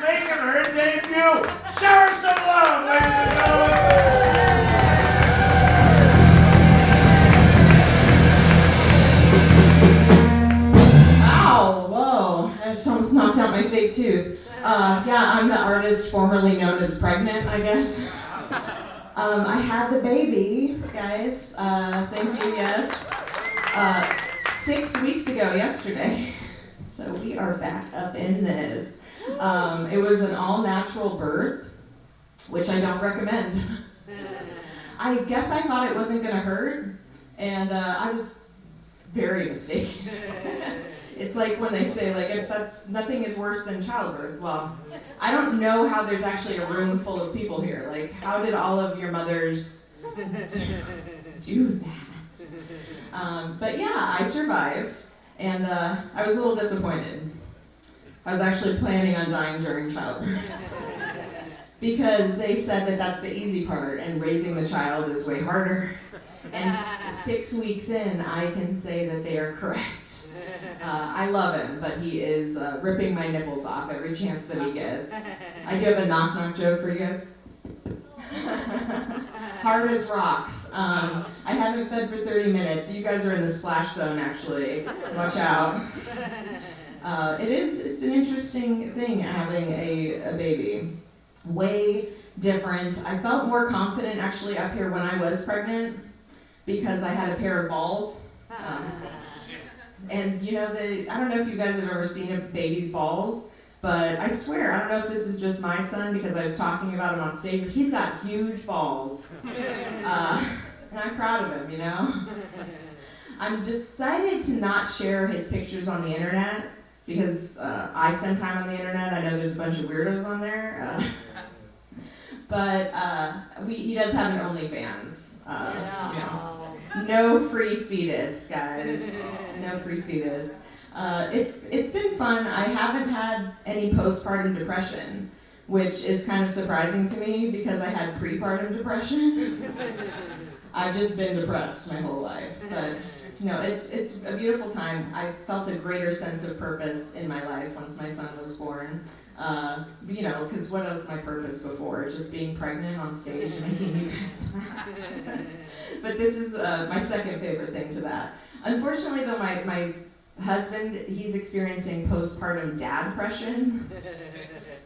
making her debut. Show her some love, ladies and gentlemen. Ow, whoa, I just almost knocked out my fake tooth. Yeah, I'm the artist formerly known as Pregnant, I guess. I had the baby, guys. Thank you, yes. 6 weeks ago yesterday. So we are back up in this. It was an all-natural birth, which I don't recommend. I guess I thought it wasn't gonna hurt, and I was very mistaken. It's like when they say, like, if that's nothing is worse than childbirth. Well, I don't know how there's actually a room full of people here. Like, how did all of your mothers do that? But yeah, I survived, and I was a little disappointed. I was actually planning on dying during childbirth. Because they said that that's the easy part, and raising the child is way harder. And 6 weeks in, I can say that they are correct. I love him, but he is ripping my nipples off every chance that he gets. I do have a knock-knock joke for you guys. Hard as rocks. I haven't fed for 30 minutes. You guys are in the splash zone, actually. Watch out. It's an interesting thing having a baby. Way different. I felt more confident actually up here when I was pregnant because I had a pair of balls. And you know, I don't know if you guys have ever seen a baby's balls, but I swear, I don't know if this is just my son because I was talking about him on stage, but he's got huge balls. And I'm proud of him, you know? I'm decided to not share his pictures on the internet because I spend time on the internet. I know there's a bunch of weirdos on there. But he does have an OnlyFans. You know. No free fetus, guys. No free fetus. It's been fun. I haven't had any postpartum depression, which is kind of surprising to me because I had prepartum depression. I've just been depressed my whole life. But no, it's a beautiful time. I felt a greater sense of purpose in my life once my son was born. You know, because what was my purpose before? Just being pregnant on stage and making you guys laugh. But this is my second favorite thing to that. Unfortunately, though, my husband, he's experiencing postpartum dad depression.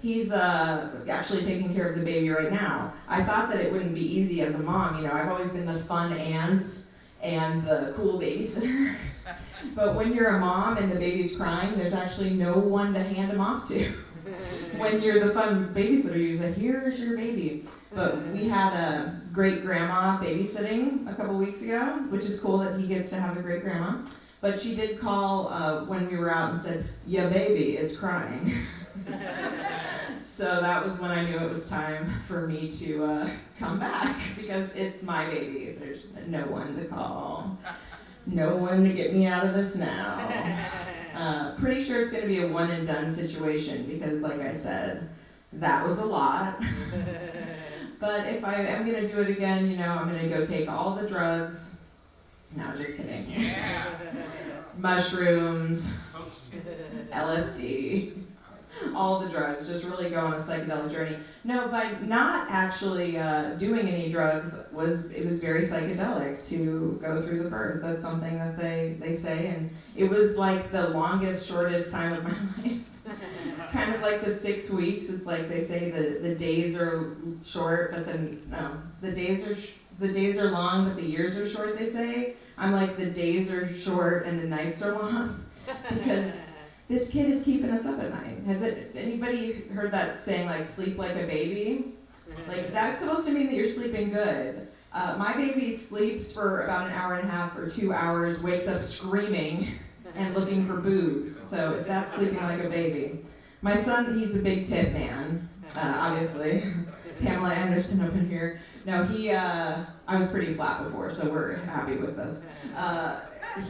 He's actually taking care of the baby right now. I thought that it wouldn't be easy as a mom. You know, I've always been the fun aunt and the cool babysitter. But when you're a mom and the baby's crying, there's actually no one to hand him off to. When you're the fun babysitter, you say, here's your baby. But we had a great-grandma babysitting a couple weeks ago, which is cool that he gets to have a great-grandma. But she did call when we were out and said, your baby is crying. So that was when I knew it was time for me to come back, because it's my baby. There's no one to call. No one to get me out of this now. Pretty sure it's going to be a one-and-done situation because, like I said, that was a lot. But if I am going to do it again, you know, I'm going to go take all the drugs. No, just kidding. Yeah. Mushrooms, LSD, all the drugs, just really go on a psychedelic journey. No, by not actually doing any drugs, it was very psychedelic to go through the birth. That's something that they say, and it was like the longest, shortest time of my life. Kind of like the 6 weeks. It's like they say the days are short, but then no, the days are long, but the years are short. They say. I'm like the days are short and the nights are long because this kid is keeping us up at night. Has anybody heard that saying, like, sleep like a baby? Like, that's supposed to mean that you're sleeping good. My baby sleeps for about an hour and a half or 2 hours, wakes up screaming and looking for boobs. So if that's sleeping like a baby. My son, he's a big tit man, obviously. Pamela Anderson up in here. No, I was pretty flat before, so we're happy with this.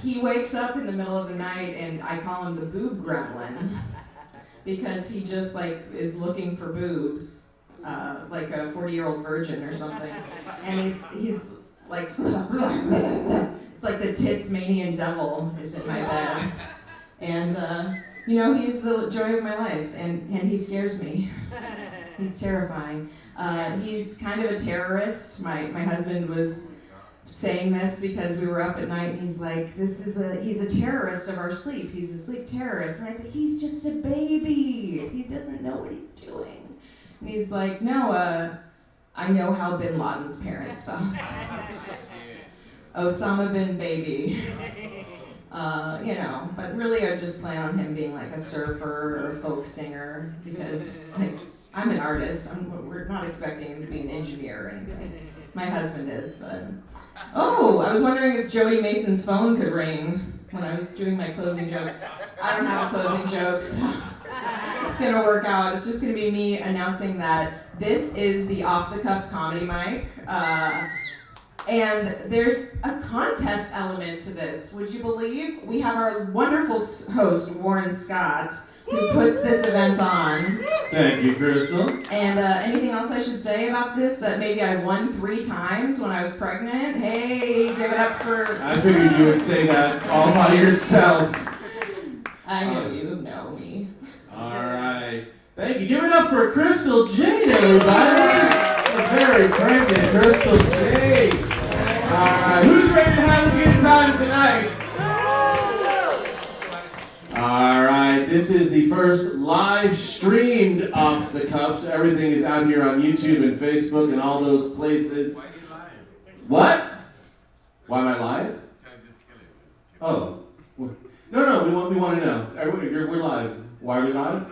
He wakes up in the middle of the night, and I call him the boob gremlin, because he just, like, is looking for boobs, like a 40-year-old virgin or something. And he's like, it's like the Titsmanian devil is in my bed. And You know, he's the joy of my life, and he scares me. He's terrifying. He's kind of a terrorist. My husband was saying this because we were up at night, and he's like, he's a terrorist of our sleep. He's a sleep terrorist. And I said, he's just a baby. He doesn't know what he's doing. And he's like, no, I know how Bin Laden's parents felt. Osama bin Baby. But really I just plan on him being like a surfer or a folk singer because I'm an artist. We're not expecting him to be an engineer or anything. My husband is, but... Oh, I was wondering if Joey Mason's phone could ring when I was doing my closing joke. I don't have a closing joke, so it's going to work out. It's just going to be me announcing that this is the off-the-cuff comedy mic. And there's a contest element to this. Would you believe? We have our wonderful host, Warren Scott, who puts this event on. Thank you, Crystal. And anything else I should say about this that maybe I won 3 times when I was pregnant? Hey, give it up for... I figured you would say that all by yourself. I know you know me. All right. Thank you. Give it up for Crystal Jane, everybody. A very pregnant Crystal Jane. All right. Who's ready to have a good time tonight? All right. This is the first live streamed Off the Cuffs. Everything is out here on YouTube and Facebook and all those places. Why are you live? What? Why am I live? Oh. No, we want to know. We're live. Why are we live? I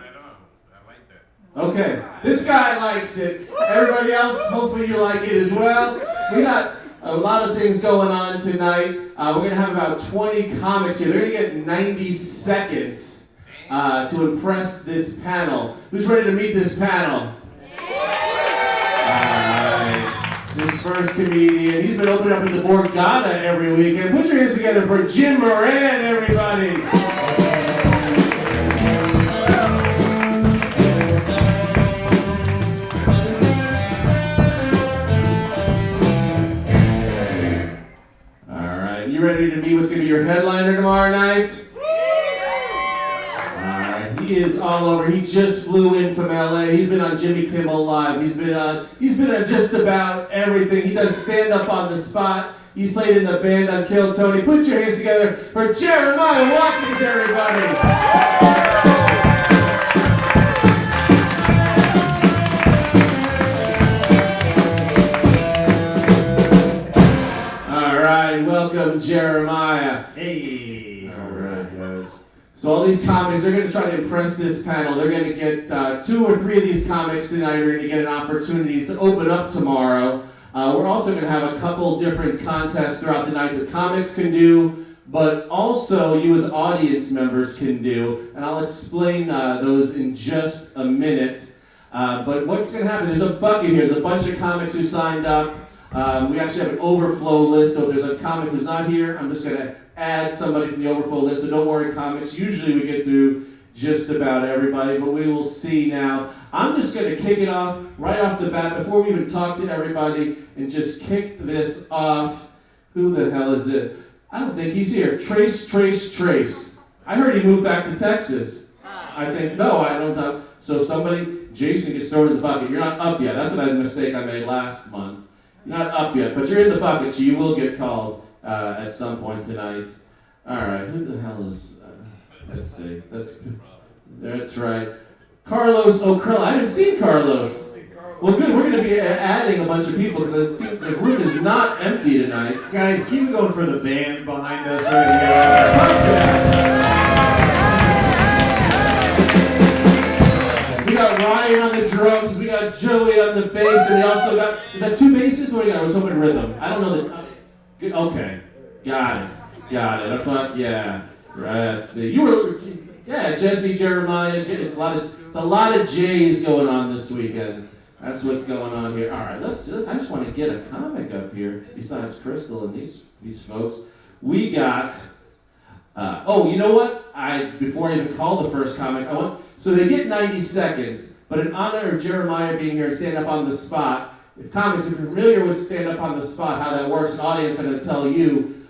like that. Okay. This guy likes it. Everybody else, hopefully you like it as well. We got a lot of things going on tonight. We're going to have about 20 comics here. They're going to get 90 seconds to impress this panel. Who's ready to meet this panel? This first comedian, he's been opening up at the Borgata every weekend. Put your hands together for Jim Moran, everybody. All right, you ready to meet what's going to be your headliner tomorrow night? He is all over. He just flew in from LA. He's been on Jimmy Kimmel Live. He's been on just about everything. He does stand up on the spot. He played in the band on Kill Tony. Put your hands together for Jeremiah Watkins, everybody. All right, welcome Jeremiah. Hey! All right, guys. So all these comics, they're going to try to impress this panel. They're going to get 2 or 3 of these comics tonight are going to get an opportunity to open up tomorrow. We're also going to have a couple different contests throughout the night that comics can do, but also you as audience members can do. And I'll explain those in just a minute. But what's going to happen, there's a bucket here. There's a bunch of comics who signed up. We actually have an overflow list, so if there's a comic who's not here, I'm just going to add somebody from the overflow list, so don't worry, comics. Usually we get through just about everybody, but we will see now. I'm just going to kick it off right off the bat before we even talk to everybody and just kick this off. Who the hell is it? I don't think he's here. Trace. I heard he moved back to Texas. I think, no, I don't know. So somebody, Jason gets thrown in the bucket. You're not up yet. That's a mistake I made last month. You're not up yet, but you're in the bucket, so you will get called at some point tonight. All right, who the hell is... let's see. That's right. Carlos O'Curl. I haven't seen Carlos. Well, good. We're going to be adding a bunch of people because it seems the room is not empty tonight. Guys, keep going for the band behind us right here. We got Ryan on the drums. We got Joey on the bass, and we also got... Is that 2 basses? What do you got? I was hoping rhythm. I don't know the... Okay. Got it. Fuck yeah. Right, let's see. You were... Yeah, Jesse, Jeremiah. It's a lot of J's going on this weekend. That's what's going on here. All right, let's. I just want to get a comic up here. Besides Crystal and these folks, we got. You know what? Before I even call the first comic, so they get 90 seconds. But in honor of Jeremiah being here and stand up on the spot, if you're familiar with stand up on the spot, how that works, an audience, I'm going to tell you,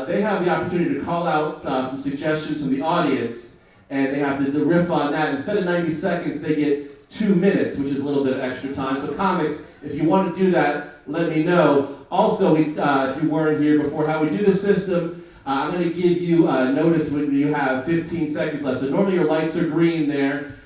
they have the opportunity to call out some suggestions from the audience. and they have to riff on that. Instead of 90 seconds, they get 2 minutes, which is a little bit of extra time. So comics, if you want to do that, let me know. Also, if you weren't here before, how we do the system, I'm going to give you notice when you have 15 seconds left. So normally your lights are green there.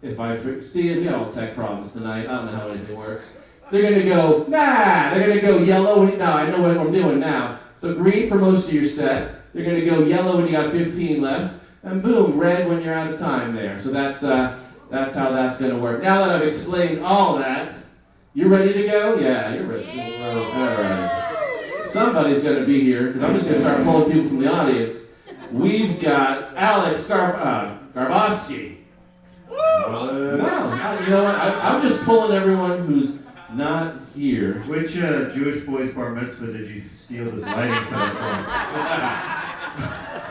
If I see it, we have all tech problems tonight. I don't know how anything works. They're going to go, nah. They're going to go yellow. No, I know what I'm doing now. So green for most of your set. They're going to go yellow when you got 15 left. And boom, red when you're out of time there. So that's how that's going to work. Now that I've explained all that, you ready to go? Yeah, you're ready to go. All right. Somebody's going to be here, because I'm just going to start pulling people from the audience. We've got Alex Garboski. Wow, you know what? I'm just pulling everyone who's not here. Which Jewish boy's bar mitzvah did you steal this lighting setup from?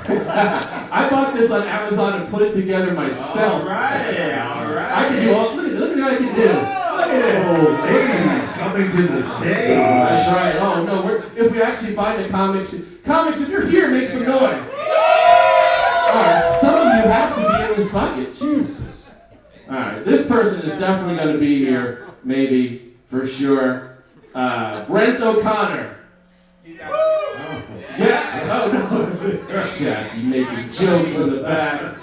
I bought this on Amazon and put it together myself. All right. I can do all. Look at what I can do. Look at this. Oh, ladies coming to the stage. That's right. Oh no, if we actually find a comics, if you're here, make some noise. All right, some of you have to be in this bucket. Jesus. All right, this person is definitely going to be here, maybe for sure. Brent O'Connor. Yeah. Oh, Jack, you making jokes in the back.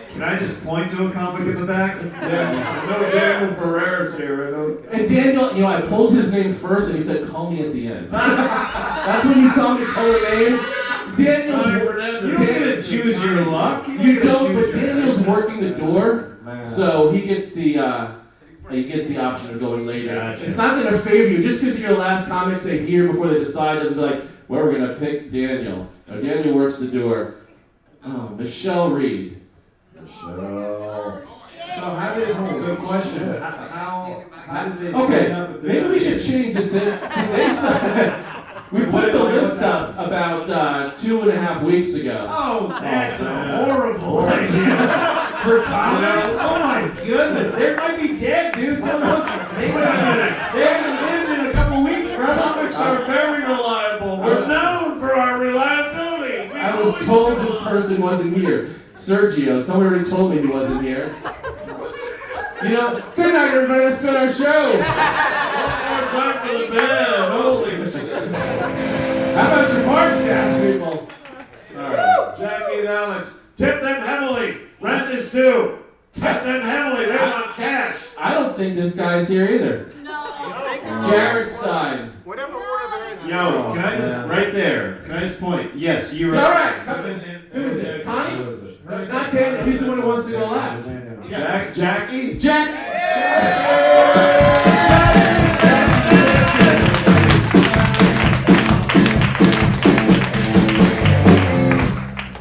Can I just point to a comic in the back? Yeah. I know Daniel Ferrer's here. And Daniel, I pulled his name first, and he said, "Call me at the end." That's when you saw me call the name. Daniel's. You don't get to choose your luck. You don't, but Daniel's working the door, so he gets the option of going later. Gotcha. It's not going to favor you. Just because you're the last comics they hear before they decide doesn't be like, well, we're going to pick Daniel. No, Daniel works the door. Oh, Michelle Reed. Michelle. So question, how did they set Okay, up if they maybe got- we should change this. We put the list up about 2.5 weeks ago. Oh, that's a horrible idea. For comics? Oh my goodness, there might be dead dudes. They haven't lived in a couple weeks, brother. Comics are very reliable. We're known for our reliability. I was told this person wasn't here. Sergio, someone already told me he wasn't here. Good night, everybody. Let's go to our show. One more time for the band. Holy How about your bar staff, people? All right. Jackie and Alex, tip them heavily. Rent is due. Tip them heavily. They want cash. I don't think this guy's here either. Jared Stein. Whatever order they're in. Yo, can I just, right there, can I just point? Yes, you're All right. right. Who is it? Connie? Not Daniel. He's the one who wants to go last. Jackie? Jack.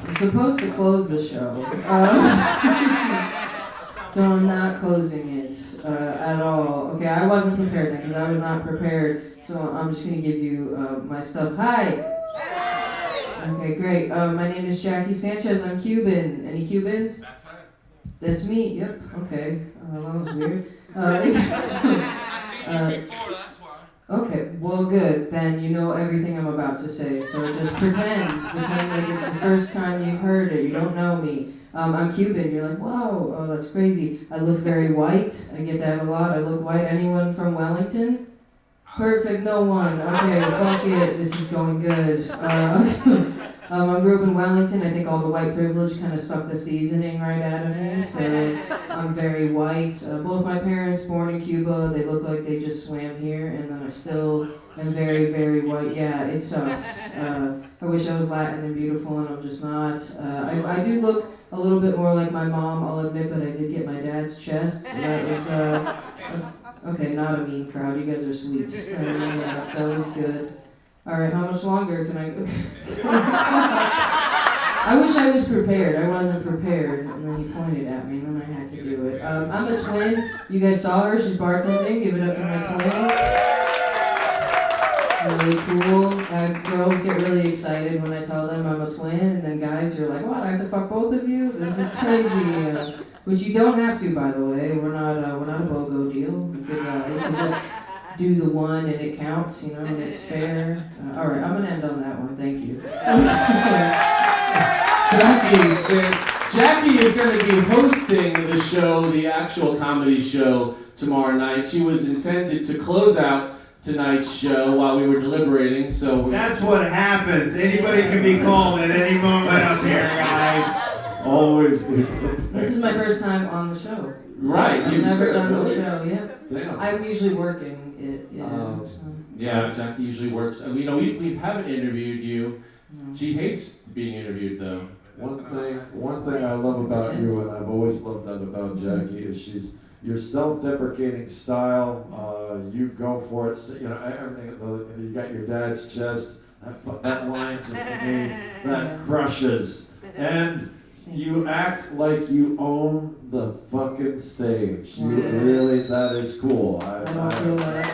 I'm supposed to close the show, so I'm not closing it at all. Okay, I wasn't prepared because I was not prepared, so I'm just gonna give you my stuff. Hi. Okay, great. My name is Jackie Sanchez. I'm Cuban. Any Cubans? That's right. That's me. Yep. Okay. That was weird. I've seen you before, that's why. Okay, well good, then you know everything I'm about to say, so just pretend like it's the first time you've heard it, you don't know me. I'm Cuban, you're like, whoa, oh that's crazy. I look very white, I get that a lot, I look white. Anyone from Wellington? Perfect, no one. Okay, fuck it, this is going good. I grew up in Wellington. I think all the white privilege kind of sucked the seasoning right out of me, so I'm very white. Both my parents, born in Cuba, they look like they just swam here, and then I still am very, very white. Yeah, it sucks. I wish I was Latin and beautiful, and I'm just not. I do look a little bit more like my mom, I'll admit, but I did get my dad's chest, so that was, okay, not a mean crowd. You guys are sweet. Yeah, that was good. All right, how much longer can I go? I wish I was prepared. I wasn't prepared, and then he pointed at me, and then I had to do it. I'm a twin. You guys saw her. She's bartending. Give it up for my twin. Really cool. Girls get really excited when I tell them I'm a twin, and then guys, you're like, what? I have to fuck both of you? This is crazy. Which you don't have to, by the way. We're not a BOGO deal. You can just do the one and it counts, and it's fair. All right, I'm gonna end on that one. Thank you. Jackie is going to be hosting the show, the actual comedy show, tomorrow night. She was intended to close out tonight's show while we were deliberating, so That's what happens. Anybody can be called at any moment up here, guys. Always. This is my first time on the show. right. I've you never said, done really? the show, yeah. Damn. I'm usually working it, yeah. Oh. So. Yeah, Jackie usually works. You know, we haven't interviewed you. No. She hates being interviewed, though. One thing I love about you, and I've always loved that about Jackie, is your self-deprecating style. You go for it. You know, everything. You got your dad's chest. That line just to me, that crushes. And you act like you own the fucking stage. You really, that is cool. I don't feel that.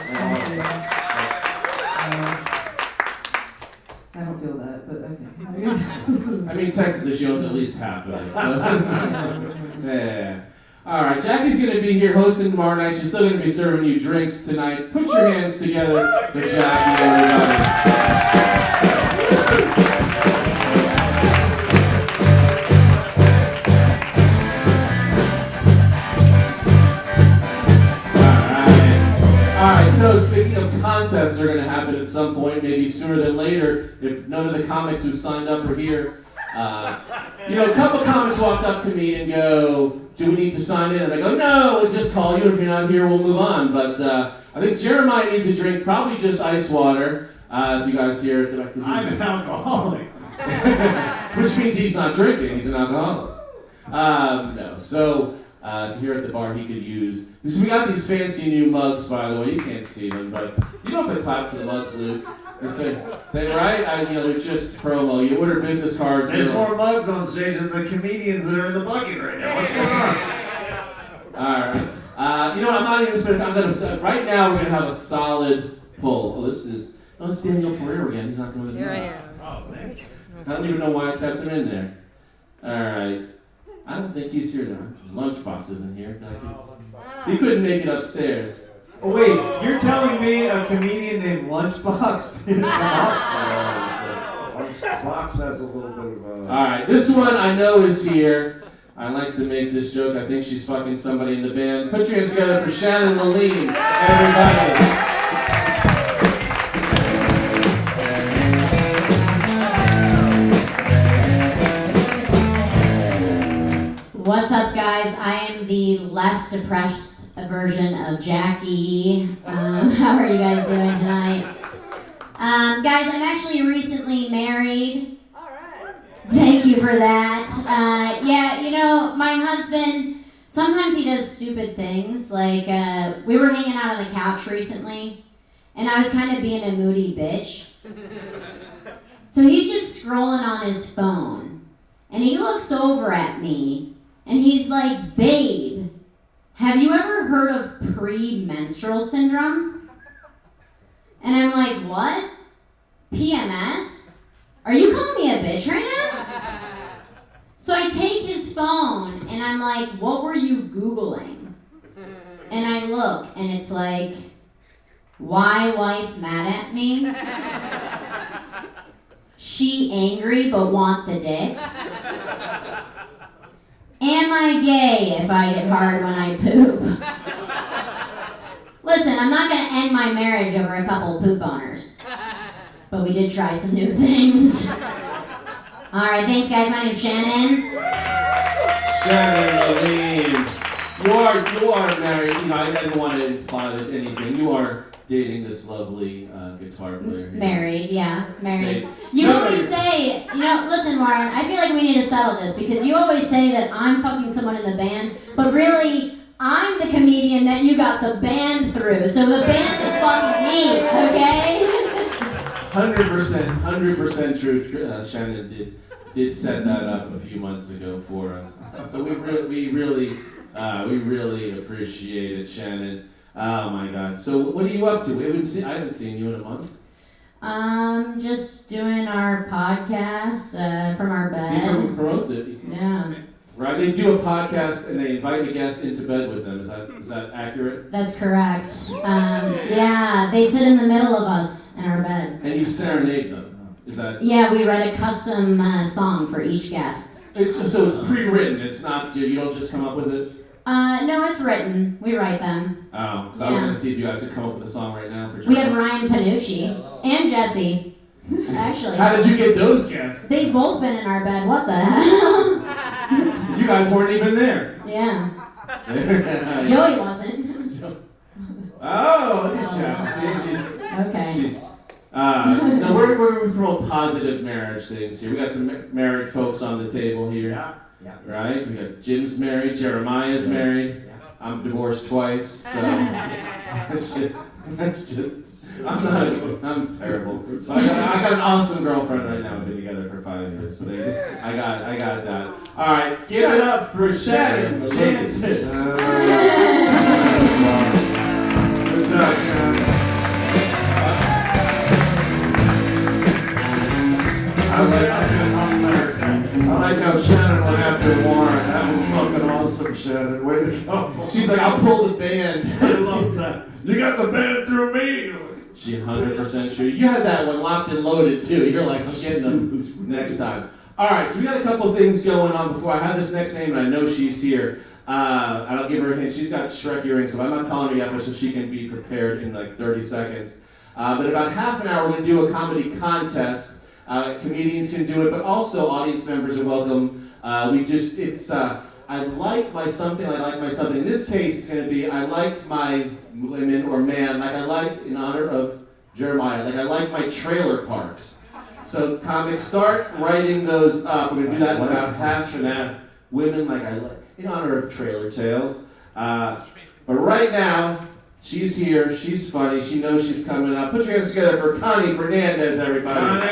I don't feel that, but okay. I mean, technically, she owns at least half of it. So. Yeah. All right, Jackie's going to be here hosting tomorrow night. She's still going to be serving you drinks tonight. Put your hands together for Jackie, everybody. All right, so speaking of contests are going to happen at some point, maybe sooner than later, if none of the comics who signed up are here. You know, a couple comics walked up to me and go, do we need to sign in? And I go, no, we'll just call you. If you're not here, we'll move on. But I think Jeremiah needs a drink, probably just ice water. If you guys hear it. I'm an alcoholic. Which means he's not drinking, he's an alcoholic. No, so if you're at the bar, he could use. Because we got these fancy new mugs, by the way. You can't see them, but you don't have to clap for the mugs, Luke. Right? They're just promo. You order business cards. There's more mugs on stage than the comedians that are in the bucket right now. What's going on? All right. You know what? I'm not even spending. Right now, we're gonna have a solid pull. Oh, it's Daniel Ferrer again. He's not going to. Here I am. Oh, thank you. I don't even know why I kept him in there. All right. I don't think he's here now. Lunchbox isn't here. He couldn't make it upstairs. Oh, wait, you're telling me a comedian named Lunchbox didn't come up? Lunchbox has a little bit of a... All right, this one I know is here. I like to make this joke. I think she's fucking somebody in the band. Put your hands together for Shannon L, everybody. What's up, guys? I am the less depressed version of Jackie. How are you guys doing tonight? Guys, I'm actually recently married. All right. Thank you for that. Yeah, you know, my husband, sometimes he does stupid things. Like, we were hanging out on the couch recently, and I was kind of being a moody bitch. So he's just scrolling on his phone, and he looks over at me, and he's like, babe, have you ever heard of premenstrual syndrome? And I'm like, what? PMS? Are you calling me a bitch right now? So I take his phone and I'm like, what were you Googling? And I look and it's like, why wife mad at me? She angry but want the dick? Am I gay if I get hard when I poop? Listen, I'm not going to end my marriage over a couple poop owners. But we did try some new things. Alright, thanks guys. My name's Shannon. Shannon L, you are married. You know, I didn't want to imply that anything. You are dating this lovely guitar player here. Married, yeah, married. You always say, you know, listen, Moran, I feel like we need to settle this because you always say that I'm fucking someone in the band, but really, I'm the comedian that you got the band through. So the band is fucking me, okay? 100% true. Shannon did set that up a few months ago for us. So we really appreciate it, Shannon. Oh my God! So what are you up to? I haven't seen you in a month. Just doing our podcast from our bed. See, we promote it. Yeah. Right? They do a podcast and they invite a guest into bed with them. Is that accurate? That's correct. Yeah, they sit in the middle of us in our bed. And you serenade them. Is that? Yeah, we write a custom song for each guest. So it's pre-written. It's not you don't just come up with it. No, it's written. We write them. Oh, because I was gonna see if you guys could come up with a song right now for. We have Ryan Panucci and Jesse. Actually. How did you get those guests? They've both been in our bed. What the hell? You guys weren't even there. Yeah. Joey wasn't. Oh, look at Shannon. See, she's. Okay. No, we're for all positive marriage things here. We got some married folks on the table here. Yeah. Right? We got Jim's married, Jeremiah's married. I'm divorced twice, so I'm terrible. So I got an awesome girlfriend right now. We've been together for 5 years, so I got that. All right, Give it up for Shannon. Shannon. Good job, Shannon. I like how Shannon went after Warren. That was fucking awesome, Shannon. Way to go. She's like, I'll pull the band. I love that. You got the band through me. She 100% true. You had that one locked and loaded too. You're like, I'm getting them next time. All right, so we got a couple things going on before I have this next name, and I know she's here. And I'll give her a hint. She's got Shrek earrings, so I'm not calling her yet, but so she can be prepared in like 30 seconds. But about half an hour, we're going to do a comedy contest. Comedians can do it, but also audience members are welcome. I like my something, I like my something. In this case, it's going to be, I like my women or man, like I like, in honor of Jeremiah, like I like my trailer parks. So comics, start writing those up. We're going to do that in about half an hour. Women, like I like, in honor of Trailer Tales. But right now, she's here, she's funny, she knows she's coming up. Put your hands together for Connie Fernandez, everybody. Connie!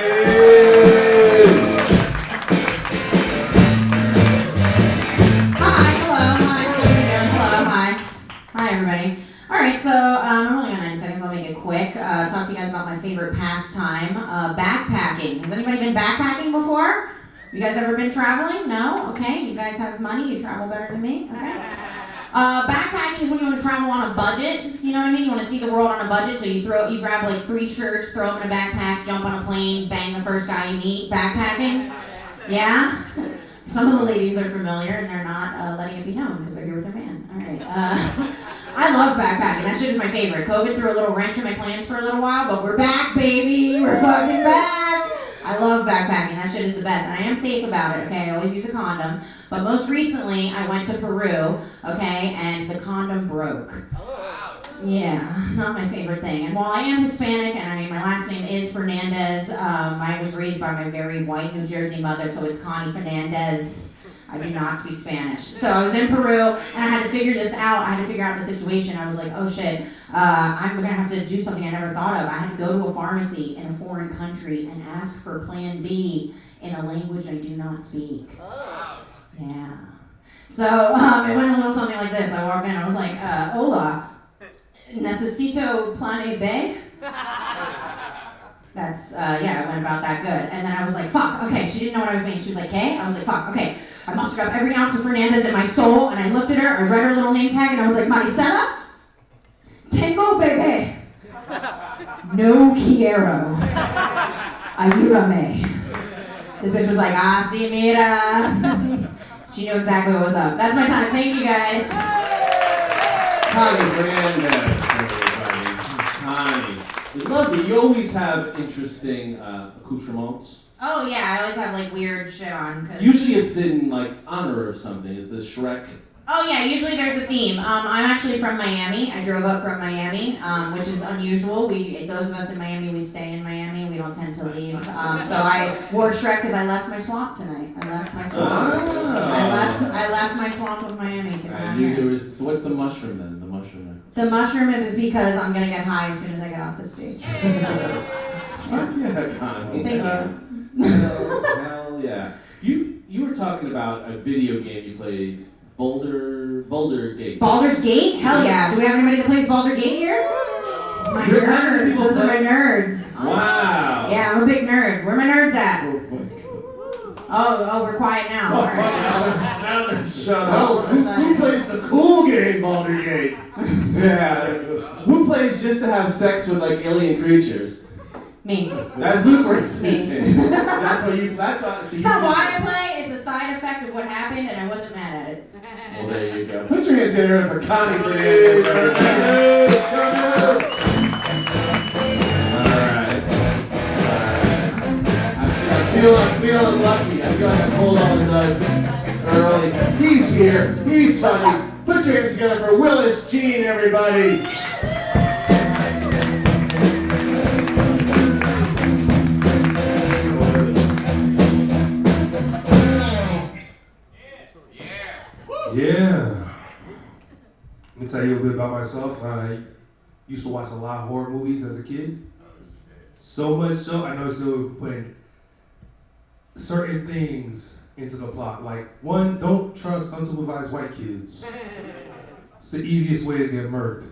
Hi, everybody. All right, so I'm only got 90 seconds. I'll make it quick. Talk to you guys about my favorite pastime, backpacking. Has anybody been backpacking before? You guys ever been traveling? No? Okay. You guys have money. You travel better than me. Okay. Backpacking is when you want to travel on a budget. You know what I mean? You want to see the world on a budget, so you grab like 3 shirts, throw them in a backpack, jump on a plane, bang the first guy you meet. Backpacking? Yeah. Some of the ladies are familiar, and they're not letting it be known because they're here with their man. All right. I love backpacking. That shit is my favorite. COVID threw a little wrench in my plans for a little while, but we're back, baby. We're fucking back. I love backpacking. That shit is the best. And I am safe about it, okay? I always use a condom. But most recently, I went to Peru, okay, and the condom broke. Yeah, not my favorite thing. And while I am Hispanic, and my last name is Fernandez, I was raised by my very white New Jersey mother, so it's Connie Fernandez. I do not speak Spanish. So I was in Peru, and I had to figure this out. I had to figure out the situation. I was like, oh shit, I'm gonna have to do something I never thought of. I had to go to a pharmacy in a foreign country and ask for Plan B in a language I do not speak. Yeah. So it went a little something like this. I walked in, I was like, hola, necesito Plan B? That's, it went about that good. And then I was like, fuck, okay, she didn't know what I was meaning. She was like, "K?" I was like, fuck, okay. I mustered up every ounce of Fernandez in my soul, and I looked at her, I read her little name tag, and I was like, Maricela, tengo bebé. No quiero. Ayúdame. This bitch was like, sí, mira. She knew exactly what was up. That's my time. Thank you, guys. Connie Fernandez, everybody. Connie. We love you. You always have interesting accoutrements. Oh, yeah, I always have, like, weird shit on. Usually it's in, like, honor of something. Is the Shrek? Oh, yeah, usually there's a theme. I'm actually from Miami. I drove up from Miami, which is unusual. Those of us in Miami, we stay in Miami. We don't tend to leave. So I wore Shrek because I left my swamp tonight. I left my swamp. I left my swamp of Miami to come out here. So what's the mushroom then? The mushroom then? The mushroom is because I'm going to get high as soon as I get off the stage. Fuck yeah, Connie. Thank you. Hell yeah. You were talking about a video game you played, Boulder Gate. Baldur's Gate? Hell yeah. Do we have anybody that plays Baldur Gate here? My nerds. Those are my nerds. Wow. Yeah, I'm a big nerd. Where are my nerds at? Oh, we're quiet now. All right. Now then, shut All up. of a sudden. Who plays the cool game, Boulder Gate? Yeah. Who plays just to have sex with like alien creatures? Me. That's Luke Race. Me. That's what you. That's It's not why I play. It's a side effect of what happened, and I wasn't mad at it. Well, there you go. Put your hands together for Connie Fernandez. I'm feeling lucky. I feel like I pulled all the nuts early. He's here. He's funny. Put your hands together for Willis Jean, everybody. Yeah. Let me tell you a bit about myself. I used to watch a lot of horror movies as a kid. So much so, I know still putting certain things into the plot. Like, one, don't trust unsupervised white kids. It's the easiest way to get murked.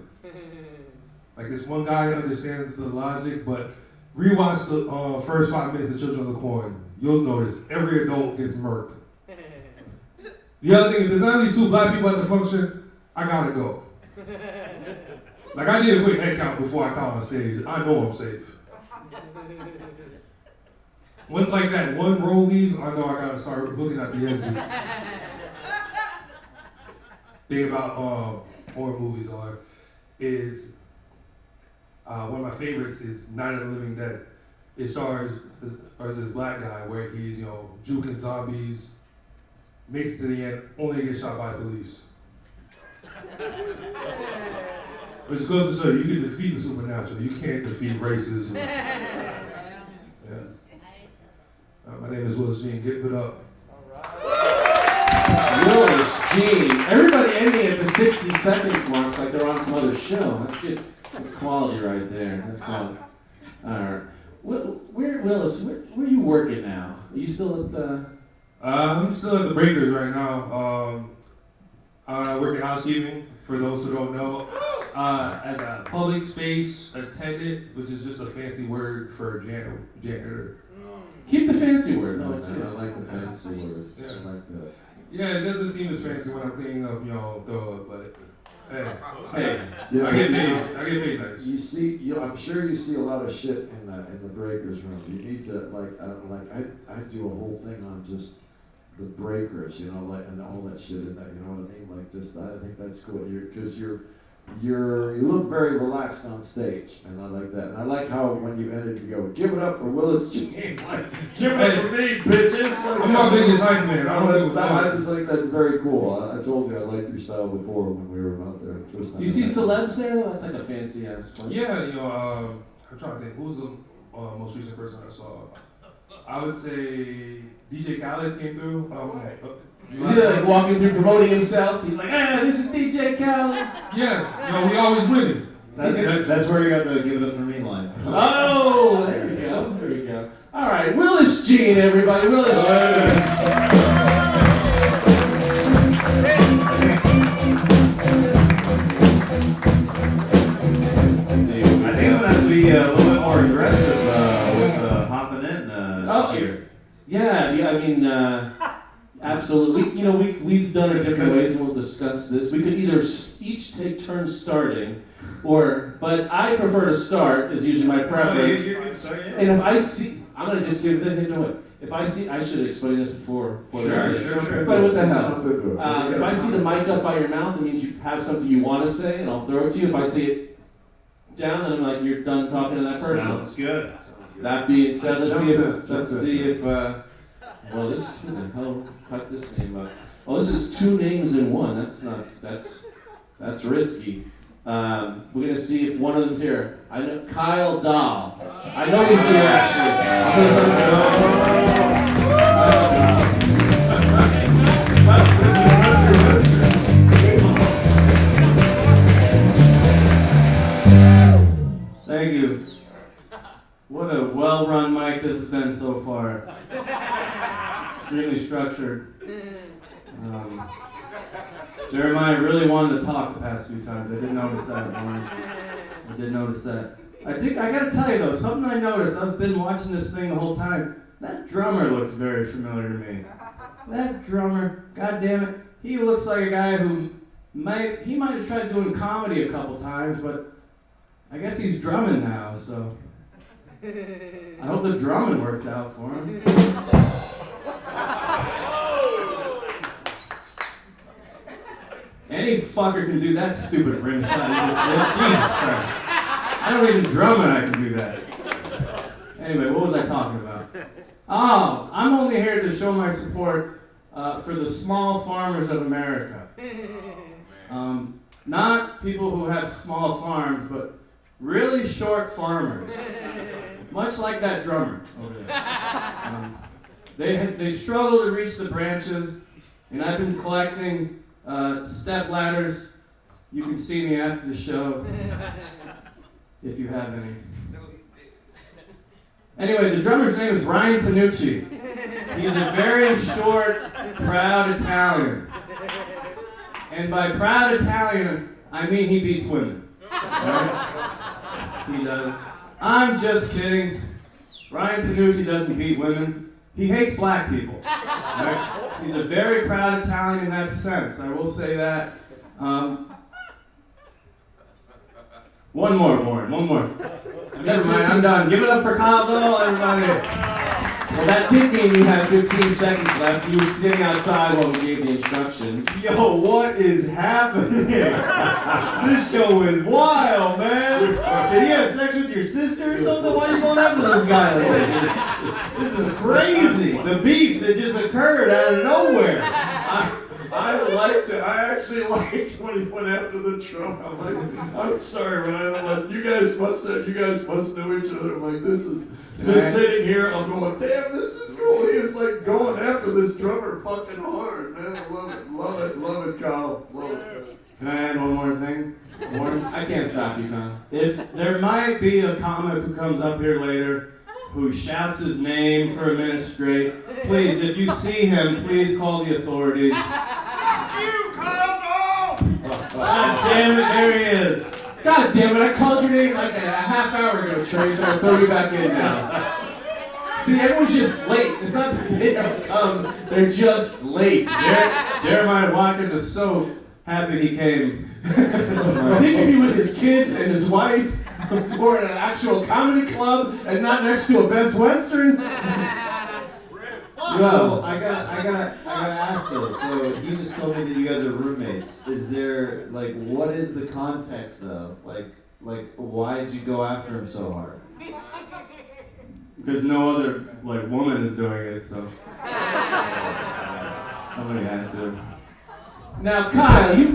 Like, this one guy understands the logic, but rewatch the first 5 minutes of Children of the Corn. You'll notice every adult gets murked. The other thing, if there's not these two black people at the function, I gotta go. Like, I need a quick head count before I count on stage. I know I'm safe. Once like that one row leaves, I know I gotta start looking at the exits. Thing about horror movies is one of my favorites is Night of the Living Dead. It stars this black guy where he's, juking zombies, makes it to the end, only to get shot by the police. Which goes to show you can defeat the supernatural, you can't defeat racism. Yeah. My name is Willis Jean. Give it up. Willis Jean. Everybody ending at the 60 seconds mark like they're on some other show. That's good. That's quality right there. That's quality. All right. Willis, where are you working now? Are you still at the... I'm still at the Breakers right now. I work in housekeeping, for those who don't know. As a public space attendant, which is just a fancy word for janitor. Keep the fancy word. No, I like the fancy word. Yeah. I like that. Yeah, it doesn't seem as fancy when I'm cleaning up, but hey, Yeah, I get paid nice. You see, I'm sure you see a lot of shit in the breakers room. You need to I do a whole thing on just the breakers, and all that shit in that. You know what I mean? Like, just I think that's cool. Because you look very relaxed on stage, and I like that. And I like how when you ended, you go, "Give it up for Willis Jean." Like, give it up for me, bitches. I'm my biggest hype man. I just think that's very cool. I told you I liked your style before when we were out there. Do you see celebs there? That's like a fancy ass place. Yeah, I'm trying to think. Who's the most recent person I saw? I would say DJ Khaled came through. Is he like walking through promoting himself? He's like, this is DJ Khaled. Yeah, we always winning. That's where you got the "Give It Up For Me" line. Oh, there we go. There we go. All right, Willis Jean, everybody. Willis Jean. I think I'm gonna have to be a little bit more aggressive with hopping in here. Yeah. I mean, absolutely. We've done it different ways, and we'll discuss this. We could either each take turns starting, but I prefer to start. Is usually my preference. And if I see, I'm gonna just give the hint away. If I see, I should explain this before. Sure. But what the hell? If I see the mic up by your mouth, it means you have something you want to say, and I'll throw it to you. If I see it down, then I'm like, you're done talking to that person. Sounds good. That being said, let's see if well, this, who the hell cut this name up? Oh, this is 2 names in one. That's risky. We're gonna see if one of them's here. I know Kyle Dahl. I know he's here actually. Thank you. What a well-run mic this has been so far. Extremely structured. Jeremiah really wanted to talk the past few times. I did notice that, Moran. I did notice that. I think I gotta tell you though, something I noticed. I've been watching this thing the whole time. That drummer looks very familiar to me. That drummer, god damn it, he looks like a guy who might have tried doing comedy a couple times, but I guess he's drumming now, so I hope the drumming works out for him. Any fucker can do that stupid rim shot you just did. Jesus Christ. I don't even drum and I can do that. Anyway, what was I talking about? Oh, I'm only here to show my support for the small farmers of America. Not people who have small farms, but really short farmers. Much like that drummer over there. They struggle to reach the branches, and I've been collecting step ladders. You can see me after the show, if you have any. Anyway, the drummer's name is Ryan Panucci. He's a very short, proud Italian. And by proud Italian, I mean he beats women. Right? He does. I'm just kidding. Ryan Panucci doesn't beat women. He hates black people. Right? He's a very proud Italian in that sense. I will say that. One more, Warren. One more. Never mind, I'm done. Give it up for Kyle Doll, everybody. Well, that did mean you had 15 seconds left. You were sitting outside while we gave the instructions. Yo, what is happening? This show is wild, man. Did you have sex with your sister or something? Why are you going after this guy like this? This is crazy. The beef that just occurred out of nowhere. I actually liked when he went after the drum. I'm like, I'm sorry, man. I'm like, you guys must know each other. I'm like, this is sitting here. I'm going, damn, this is cool. He was like going after this drummer fucking hard, man. I love it, Kyle. Love it. Can I add one more thing? Warren? I can't stop you, Kyle. If there might be a comic who comes up here later who shouts his name for a minute straight, please, if you see him, please call the authorities. God damn it, there he is. God damn it, I called your name like a half hour ago, Trey, so I'll throw you back in now. See, everyone's just late. It's not that they don't come, they're just late. Jeremiah Watkins is so happy he came. He could be with his kids and his wife, or at an actual comedy club, and not next to a Best Western. So I gotta ask though. So he just told me that you guys are roommates. Is there what is the context of like why did you go after him so hard? Because no other woman is doing it, so somebody had to. Now, Kyle, you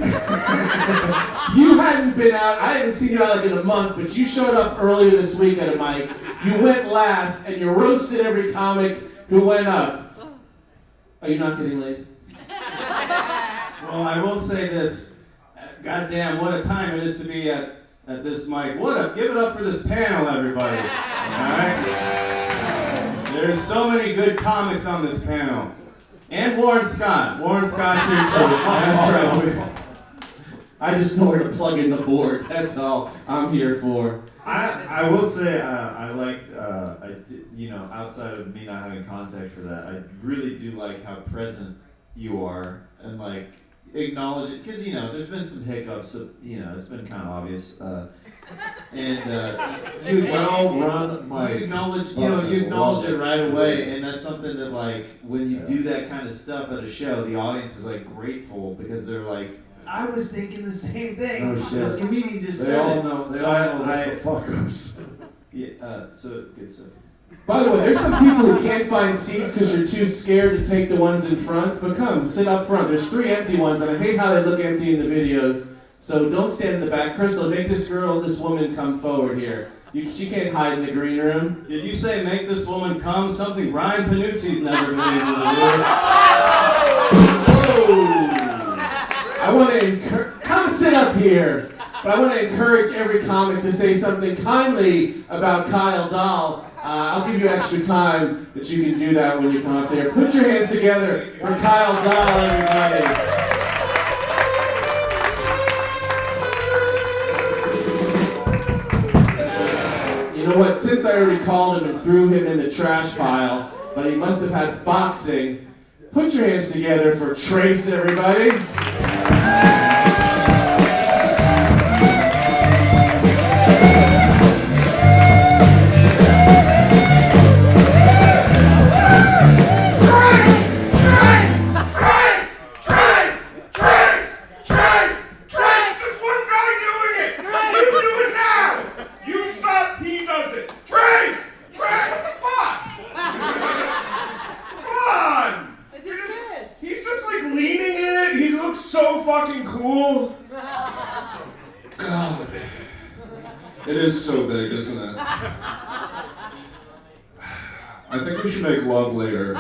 you hadn't been out. I hadn't seen you out in a month, but you showed up earlier this week at a mic. You went last, and you roasted every comic who went up. Are you not getting laid? Well, I will say this. Goddamn, what a time it is to be at this mic. Give it up for this panel, everybody. Alright? There's so many good comics on this panel. And Warren Scott. Warren Scott's here too. That's right. I just know where to plug in the board. That's all I'm here for. I will say I liked outside of me not having context for that, I really do like how present you are and acknowledge it, because there's been some hiccups, so, it's been kind of obvious, and you acknowledge it right away, and that's something that when you do that kind of stuff at a show, the audience is grateful because they're I was thinking the same thing. Oh, shit. This comedian just They said all it. know. They So all know the fuck-ups. Yeah. So good stuff. By the way, there's some people who can't find seats because you're too scared to take the ones in front. But come, sit up front. There's 3 empty ones, and I hate how they look empty in the videos. So don't stand in the back. Crystal, make this woman come forward here. She can't hide in the green room. Did you say make this woman come? Something Ryan Panucci's never been able to Whoa! I want to come sit up here. But I want to encourage every comic to say something kindly about Kyle Dahl. I'll give you extra time, but you can do that when you come up there. Put your hands together for Kyle Dahl, everybody. You know what? Since I already called him and threw him in the trash pile, but he must have had boxing. Put your hands together for Trace, everybody. Trace! It is so big, isn't it? I think we should make love later.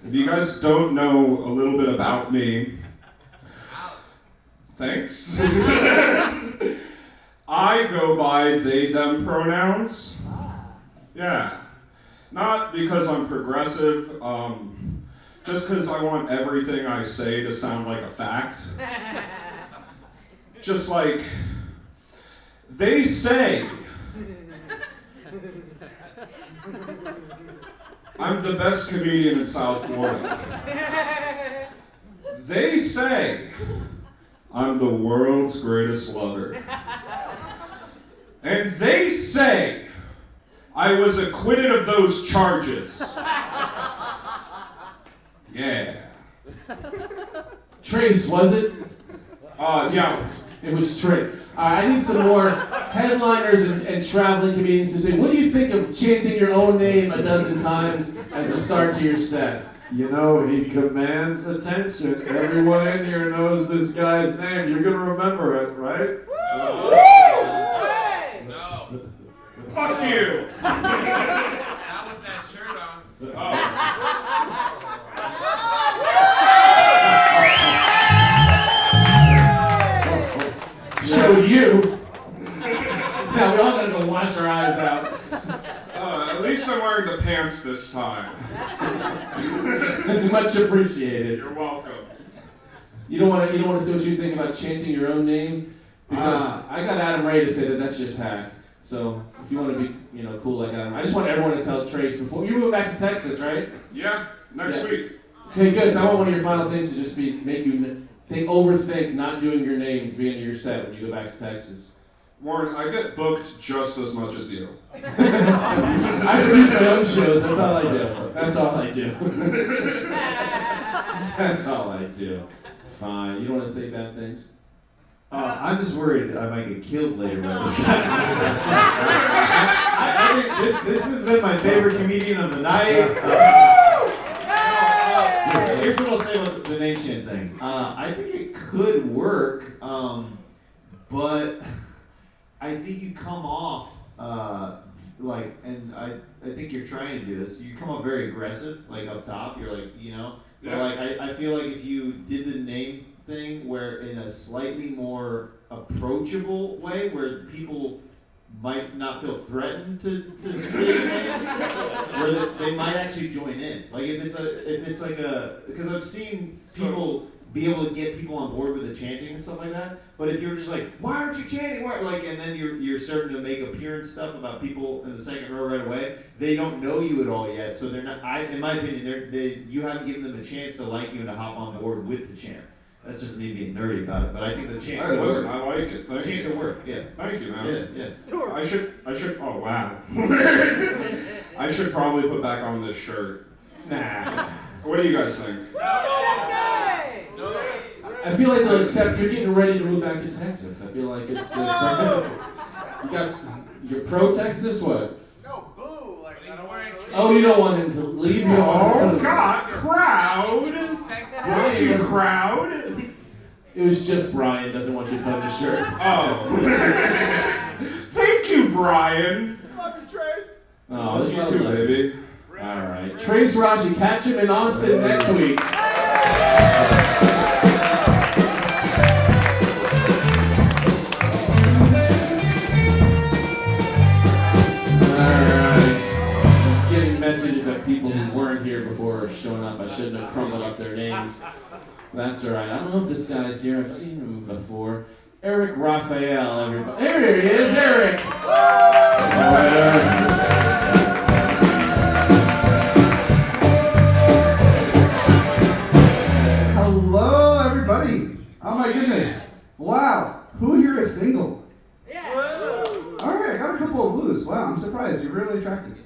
If you guys don't know a little bit about me, thanks. I go by they, them pronouns. Yeah. Not because I'm progressive, just because I want everything I say to sound like a fact. Just like, they say, I'm the best comedian in South Florida. They say, I'm the world's greatest lover. And they say, I was acquitted of those charges. Yeah. Trace, was it? Yeah. It was Trace. I need some more headliners and traveling comedians to say, what do you think of chanting your own name a dozen times as a start to your set? You know, he commands attention. Everyone in here knows this guy's name. You're going to remember it, right? No. Fuck you! Not with that shirt on. Show you. Now we all gotta go wash our eyes out. At least I'm wearing the pants this time. Much appreciated. You're welcome. You don't want to say what you think about chanting your own name, because I got Adam Ray to say that that's just hack. So if you want to be, cool like Adam, I just want everyone to tell Trace before you move back to Texas, right? Yeah, next week. Okay, good. So I want one of your final things to just be make you overthink not doing your name at the beginning of your set when you go back to Texas. Warren, I get booked just as much as you. I produce my own shows. That's all I do. That's all I do. That's all I do. Fine. You don't want to say bad things? I'm just worried I might get killed later by this guy. I think this has been my favorite comedian of the night. Here's what I'll say about the name chant thing. I think it could work, but I think you come off and I think you're trying to do this. You come off very aggressive, like up top. You're like, But like I feel like if you did the name thing where in a slightly more approachable way, where people might not feel threatened to say your name, where they might actually join in. Like if it's like because I've seen people be able to get people on board with the chanting and stuff like that. But if you're just like, why aren't you chanting? Why? And then you're starting to make appearance stuff about people in the second row right away. They don't know you at all yet, so they're not. In my opinion, you haven't given them a chance to like you and to hop on board with the chant. That's just me being nerdy about it, but I think the chant could work. I like it. Thank you. Chant could work, yeah. Thank you, man. Yeah. I should, oh wow. I should probably put back on this shirt. Nah. What do you guys think? I feel like they'll accept you're getting ready to move back to Texas. I feel like it's you're pro Texas, what? No, boo! Like, I don't want to. Oh, you don't want him to leave you Oh God, crowd! Texas. Thank you, crowd! It was just Brian doesn't want you to put on the shirt. Oh. Thank you, Brian. Love you, Trace. Oh, this You is too, lovely. baby. All right, Trace Raji, catch him in Austin next week. Messages that people who weren't here before are showing up. I shouldn't have crumbled up their names. That's all right. I don't know if this guy's here. I've seen him before. Eric Raphael, everybody. There he is, Eric. Hello, everybody. Oh my goodness. Wow. Who here is single? Yeah. All right, I got a couple of woos. Wow, I'm surprised. You're really attractive.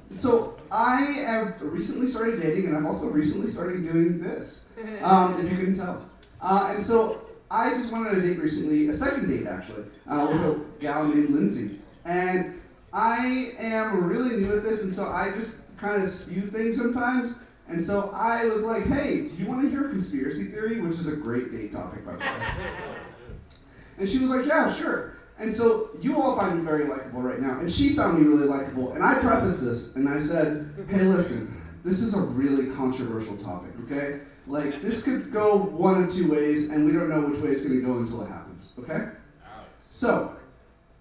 So I have recently started dating, and I've also recently started doing this, if you couldn't tell. And so I just went on a date recently, a second date actually, with a gal named Lindsay. And I am really new at this, and so I just kind of spew things sometimes. And so I was like, hey, do you want to hear conspiracy theory? Which is a great date topic, by the way. And she was like, yeah, sure. And so you all find me very likable right now. And she found me really likable. And I prefaced this, and I said, hey, listen, this is a really controversial topic, okay? Like, this could go one of two ways, and we don't know which way it's going to go until it happens, okay? So,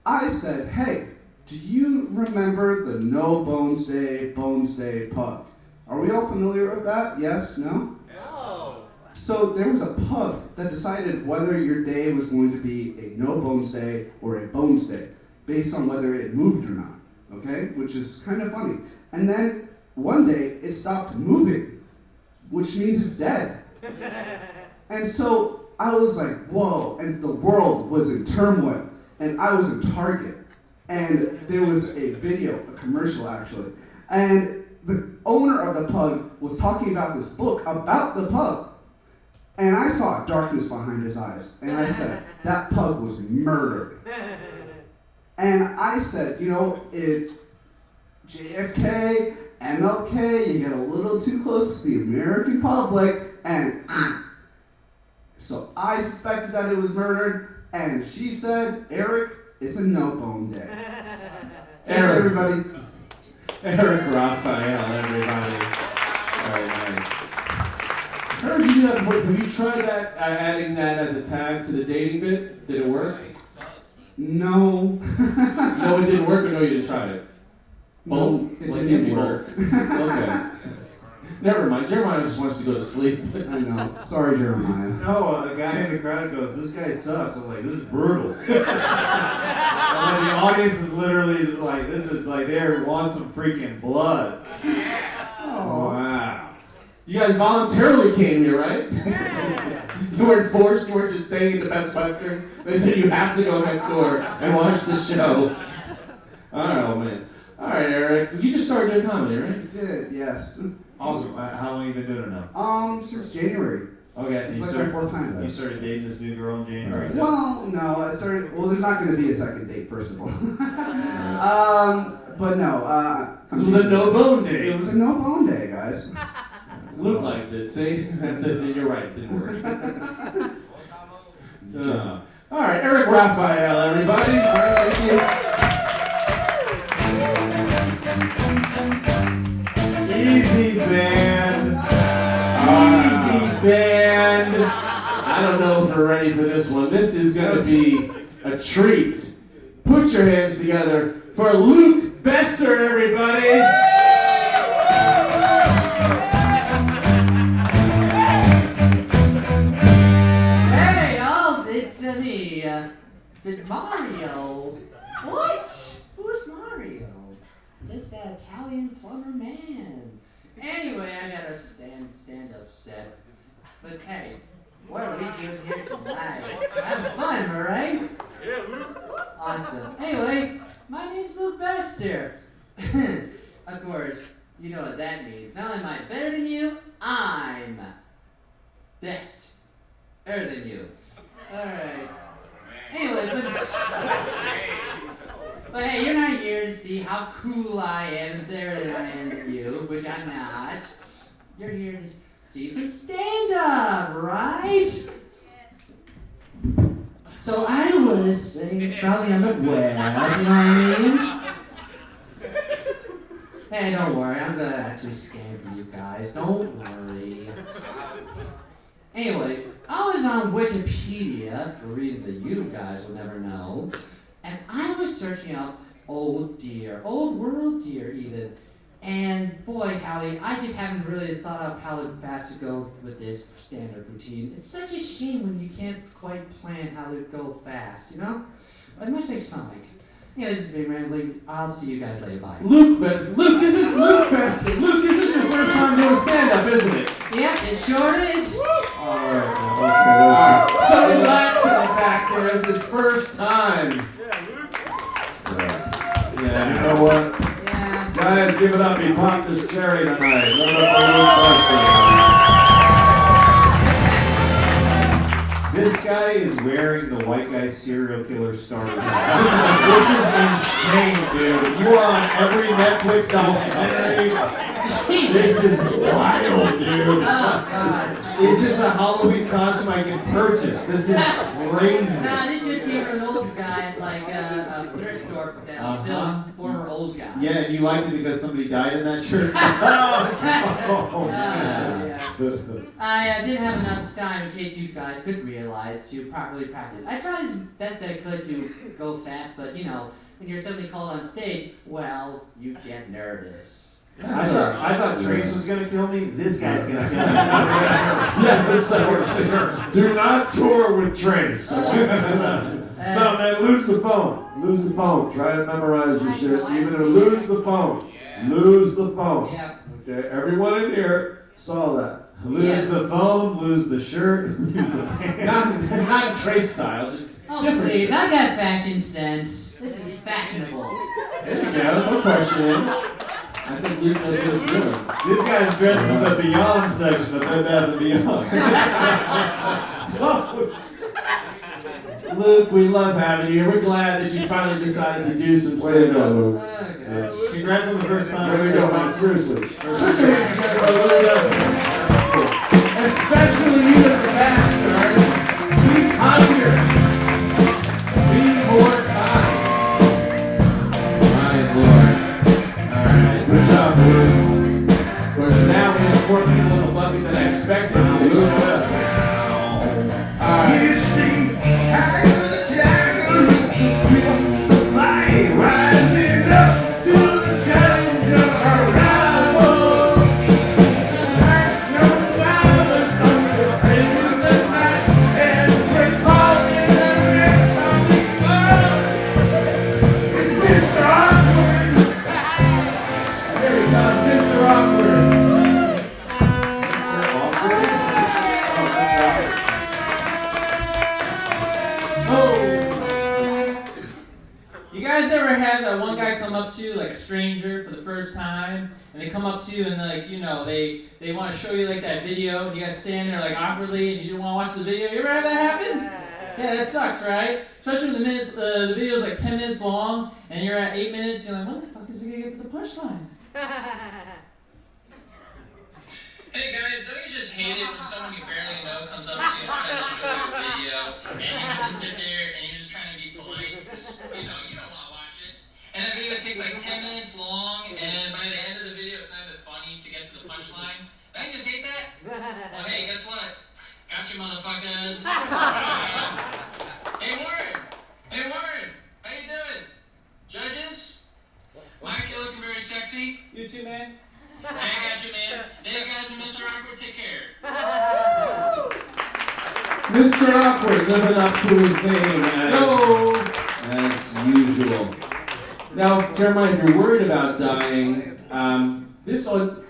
I said, hey, do you remember the No Bones Day pug? Are we all familiar with that? Yes? No? No. So there was a pug that decided whether your day was going to be a no bones day or a bones day, based on whether it moved or not, okay? Which is kind of funny. And then one day it stopped moving, which means it's dead. And so I was like, whoa, and the world was in turmoil, and I was in Target, and there was a video, a commercial actually, and the owner of the pug was talking about this book about the pug. And I saw darkness behind his eyes. And I said, that pug was murdered. And I said, you know, it's JFK, MLK, you get a little too close to the American public, and so I suspected that it was murdered, and she said, Eric, it's a no-bone day. Eric. Everybody. Eric Raphael, everybody. Very nice. Heard you do that before. Have you tried that, adding that as a tag to the dating bit? Did it work? No. No, it didn't work, or no, you didn't try it? No, it didn't work. Okay. Never mind. Jeremiah just wants to go to sleep. I know. Sorry, Jeremiah. No, a guy in the crowd goes, this guy sucks. I'm like, this is brutal. And then the audience is literally like, this is like, they want some freaking blood. Oh, wow. You guys voluntarily came here, right? You weren't forced. You weren't just staying at the Best Western. They said you have to go next door and watch the show. Oh, man. All right, Eric. You just started doing comedy, right? I did, yes. Awesome. How long have you been doing it now? Since January. Okay. It's like my fourth time. You started dating this new girl in January? Well, no, there's not going to be a second date, first of all. But no. This was a no-bone day. It was a no-bone day, guys. Luke liked it. See? That's it. You're right. It didn't work. All right, Eric Raphael, everybody. All right, thank you. Easy band. Easy band. I don't know if we're ready for this one. This is going to be a treat. Put your hands together for Luke Bester, everybody. Mario? What? Who's Mario? Just that Italian plumber man. Anyway, I got a stand-up set. But hey, what are we doing here tonight? Having fun, am I right? Yeah, Luke. Awesome. Anyway, my name's Luke Bester. Of course, you know what that means. Not only am I better than you, I'm best. Better than you. Alright. Anyway, but hey, you're not here to see how cool I am and better than I am than you, which I'm not. You're here to see some stand-up, right? So I was browsing on the web, you know what I mean? Hey, don't worry, I'm gonna actually scan for you guys. Don't worry. Anyway, I was on Wikipedia, for reasons that you guys will never know, and I was searching up old world deer even, and boy, howdy, I just haven't really thought up how fast to go with this standard routine. It's such a shame when you can't quite plan how to go fast, you know? But much like Sonic. Anyway, this has been rambling. I'll see you guys later. Bye. Luke, this is Luke Bester. Luke, this is your first time doing stand-up, isn't it? Yep, it sure is. Alright, so relax in the back there. It's his first time. Yeah, you know what? Yeah. Guys, give it up. He popped his cherry tonight. Give it up for Luke Bester. This guy guy is wearing the white guy serial killer star. This is insane, dude. You are on every Netflix documentary. This is wild, dude. Oh, God. Is this a Halloween costume I can purchase? This is crazy. Nah, this just came from an old guy at like a thrift store that was filling former old guys. Yeah, and you liked it because somebody died in that shirt? I didn't have enough time, in case you guys could realize, to properly practice. I tried as best I could to go fast, but you know, when you're suddenly called on stage, well, you get nervous. I thought Trace was gonna kill me. This guy's gonna kill me. Do not tour with Trace. No, man, lose the phone. Lose the phone. Try to memorize your shit. Even if lose the phone. Lose the phone. Yeah. Okay, everyone in here saw that. Lose the phone, lose the shirt, lose the pants. Not Trace style, just Oh, different please, shit. I got fashion sense. This is fashionable. There you go, no question. I think Luke knows what he's doing. This guy's dressed in the Beyond section of Bed Bath & Beyond. Luke, we love having you here. We're glad that you finally decided to do some Way to go, stand-up. Luke. Congrats on the first time. There we go, man. Seriously. Especially you at the back, sir. Be kinder. Be more kind. My Lord. Alright, good job, Luke. Of course, now we have more people in the bucket than I expected. Alright. Rising up to the challenge of our rival. That's no smile, the sun's still in the night, and we're calling the next time we go. It's Mr. Awkward. There he goes, Mr. Awkward. Mr. Awkward? Oh, that's right. Oh! You guys ever had that one guy come up to you, like a stranger, for the first time, and they come up to you and like, you know, they want to show you like that video, and you guys stand there like awkwardly, and you don't want to watch the video? You ever had that happen? Yeah, that sucks, right? Especially when the video's like 10 minutes long, and you're at 8 minutes, you're like, when the fuck is he gonna get to the punchline? Hey guys, don't you just hate it when someone you barely know comes up to you and tries to show you a video, and you just sit there and you're just trying to be polite because, you know, you don't want to watch it. And that video takes like 10 minutes long, and by the end of the video it's not even funny to get to the punchline. Don't you just hate that? Well, hey, guess what? Got you, motherfuckers. Hey, Warren. Hey, Warren. How you doing? Judges? Mike, you're looking very sexy. You too, man. Hey, I got you, man. Hey, guys, and Mr. Awkward, take care. Mr. Awkward living up to his name as usual. Now, Jeremiah, if you're worried about dying, this one,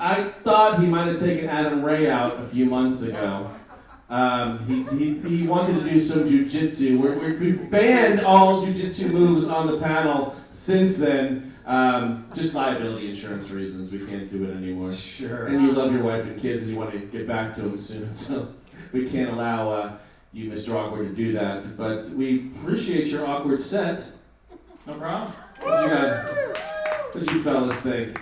I thought he might have taken Adam Ray out a few months ago. He wanted to do some jujitsu. We've banned all jujitsu moves on the panel since then. Just liability insurance reasons, we can't do it anymore. Sure. And you love your wife and kids and you want to get back to them soon, so we can't allow you, Mr. Awkward, to do that. But we appreciate your awkward set. No problem. What you fellas think?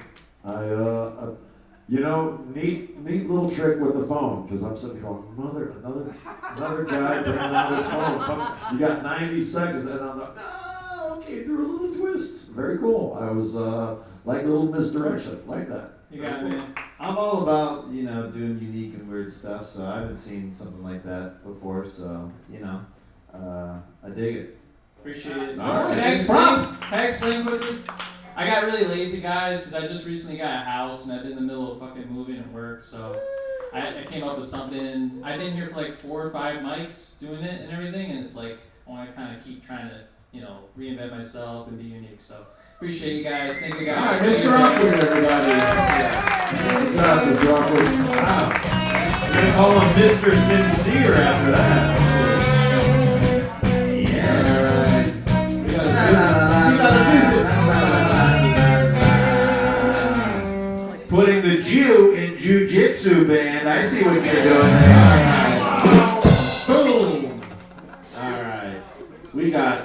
You know, neat little trick with the phone, because I'm sitting going, another guy bringing out his phone. You got 90 seconds, and I'm like, okay, threw a little twist. Very cool. I was like a little misdirection, like that. You got it, man. I'm all about, you know, doing unique and weird stuff, so I haven't seen something like that before, so, you know, I dig it. Appreciate it. All right. Can I explain quickly? I got really lazy, guys, because I just recently got a house and I've been in the middle of fucking moving and work, so I came up with something. I've been here for like 4 or 5 mics doing it and everything, and it's like I want to kind of keep trying to, you know, reinvent myself and be unique. So appreciate you guys. Thank you guys. All right, Mr. Awkward, everybody. Good job, Mr. Awkward. Wow. We're going to call him Mr. Sincere after that. Yeah. All right. We got a visit. Putting the Jew in Jiu-Jitsu band. I see what you're doing there. Boom.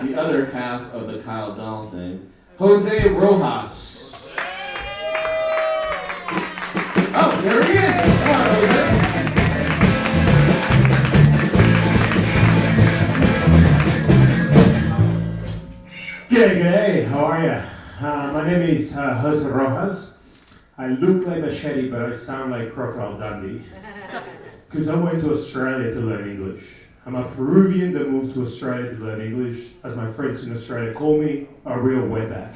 the other half of the Kyle Dahl thing, Jose Roas. Oh, there he is. Come on, Jose. G'day, how are ya? My name is Jose Roas. I look like Machete, but I sound like Crocodile Dundee. Because I went to Australia to learn English. I'm a Peruvian that moved to Australia to learn English, as my friends in Australia call me, a real wetback.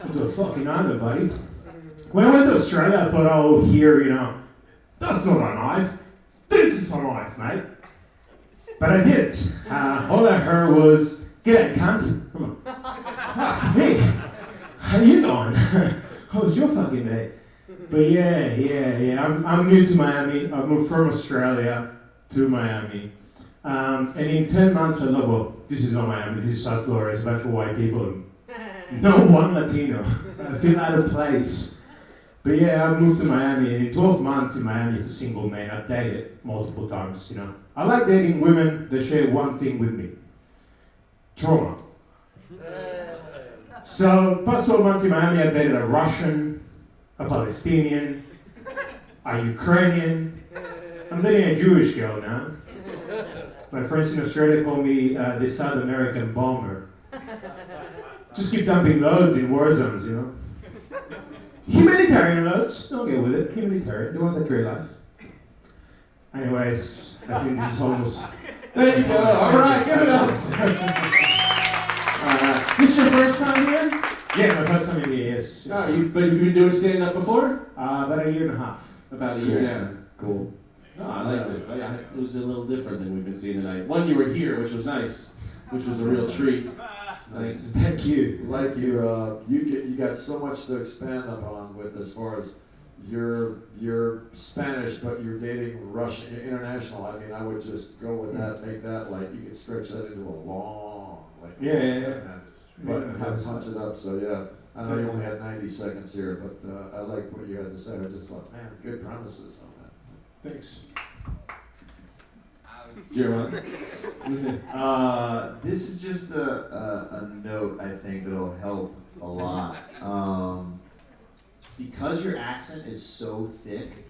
Went to a fucking island, buddy. When I went to Australia, I thought, oh, here, that's not a knife. This is a knife, mate. But I didn't. All I heard was, "G'day, cunt." Come on. Hey, how you doing? How's your fucking day? But yeah. I'm new to Miami. I moved from Australia to Miami. And in 10 months, I thought, well, this is not Miami, this is South Florida, it's a bunch of white people. No one Latino. I feel out of place. But yeah, I moved to Miami, and in 12 months in Miami as a single man, I've dated multiple times, I like dating women that share one thing with me. Trauma. So, past 12 months in Miami, I dated a Russian, a Palestinian, a Ukrainian. I'm dating a Jewish girl now. My friends in Australia call me the South American bomber. Just keep dumping loads in war zones, Humanitarian loads, don't get with it. Humanitarian, the ones that create life. Anyways, I think this is almost... There you go. All right, give it up. This is your first time here? Yeah, my first time in here, yes. But you've been doing stand up before? About a year and a half. About a year, yeah. Cool. No, I liked it. It was a little different than we've been seeing tonight. One, you were here, which was nice, which was a real treat. Nice. Thank you. Like you got so much to expand upon with as far as you're Spanish, but you're dating Russian international. I mean, I would just go with that, make that like you could stretch that into a long Yeah. But punch it up. So yeah, I know you only had 90 seconds here, but I like what you had to say. I just thought, man, good premises on that. Thanks. Giovani? This is just a note I think that'll help a lot. Because your accent is so thick,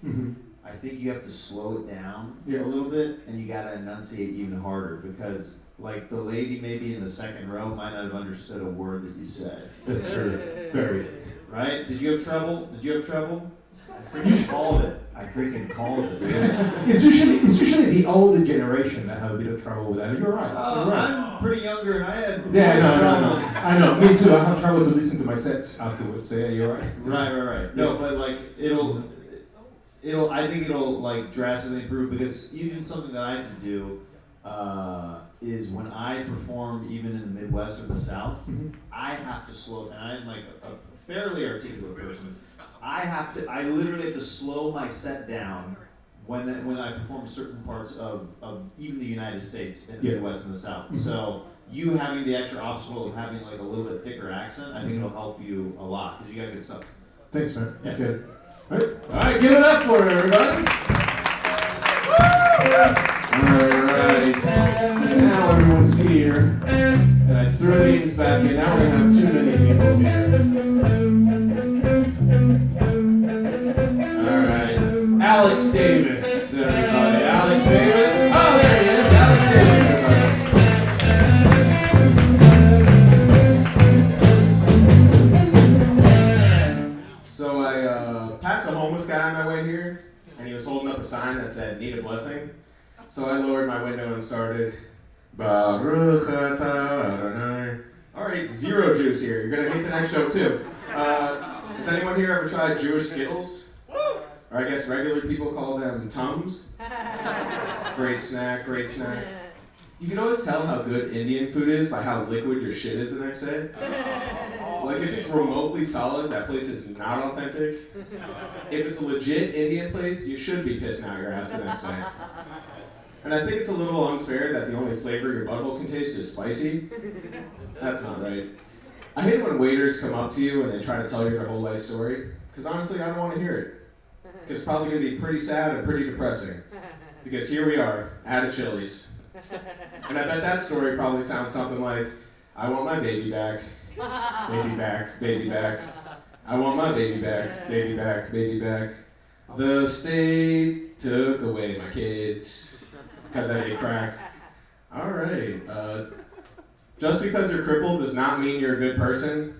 I think you have to slow it down a little bit, and you gotta enunciate even harder because, like, the lady maybe in the second row might not have understood a word that you said. That's true. Very. Right? Did you have trouble? I freaking called it. It's usually the older generation that have a bit of trouble with that. You're right. I'm pretty younger, and I had no. I know. Me too. I have trouble to listen to my sets afterwards. So yeah, you're right. Right. No, but like I think it'll like drastically improve because even something that I have to do is when I perform even in the Midwest or the South, I have to slow, and I'm like a fairly articulate person. I literally have to slow my set down when I perform certain parts of even the United States in the Midwest and the South. So you having the extra obstacle of having like a little bit thicker accent, I think it'll help you a lot because you got good stuff. Thanks, man. Yeah. Good. All right, give it up for it, everybody. All right. So now everyone's here, and I threw names back in. Now we're gonna have too many people here. All right, Alex Davis, everybody. Alex Davis. Oh, there he is, Alex Davis. So I passed a homeless guy on my way here, and he was holding up a sign that said, "Need a blessing." So I lowered my window and started, Baruch atah Adonai. All right, zero Jews here. You're gonna hate the next joke too. Has anyone here ever tried Jewish Skittles? Or I guess regular people call them Tums. Great snack. You can always tell how good Indian food is by how liquid your shit is the next day. Like if it's remotely solid, that place is not authentic. If it's a legit Indian place, you should be pissing out your ass the next day. And I think it's a little unfair that the only flavor your butthole can taste is spicy. That's not right. I hate when waiters come up to you and they try to tell you their whole life story, because honestly, I don't want to hear it. It's probably going to be pretty sad and pretty depressing. Because here we are, at a Chili's. And I bet that story probably sounds something like, I want my baby back, baby back, baby back. I want my baby back, baby back, baby back. The state took away my kids because I ate crack. All right. Just because you're crippled does not mean you're a good person.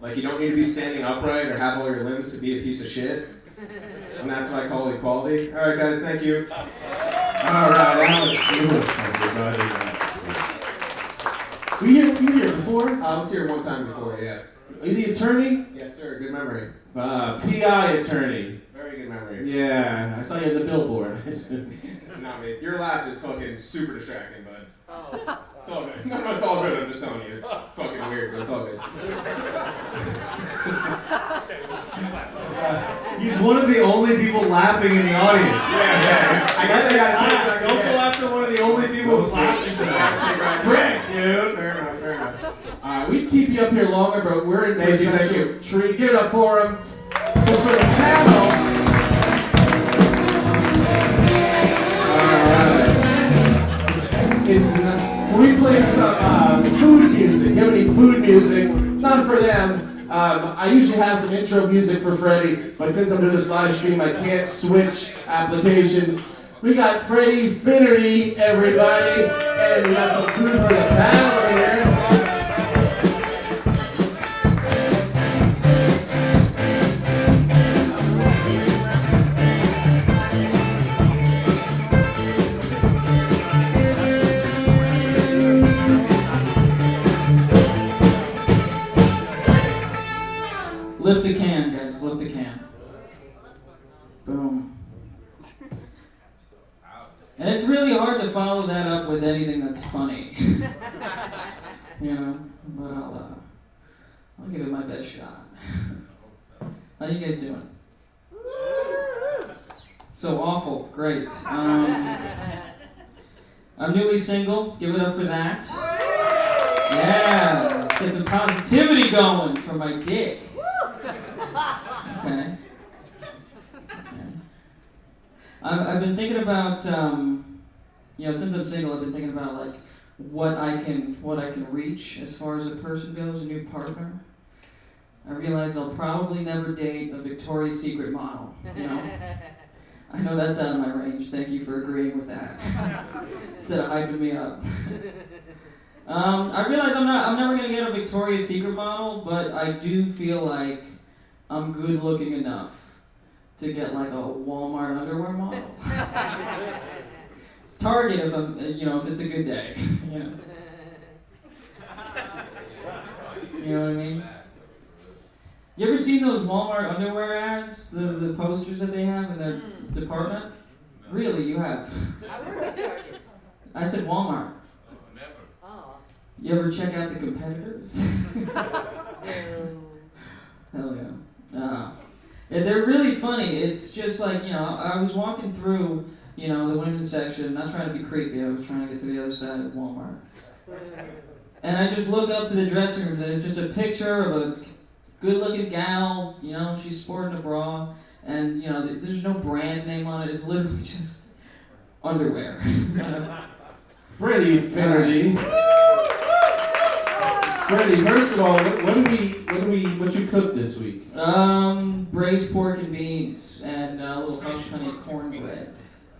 Like, you don't need to be standing upright or have all your limbs to be a piece of shit. And that's what I call equality. All right, guys, thank you. All right, Alex, were you here before? I was here one time before, yeah. Are you the attorney? Yes, sir. Good memory. PI attorney. Very good memory. Yeah, I saw you on the billboard. Not me. Your laugh is fucking super distracting, bud. It's all good. No, it's all good. I'm just telling you. It's fucking weird, but it's all good. He's one of the only people laughing in the audience. Yeah. I guess I gotta take it. Don't go after one of the only people who's laughing tonight. Great, dude. Fair enough. We'd keep you up here longer, but we're in for a special treat. Give it up for him. Just for the panel. We play some food music. You have any food music? Not for them. I usually have some intro music for Freddy, but since I'm doing this live stream, I can't switch applications. We got Freddy Finity, everybody, and we got some food for the panel here. Lift the can, guys. Lift the can. Boom. And it's really hard to follow that up with anything that's funny. You know? But I'll give it my best shot. How you guys doing? So awful. Great. I'm newly single. Give it up for that. Yeah. Get some positivity going for my dick. Okay. I've been thinking about, since I'm single, I've been thinking about like what I can reach as far as a person goes, a new partner. I realize I'll probably never date a Victoria's Secret model. You know, I know that's out of my range. Thank you for agreeing with that. Instead of hyping me up. I realize I'm never gonna get a Victoria's Secret model, but I do feel like I'm good looking enough to get like a Walmart underwear model. Target if I'm, if it's a good day. You know what I mean? You ever seen those Walmart underwear ads? The posters that they have in their department? Really, you have? I work at Target. I said Walmart. Never. Oh. You ever check out the competitors? Hell yeah. They're really funny. It's just like, I was walking through, the women's section, not trying to be creepy, I was trying to get to the other side of Walmart. And I just look up to the dressing room, and it's just a picture of a good-looking gal, she's sporting a bra, and, there's no brand name on it, it's literally just underwear. Freddy Finity. Freddy, first of all, what you cooked this week? Braised pork and beans and a little hush honey cornbread.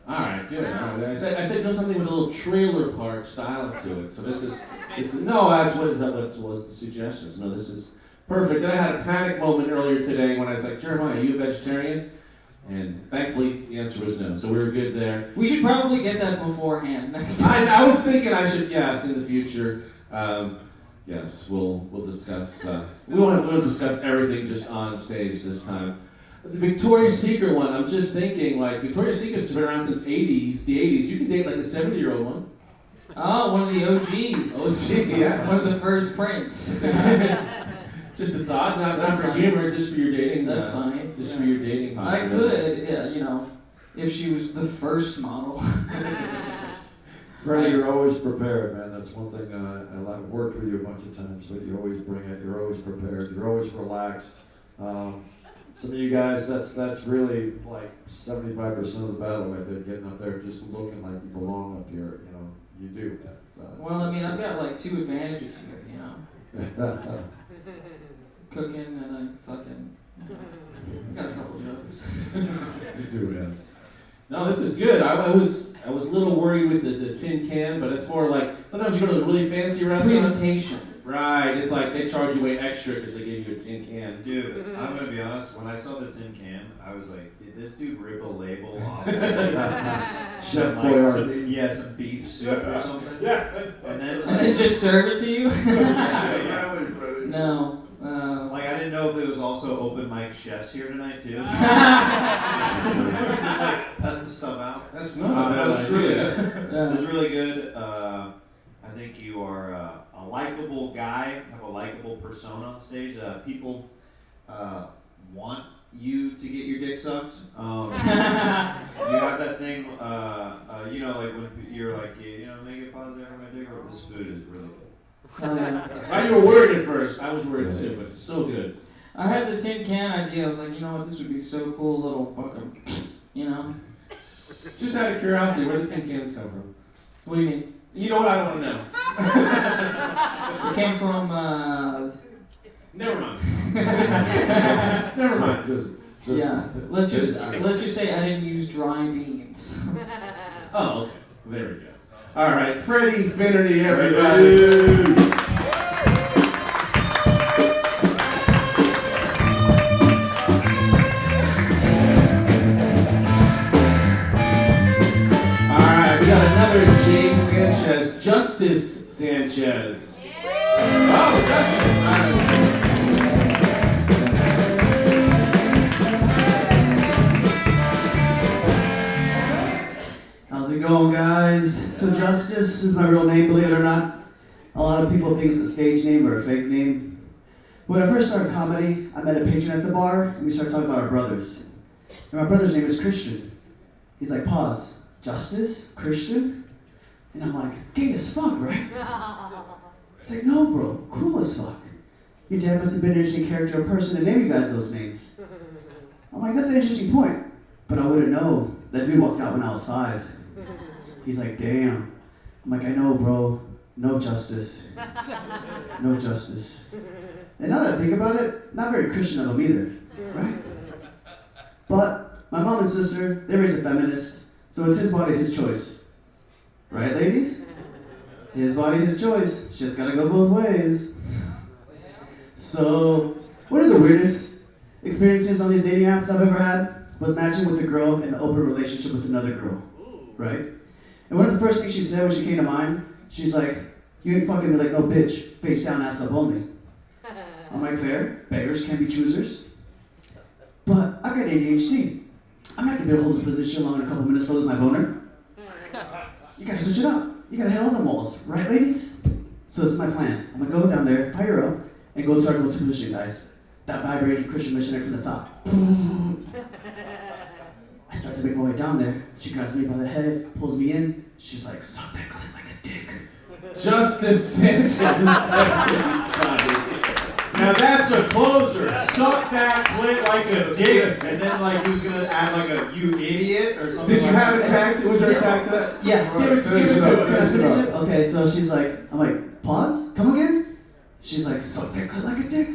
All right, good. All right. I said do something with a little trailer park style to it. So that's what was the suggestions. No, this is perfect. Then I had a panic moment earlier today when I was like, Jeremiah, are you a vegetarian? And thankfully, the answer was no. So we were good there. We should probably get that beforehand next time. I was thinking I should, yes, in the future. Yes, we'll discuss. We'll discuss everything just on stage this time. The Victoria's Secret one. I'm just thinking, like Victoria's Secret's been around since the 80s. You can date like a 70-year-old one. Oh, one of the OGs. OG, yeah. One of the first prints. Just a thought, not for humor, just for your dating. That's fine. Just for your dating. I could, if she was the first model. Freddy, you're always prepared, man. That's one thing I've worked with you a bunch of times, but you always bring it. You're always prepared. You're always relaxed. some of you guys, that's really like 75% of the battle right there, getting up there just looking like you belong up here. You know, you do. Well, I mean, I've got like 2 advantages here, you know. Cooking and I fucking got a couple jokes. You do, yeah. No, this is good. I was a little worried with the tin can, but it's more like sometimes you go to the really fancy restaurants. Presentation. Right. It's like they charge you way extra because they give you a tin can. Dude, I'm gonna be honest. When I saw the tin can, I was like, did this dude rip a label off? Chef Boyardee. Some beef soup or something. Yeah. And then And then just serve it to you? No. No. Like I didn't know if it was also open mic chefs here tonight too. Just like pass the stuff out. That's not a bad That's really idea. good. That's really good. I think you are a likable guy, have a likable persona on stage. People want you to get your dick sucked. You have that thing, you know, like when you're like, you know, make it positive for my dick. This food is really good. You were worried at first. I was worried too, but it's so good. I had the tin can idea. I was like, you know what, this would be so cool, little fucking, you know. Just out of curiosity, where do tin cans come from? What do you mean? You know what? I don't know. It came from, Never mind. Never mind. Just yeah. Let's just say I didn't use dry beans. Oh, okay. There we go. All right, Freddy Finity, everybody. Sanchez, Justice Sanchez. Oh, Justice. All right. How's it going, guys? So Justice is my real name, believe it or not. A lot of people think it's a stage name or a fake name. When I first started comedy, I met a patron at the bar, and we started talking about our brothers. And my brother's name is Christian. He's like, pause, Justice? Christian? And I'm like, gay as fuck, right? He's like, no, bro, cool as fuck. Your dad must have been an interesting character or person to name you guys those names. I'm like, that's an interesting point. But I wouldn't know. That dude walked out when I was 5. He's like, damn. I'm like, I know, bro. No justice. No justice. And now that I think about it, not very Christian of him either, right? But my mom and sister, they raised a feminist, so it's his body, his choice. Right, ladies? His body, his choice. Shit's gotta go both ways. So, one of the weirdest experiences on these dating apps I've ever had was matching with a girl in an open relationship with another girl, right? And one of the first things she said when she came to mind, she's like, you ain't fucking me like no bitch, face down, ass up only. I'm like, fair, beggars can be choosers. But I got ADHD. I'm not gonna be able to hold this position long in a couple minutes to lose my boner. You gotta switch it up. You gotta hit all the walls, right, ladies? So this is my plan. I'm gonna go down there, fire up, and go to our go-to position, guys. That vibrating Christian missionary from the top. I start to make my way down there. She grabs me by the head, pulls me in. She's like, suck that clit like a dick. Justice Sanchez. Now that's a closer. Suck that clit like a dick. And then like who's gonna add like a you idiot or something? Did you have a tag? Was there a tag to that? Yeah. Give it to us. Okay, so she's like, I'm like, pause? Come again? She's like, suck that clit like a dick.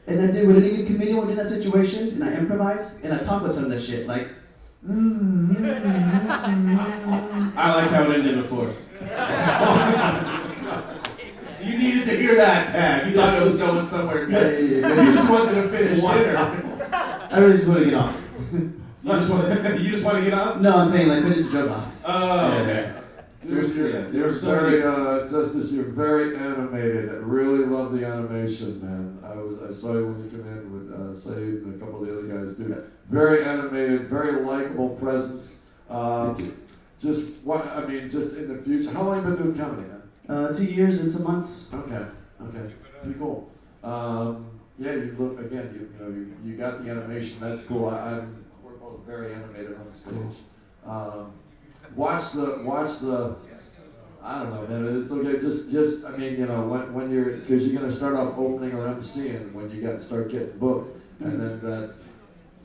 And I did what any comedian would do in that situation, and I improvised, and I talk with her that shit, like, I like how it ended before. You needed to hear that tag. You thought it was going somewhere good. You just wanted to finish dinner. I really just want to get off. You just want to get off? No, I'm saying like finish the joke off. Oh, okay. You're very, Justice, you're very animated. I really love the animation, man. I saw you when you came in with Saeed and a couple of the other guys do. Very animated, very likable presence. Just in the future. How long have you been doing comedy, man? 2 years and some months. Okay, pretty cool. Yeah, you look again. You got the animation. That's cool. We're both very animated on the stage. Watch the. I don't know, man. It's okay. Just. I mean, when you're, because you're gonna start off opening or emceeing when you start getting booked, and then that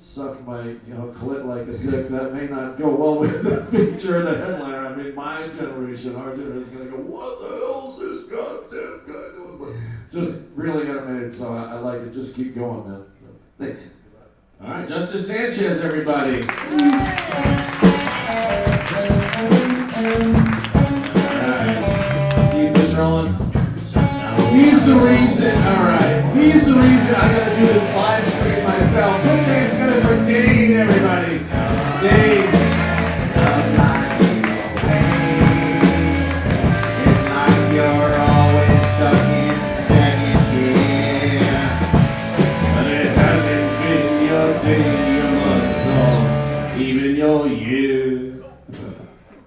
suck my, clit like a dick, that may not go well with the feature of the headliner. I mean, my generation, our generation is going to go, what the hell is this goddamn guy doing? But just really animated, so I like it. Just keep going, man. Thanks. All right, Justice Sanchez, everybody. All right, keep this rolling. He's the reason, all right, he's the reason I gotta do this live stream myself. Put your hands together for Dane, everybody. Dane. It's like you're always stuck in second gear. But it hasn't been your day, your month, or even your year.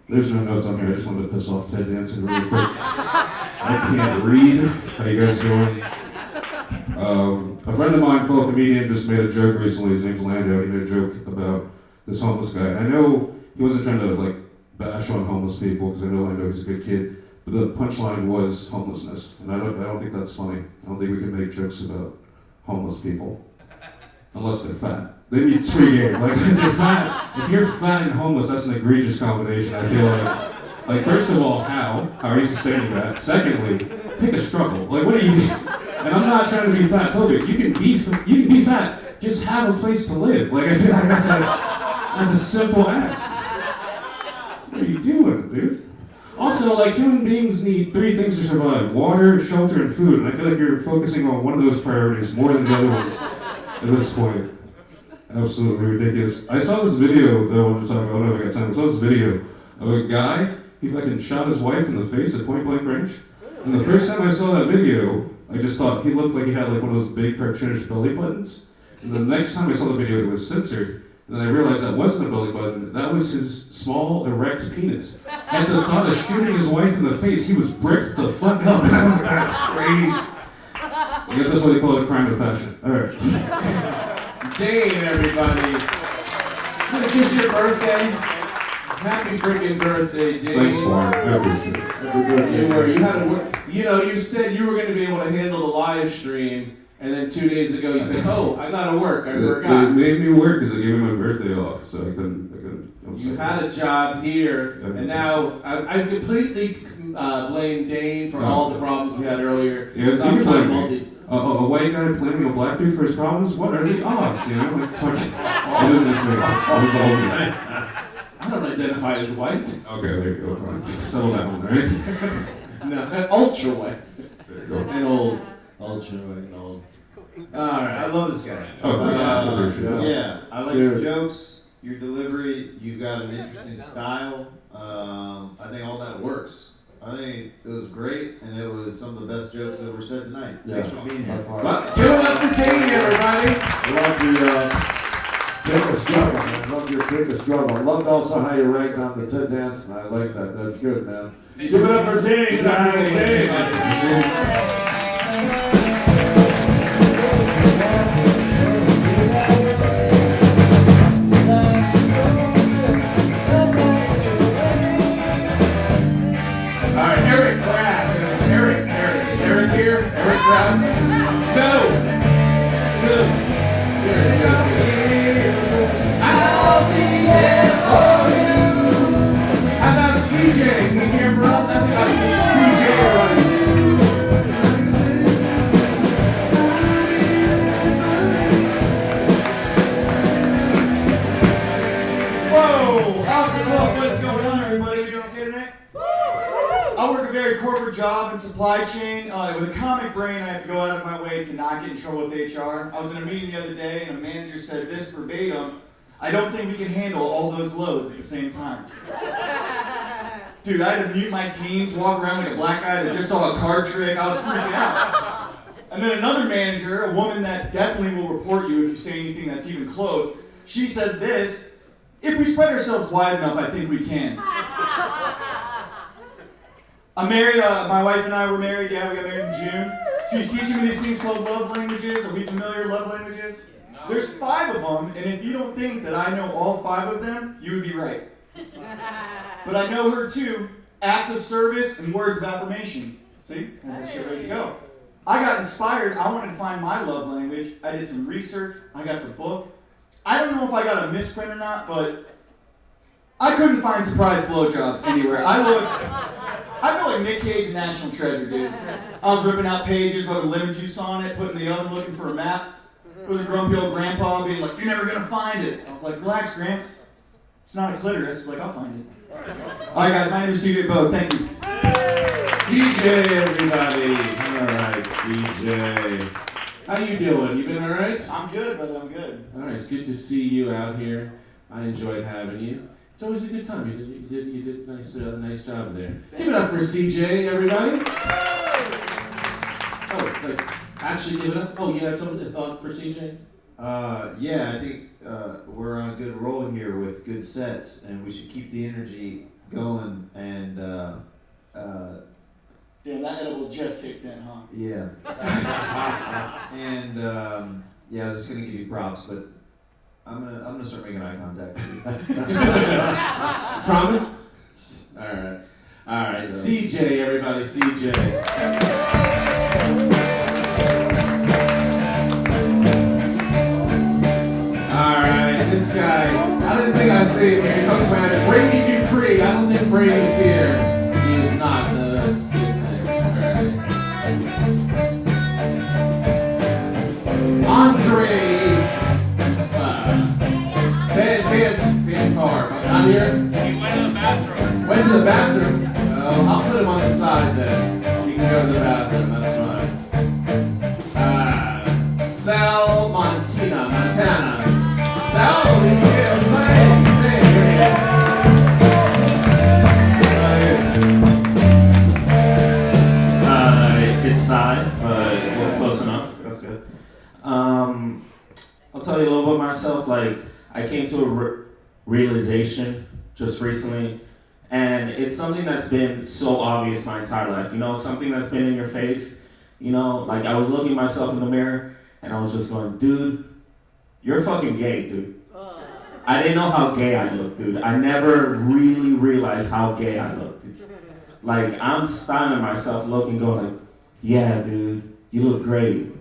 There's no notes on here. I just wanted to piss off Ted Danson really quick. I can't read. How you guys doing? A friend of mine, fellow comedian, just made a joke recently. His name's Lando. He made a joke about this homeless guy. I know he wasn't trying to bash on homeless people because I know Lando is a good kid. But the punchline was homelessness, and I don't think that's funny. I don't think we can make jokes about homeless people unless they're fat. Then it's free game. If you're fat and homeless, that's an egregious combination. I feel like first of all, how are you sustaining that? Secondly, pick a struggle. What are you? And I'm not trying to be fat phobic. You can be fat. Just have a place to live. I feel like that's a simple ask. What are you doing, dude? Also, human beings need three things to survive: water, shelter, and food. And I feel like you're focusing on one of those priorities more than the other ones at this point. Absolutely ridiculous. I saw this video that I wanted to talk about. I don't know if I got time. I saw this video of a guy, he fucking shot his wife in the face at point blank range. And the first time I saw that video, I just thought he looked like he had one of those big cartoonish belly buttons. And the next time I saw the video, it was censored. And then I realized that wasn't a belly button. That was his small, erect penis. At the thought of shooting his wife in the face, he was bricked the fuck up. And I was like, that's crazy. I guess that's why they call it a crime of passion. All right. Dane, everybody. Is this your birthday? Happy freaking birthday, Dane. Thanks, Warren. I appreciate it. You had to work. You said you were going to be able to handle the live stream, and then 2 days ago you said, "Oh, I gotta work. I forgot." It made me work because they gave me my birthday off, so I couldn't. You had a job here, and now I completely blame Dane for all the problems we had earlier. Yeah, it's you blame me. A white guy blaming a black dude for his problems? What are the odds, What is it? What is all me? I don't identify as white. Okay, there you go. Settle down, right? No, ultra white. There you go. And old. Ultra white and old. Alright, I love this guy. Yeah, I like your jokes, your delivery, you've got an interesting style. I think all that works. I think it was great, and it was some of the best jokes that were said tonight. Thanks for being here. Give it up for Dane, everybody. Love your pick a struggle, man. Love your pick a struggle. Loved also how you ranked on the Ted Danson. I like that. That's good, man. Give it up for Dane, guys. I'll be here for you. How about CJ? Is he here for us? I think I see CJ running. What's going on, everybody? You doing okay tonight? I work a very corporate job in supply chain. With a comic brain, I have to go out of my way to not get in trouble with HR. I was in a meeting the other day, and a manager said this verbatim: "I don't think we can handle all those loads at the same time." Dude, I had to mute my teams, walk around like a black guy that just saw a card trick. I was freaking out. And then another manager, a woman that definitely will report you if you say anything that's even close, she said this: "If we spread ourselves wide enough, I think we can." I'm married, my wife and I were married, yeah, we got married in June. So you see too many these things called love languages? Are we familiar with love languages? No. There's 5 of them, and if you don't think that I know all 5 of them, you would be right. But I know her too: acts of service and words of affirmation. See? That's ready to go. I got inspired. I wanted to find my love language. I did some research. I got the book. I don't know if I got a misprint or not, but I couldn't find surprise blowjobs anywhere. I feel like Nick Cage in National Treasure, dude. I was ripping out pages, rubbing lemon juice on it, putting in the oven looking for a map. It was a grumpy old grandpa being like, "You're never gonna find it." I was like, "Relax, Gramps. It's not a clitoris." He's like, "I'll find it." Alright guys, my name is CJ Bogue. Thank you. CJ, everybody. All right, CJ. How you doing? You been all right? I'm good, brother. I'm good. All right, it's good to see you out here. I enjoyed having you. It's always a good time. You did nice job there. Give it up for CJ, everybody. Oh, like actually give it up. Oh, you had something thought for CJ? Yeah, I think we're on a good roll here with good sets, and we should keep the energy going. And Damn, that edible just kicked in, huh? yeah. And yeah, I was just gonna give you props, but I'm gonna start making eye contact with you. Promise? All right. CJ, everybody, CJ. Alright, this guy, I didn't think I'd see him here. Coach man, Brady Dupree. I don't think Brady's here. He is not, though. That's a good thing. Alright. Andre Van Farm. Not here? He went to the bathroom. Went to the bathroom? Oh, I'll put him on the side then. He can go to the bathroom, that's fine. Sal Montana. Sal, he's here. It's Sai, but we're close enough. That's good. I'll tell you a little bit about myself. Like, I came to a realization just recently, and it's something that's been so obvious my entire life. You know, something that's been in your face. You know, like I was looking at myself in the mirror, and I was just going, dude, you're fucking gay, dude. I didn't know how gay I looked, dude. I never really realized how gay I looked. Like, I'm styling myself looking, going like, yeah, dude, you look great.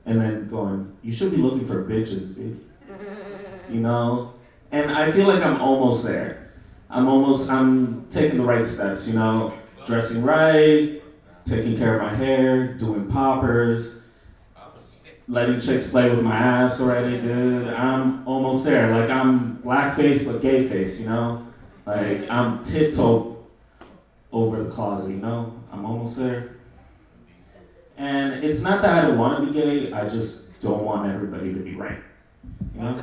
And then going, you should be looking for bitches, dude. You know? And I feel like I'm almost there. I'm taking the right steps, you know? Dressing right, taking care of my hair, doing poppers, letting chicks play with my ass already, dude. I'm almost there. Like, I'm blackface but gay face, you know? Like, I'm tiptoe over the closet, you know? I'm almost there. And it's not that I don't want to be gay, I just don't want everybody to be right. You know?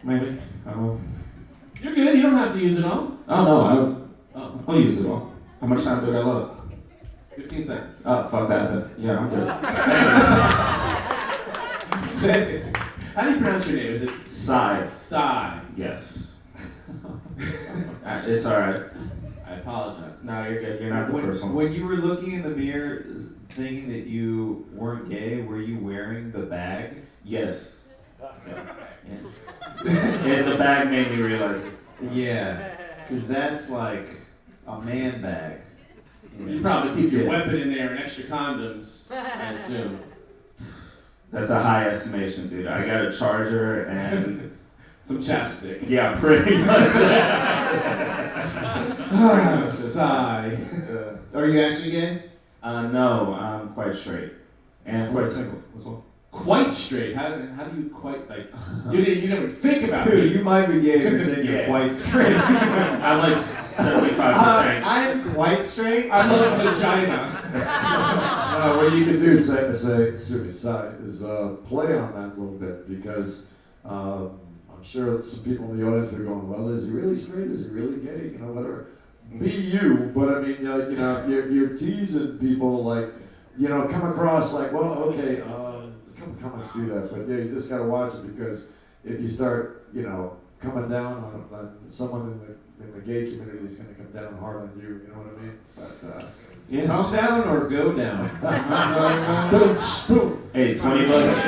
Maybe. I don't know. You're good, you don't have to use it all. Oh, no, I'll use it all. How much time do I love? 15 seconds. Oh, fuck that, then. Yeah, I'm good. Say, how do you pronounce your name? Is it Sai? Sai. Yes. It's alright. I apologize. No, you're good. You're not the first one. When you were looking in the mirror, thinking that you weren't gay, were you wearing the bag? Yes. And the bag made me realize it. Yeah, because that's like a man bag. You probably keep your weapon in there and extra condoms, I assume. That's a high estimation, dude. I got a charger and some chapstick. Yeah, pretty much. Sigh. Are you actually gay? No, I'm quite straight and quite single as well. Quite straight? How do you quite, like, you never think about it. Dude, you might be gay if you're saying you're quite straight. I'm like 75%. I'm quite straight. I love vagina. What you could do, excuse me, Sai, is play on that a little bit, because I'm sure some people in the audience are going, well, is he really straight? Is he really gay? You know, whatever. Be you, but I mean, like, you know, if you're teasing people, like, you know, come across like, well, okay, comics do that, but yeah, you just gotta watch it, because if you start, you know, coming down on someone in the gay community, is gonna come down hard on you. You know what I mean? But yeah, come down or go down. Boom. Hey, $20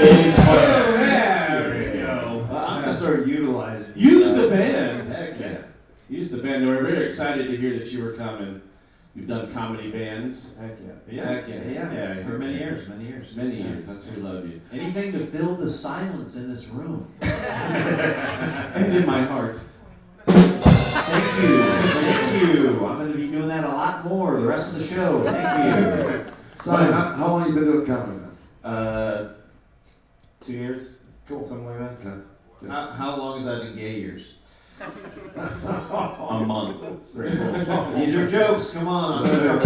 is There you go. I'm gonna start utilizing. Use the band. Heck yeah. Use the band. We're very excited to hear that you were coming. You've done comedy bands. Heck yeah. Heck yeah. For many years. Many years. That's why we love you. Anything to fill the silence in this room. And in my heart. Thank you. I'm going to be doing that a lot more the rest of the show. Thank you. So, how long have you been doing comedy now? 2 years. Cool. Something like that. Okay. How long is that in gay years? A month. These are jokes. Come on. I'm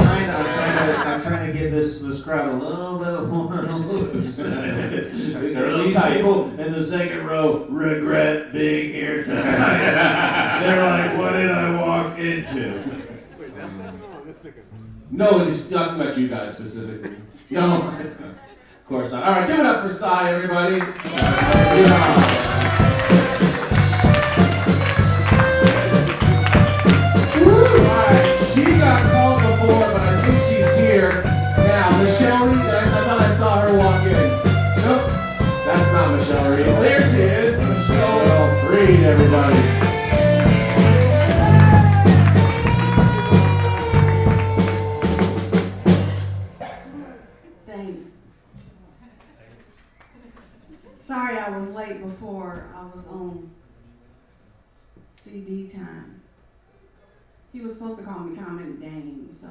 trying to get this crowd a little bit more loose. These people in the second row regret being here tonight. They're like, what did I walk into? No, he's talking about you guys specifically. No, of course not. All right, give it up for Sai, everybody. She got called before, but I think she's here now. Michelle Reed, I thought I saw her walk in. Nope, that's not Michelle Reed. Well, there she is, Michelle Reed, everybody. Thanks. Sorry I was late before. I was on CD time. He was supposed to call me Comedy Dame, so.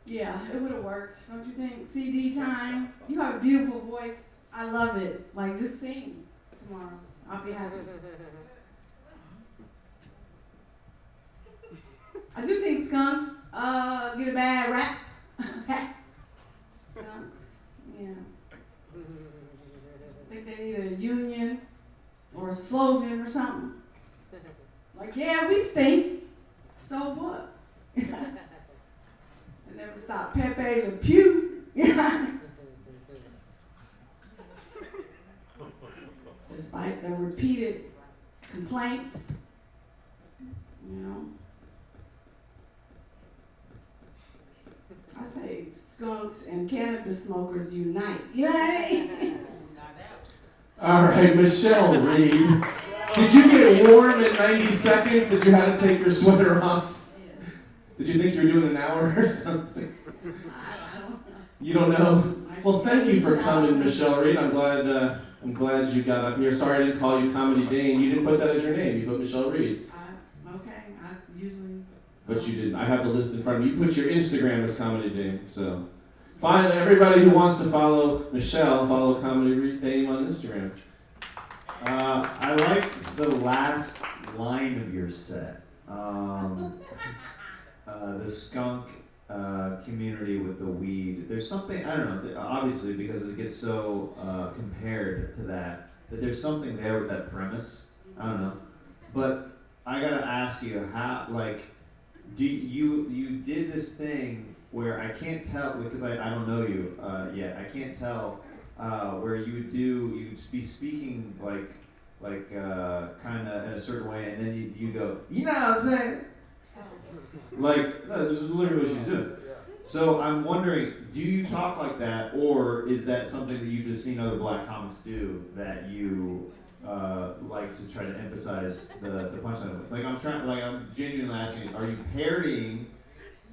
Yeah, it would have worked, don't you think? CD time. You have a beautiful voice. I love it. Like, just sing tomorrow. I'll be happy. I do think skunks get a bad rap. Skunks, yeah. I think they need a union or a slogan or something. Like, yeah, we stink. So what? I never stop Pepe Le Pew. Despite the repeated complaints, you know. I say skunks and cannabis smokers unite. Yay! All right, Michelle Reed. Did you get warm in 90 seconds that you had to take your sweater off? Did you think you were doing an hour or something? You don't know? Well, thank you for coming, Michelle Reed. I'm glad you got up here. Sorry I didn't call you Comedy Dane. You didn't put that as your name. You put Michelle Reed. Okay, I usually. But you didn't. I have the list in front of me. You put your Instagram as Comedy Dane. So, finally, everybody who wants to follow Michelle, follow Comedy Dane on Instagram. I liked the last line of your set. The skunk community with the weed. There's something, I don't know, obviously because it gets so compared to that there's something there with that premise. I don't know. But I gotta ask you, how, like, you did this thing where I can't tell, because I don't know you yet, I can't tell where you'd be speaking like kind of in a certain way, and then you go, you know what I'm saying? Like, no, this is literally what she's doing. So I'm wondering, do you talk like that, or is that something that you've just seen other black comics do that you like to try to emphasize the punchline with? Like, I'm genuinely asking, are you parodying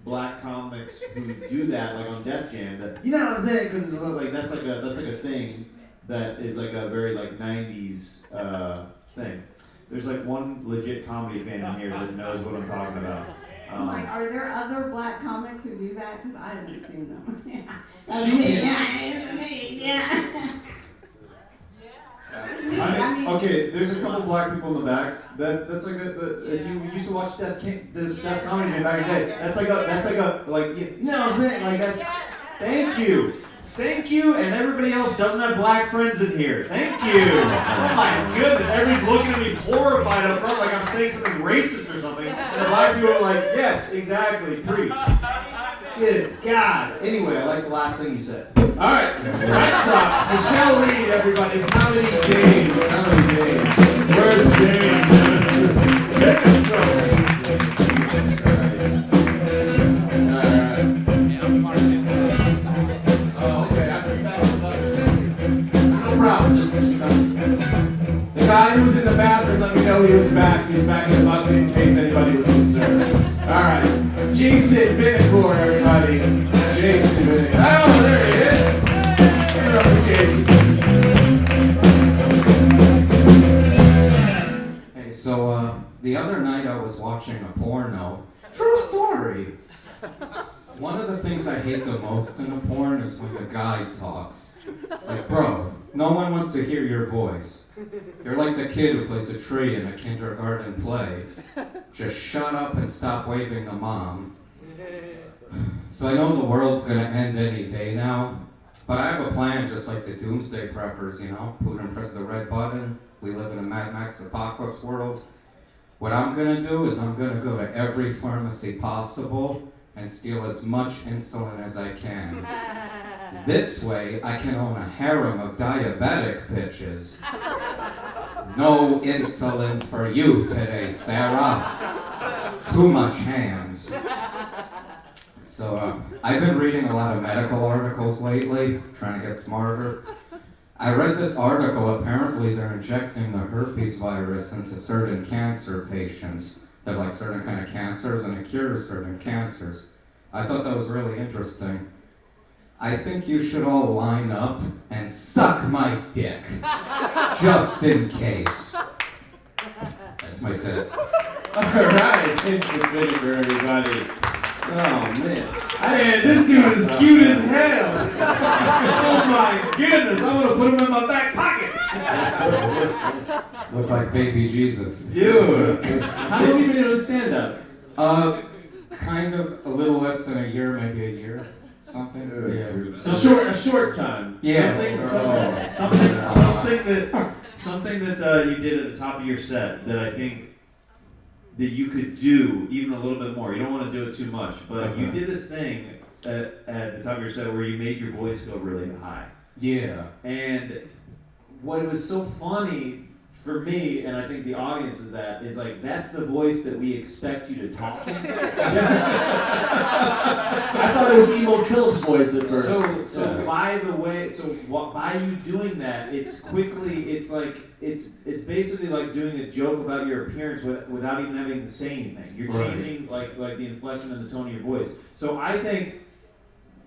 black comics who do that, like on Def Jam? That, you know what I'm saying? Because like that's like a thing that is like a very like '90s thing. There's like one legit comedy fan in here that knows what I'm talking about. I'm like, are there other black comics who do that? Because I haven't seen them. That's She me. can. Yeah, it's me. Yeah. I mean, okay, there's a couple black people in the back. That's like if you used to watch Def Comedy Jam back in the day, that's like you know what I'm saying? Like that's Thank you, and everybody else doesn't have black friends in here. Thank you. Oh my goodness, everybody's looking at me horrified up front like I'm saying something racist or something. And the black people are like, yes, exactly, preach. Good God. Anyway, I like the last thing you said. All right, right drop. Michelle Reed, everybody. Comedy Dane. Comedy Dane. Where's Dane? Take a stroke. The guy who was in the bathroom let me know he was back. He's back in the bucket in case anybody was concerned. All right. Jason Vinicor, everybody. Jason Vinicor. Oh, there he is. Give it up for Jason. Hey, so the other night I was watching a porno. True story. One of the things I hate the most in a porn is when the guy talks. Like, bro, no one wants to hear your voice. You're like the kid who plays a tree in a kindergarten play. Just shut up and stop waving to mom. So I know the world's gonna end any day now, but I have a plan just like the doomsday preppers, you know? Putin press the red button, we live in a Mad Max apocalypse world. What I'm gonna do is I'm gonna go to every pharmacy possible and steal as much insulin as I can. This way, I can own a harem of diabetic bitches. No insulin for you today, Sarah. Too much hands. So, I've been reading a lot of medical articles lately, trying to get smarter. I read this article, apparently they're injecting the herpes virus into certain cancer patients. They have like certain kind of cancers and it cures certain cancers. I thought that was really interesting. I think you should all line up and suck my dick. Just in case. That's my set. Alright, thanks for Vinegar, everybody. Oh man. Man, this dude is cute as hell. Oh my goodness, I'm gonna put him in my back pocket. Look like baby Jesus. Dude. How long have you been doing stand-up? Kind of a little less than a year, maybe a year. Something. Yeah. So a short time. Yeah. Something that you did at the top of your set that I think that you could do even a little bit more. You don't want to do it too much, but you did this thing at the top of your set where you made your voice go really high. Yeah. And what was so funny for me, and I think the audience is like, that's the voice that we expect you to talk in. I thought it was Emo Till's voice at first. So by the way, by you doing that, it's basically like doing a joke about your appearance without even having to say anything. You're changing like the inflection and the tone of your voice. So I think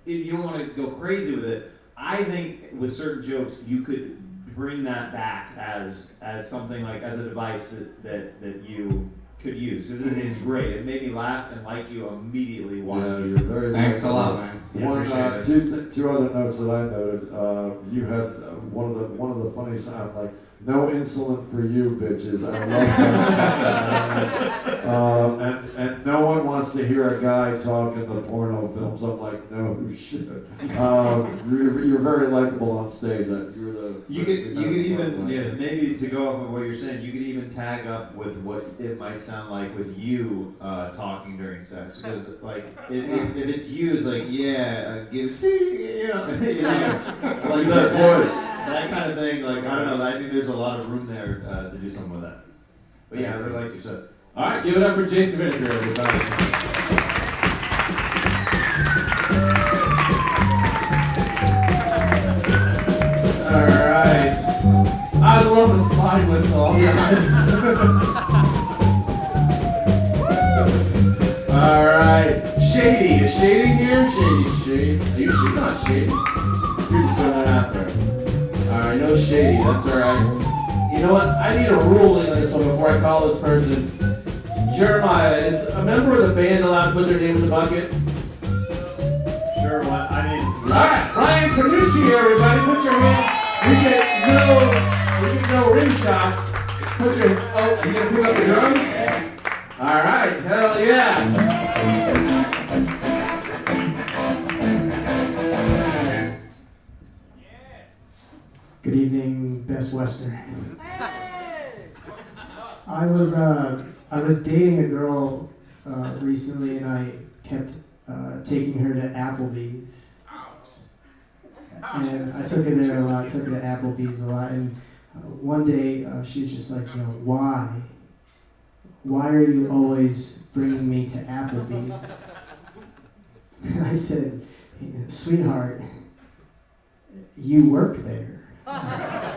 if you don't want to go crazy with it, I think with certain jokes you could bring that back as something like as a device that you could use. It is great. It made me laugh and like you immediately watching. Yeah, you're very Thanks a lot, man. Yeah, two other notes that I noted. You had one of the funny sounds like no insulin for you, bitches. I love that. And no one wants to hear a guy talk in the porno films. I'm like, no shit. You're very likable on stage. You could even maybe to go off of what you're saying, you could even tag up with what it might sound like with you talking during sex, because like if it's you, it's like give like that voice, that kind of thing. Like I don't know, I think there's a lot of room there to do something with that. But yeah, I really like your set. All right, give it up for Jason Vinegar, everybody. Alright. I love a slide whistle, I'll be honest. Alright. Shady. Is Shady here? Shady. Are you not Shady? You're just throwing that out there. Alright, no Shady, that's alright. You know what? I need a ruling on this one before I call this person. Jeremiah, is a member of the band allowed to put their name in the bucket? Sure, what? I mean... Alright, Ryan Canucci, everybody, put your hand. We get no rim shots. Put your, are you gonna pick up the drums? Alright, hell yeah. Good evening, Best Western. I was dating a girl recently, and I kept taking her to Applebee's. And I took her there a lot, took her to Applebee's a lot, and one day she was just like, why? Why are you always bringing me to Applebee's? And I said, sweetheart, you work there. I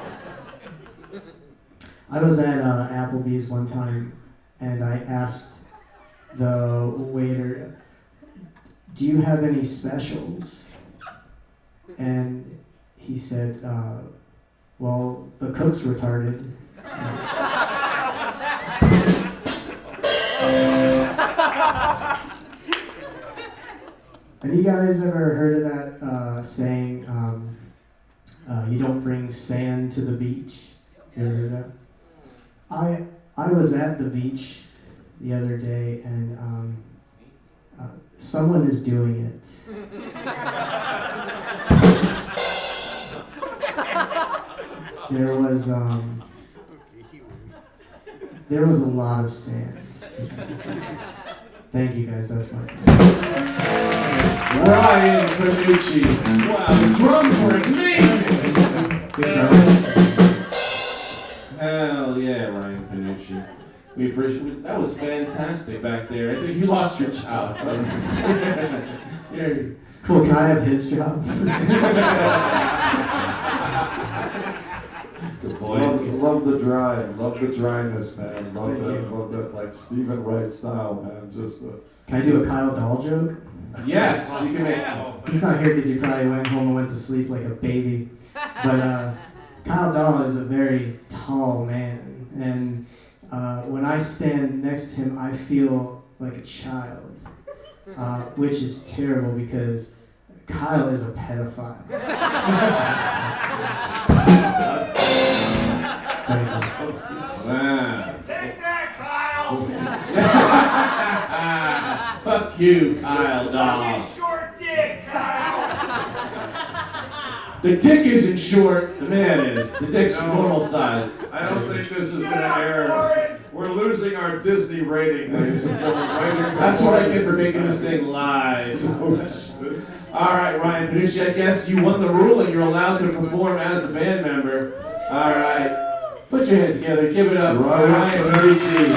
was at Applebee's one time, and I asked the waiter, do you have any specials? And he said, well, the cook's retarded. Have you guys ever heard of that saying, you don't bring sand to the beach? You ever heard that? I was at the beach the other day, and someone is doing it. There was a lot of sand. Thank you guys, that's my time. Ryan Panucci. Wow, the drums were amazing. Good job. Hell yeah, Ryan Panucci. We appreciate that was fantastic back there. I think you lost your job. Yeah. Cool, can I have his job? Good point. Love the dryness, man. Love that, like Stephen Wright style, man. Just Can I do a Kyle Dahl joke? Yes, you can make. He's not here because he probably went home and went to sleep like a baby. But Kyle Dahl is a very tall man, and when I stand next to him, I feel like a child, which is terrible because Kyle is a pedophile. Wow. Take that, Kyle! Fuck you, Kyle Suck Dahl. his short dick, Kyle! The dick isn't short, the man is. The dick's normal sized. I don't think this is gonna air. We're losing our Disney rating, ladies and gentlemen. That's what I get for making this thing live. All right, Ryan Panucci, I guess you won the rule and you're allowed to perform as a band member. All right. Put your hands together. Give it up for Ryan Panucci.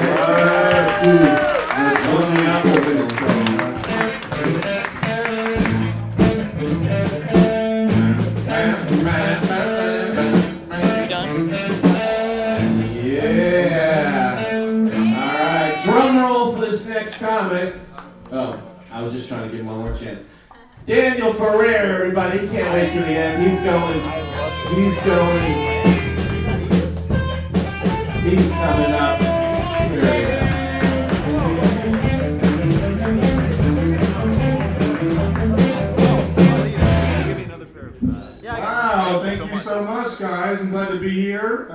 Drum roll for this next comic. Oh, I was just trying to give him one more chance. Daniel Ferrer, everybody. He can't wait to the end. He's going. He's coming up. Here we go. Wow, thank you so much, guys. I'm glad to be here.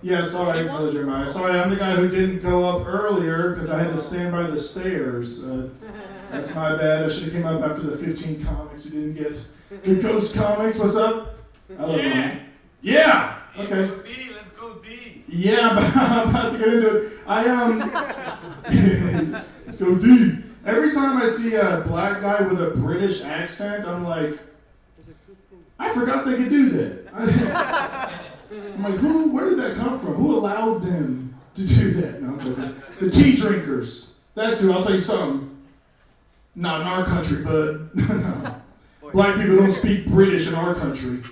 Yeah, sorry, Jeremiah. Sorry, I'm the guy who didn't go up earlier because I had to stand by the stairs. That's my bad. I should have came up after the 15 comics who didn't get the Ghost comics. What's up? I love you. Yeah! Okay. Let's go D. Yeah, I'm about to get into it. Let's go D. Every time I see a black guy with a British accent, I'm like, I forgot they could do that. I'm like, where did that come from? Who allowed them to do that? No, I'm joking. The tea drinkers. That's who. I'll tell you something. Not in our country, bud. No. Black people don't speak British in our country.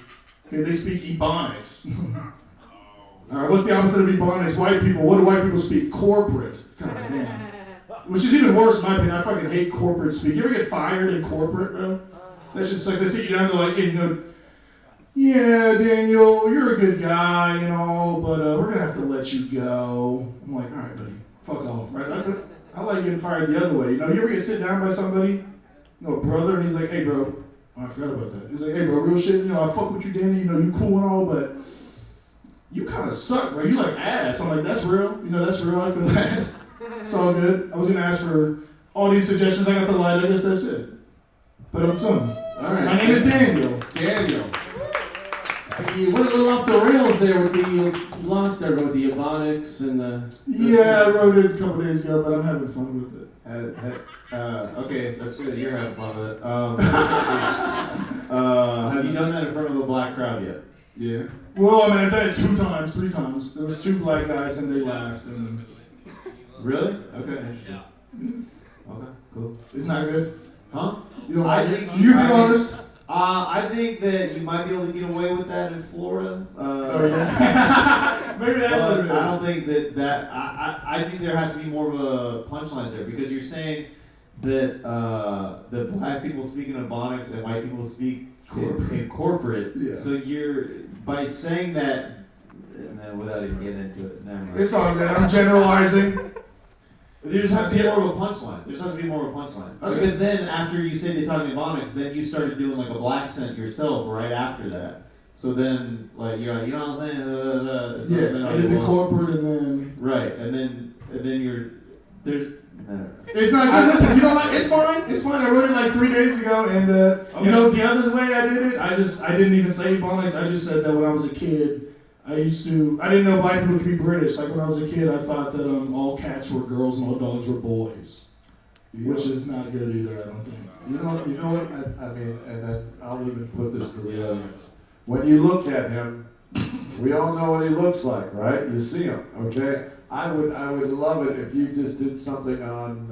Okay, they speak Ebonics. All right, what's the opposite of Ebonics? White people. What do white people speak? Corporate. God damn. Which is even worse, in my opinion. I fucking hate corporate speak. You ever get fired in corporate, bro? That shit sucks. They sit you down, they're like, hey, yeah, Daniel, you're a good guy and all, but we're gonna have to let you go. I'm like, all right, buddy, fuck off, right? I like getting fired the other way. You ever get sit down by somebody, a brother, and he's like, hey, bro, oh, I forgot about that. He's like, hey, bro, real shit, I fuck with you, Danny, you cool and all, but you kind of suck, bro. You like ass. I'm like, that's real. That's real. I feel that. It's all good. I was gonna ask for all these suggestions. I got the light. I guess that's it. But I'm done. All right. My name is Daniel. Daniel. You went a little off the rails there with you lost there with the Ebonics and the... Yeah, I wrote it a couple days ago, but I'm having fun with it. Okay, that's good that you're having fun with it. Have you done that in front of a black crowd yet? Yeah. Well, I mean, I've done it 3 times. There was 2 black guys and they laughed. And... Really? Okay, interesting. Okay, cool. It's not good? Huh? You don't like it? You be honest? I think that you might be able to get away with that in Florida. Oh, yeah. Maybe that's what it is. I don't think that I think there has to be more of a punchline there because you're saying that black people speak in Ebonics and white people speak in corporate. Yeah. So you're by saying that, and then without even getting into it, never mind. It's all good. I'm generalizing. There just has to be more of a punchline. There just has to be more of a punchline. Okay. Because then after you say they talk in Ebonics, then you started doing like a black accent yourself right after that. So then, like, you're like, you know what I'm saying? It's Yeah, I did the corporate and then... Right, and then you're... There's... It's not good. Listen, you know what? It's fine. It's fine. I wrote it like 3 days ago, and Okay. you know the other way I did it, I didn't even say Ebonics. I just said that when I was a kid, I didn't know black people could be British. Like when I was a kid, I thought that all cats were girls and all dogs were boys, which is not good either. I don't think. You know what? I mean, and then I'll even put this to the audience. When you look at him, we all know what he looks like, right? You see him, okay? I would love it if you just did something on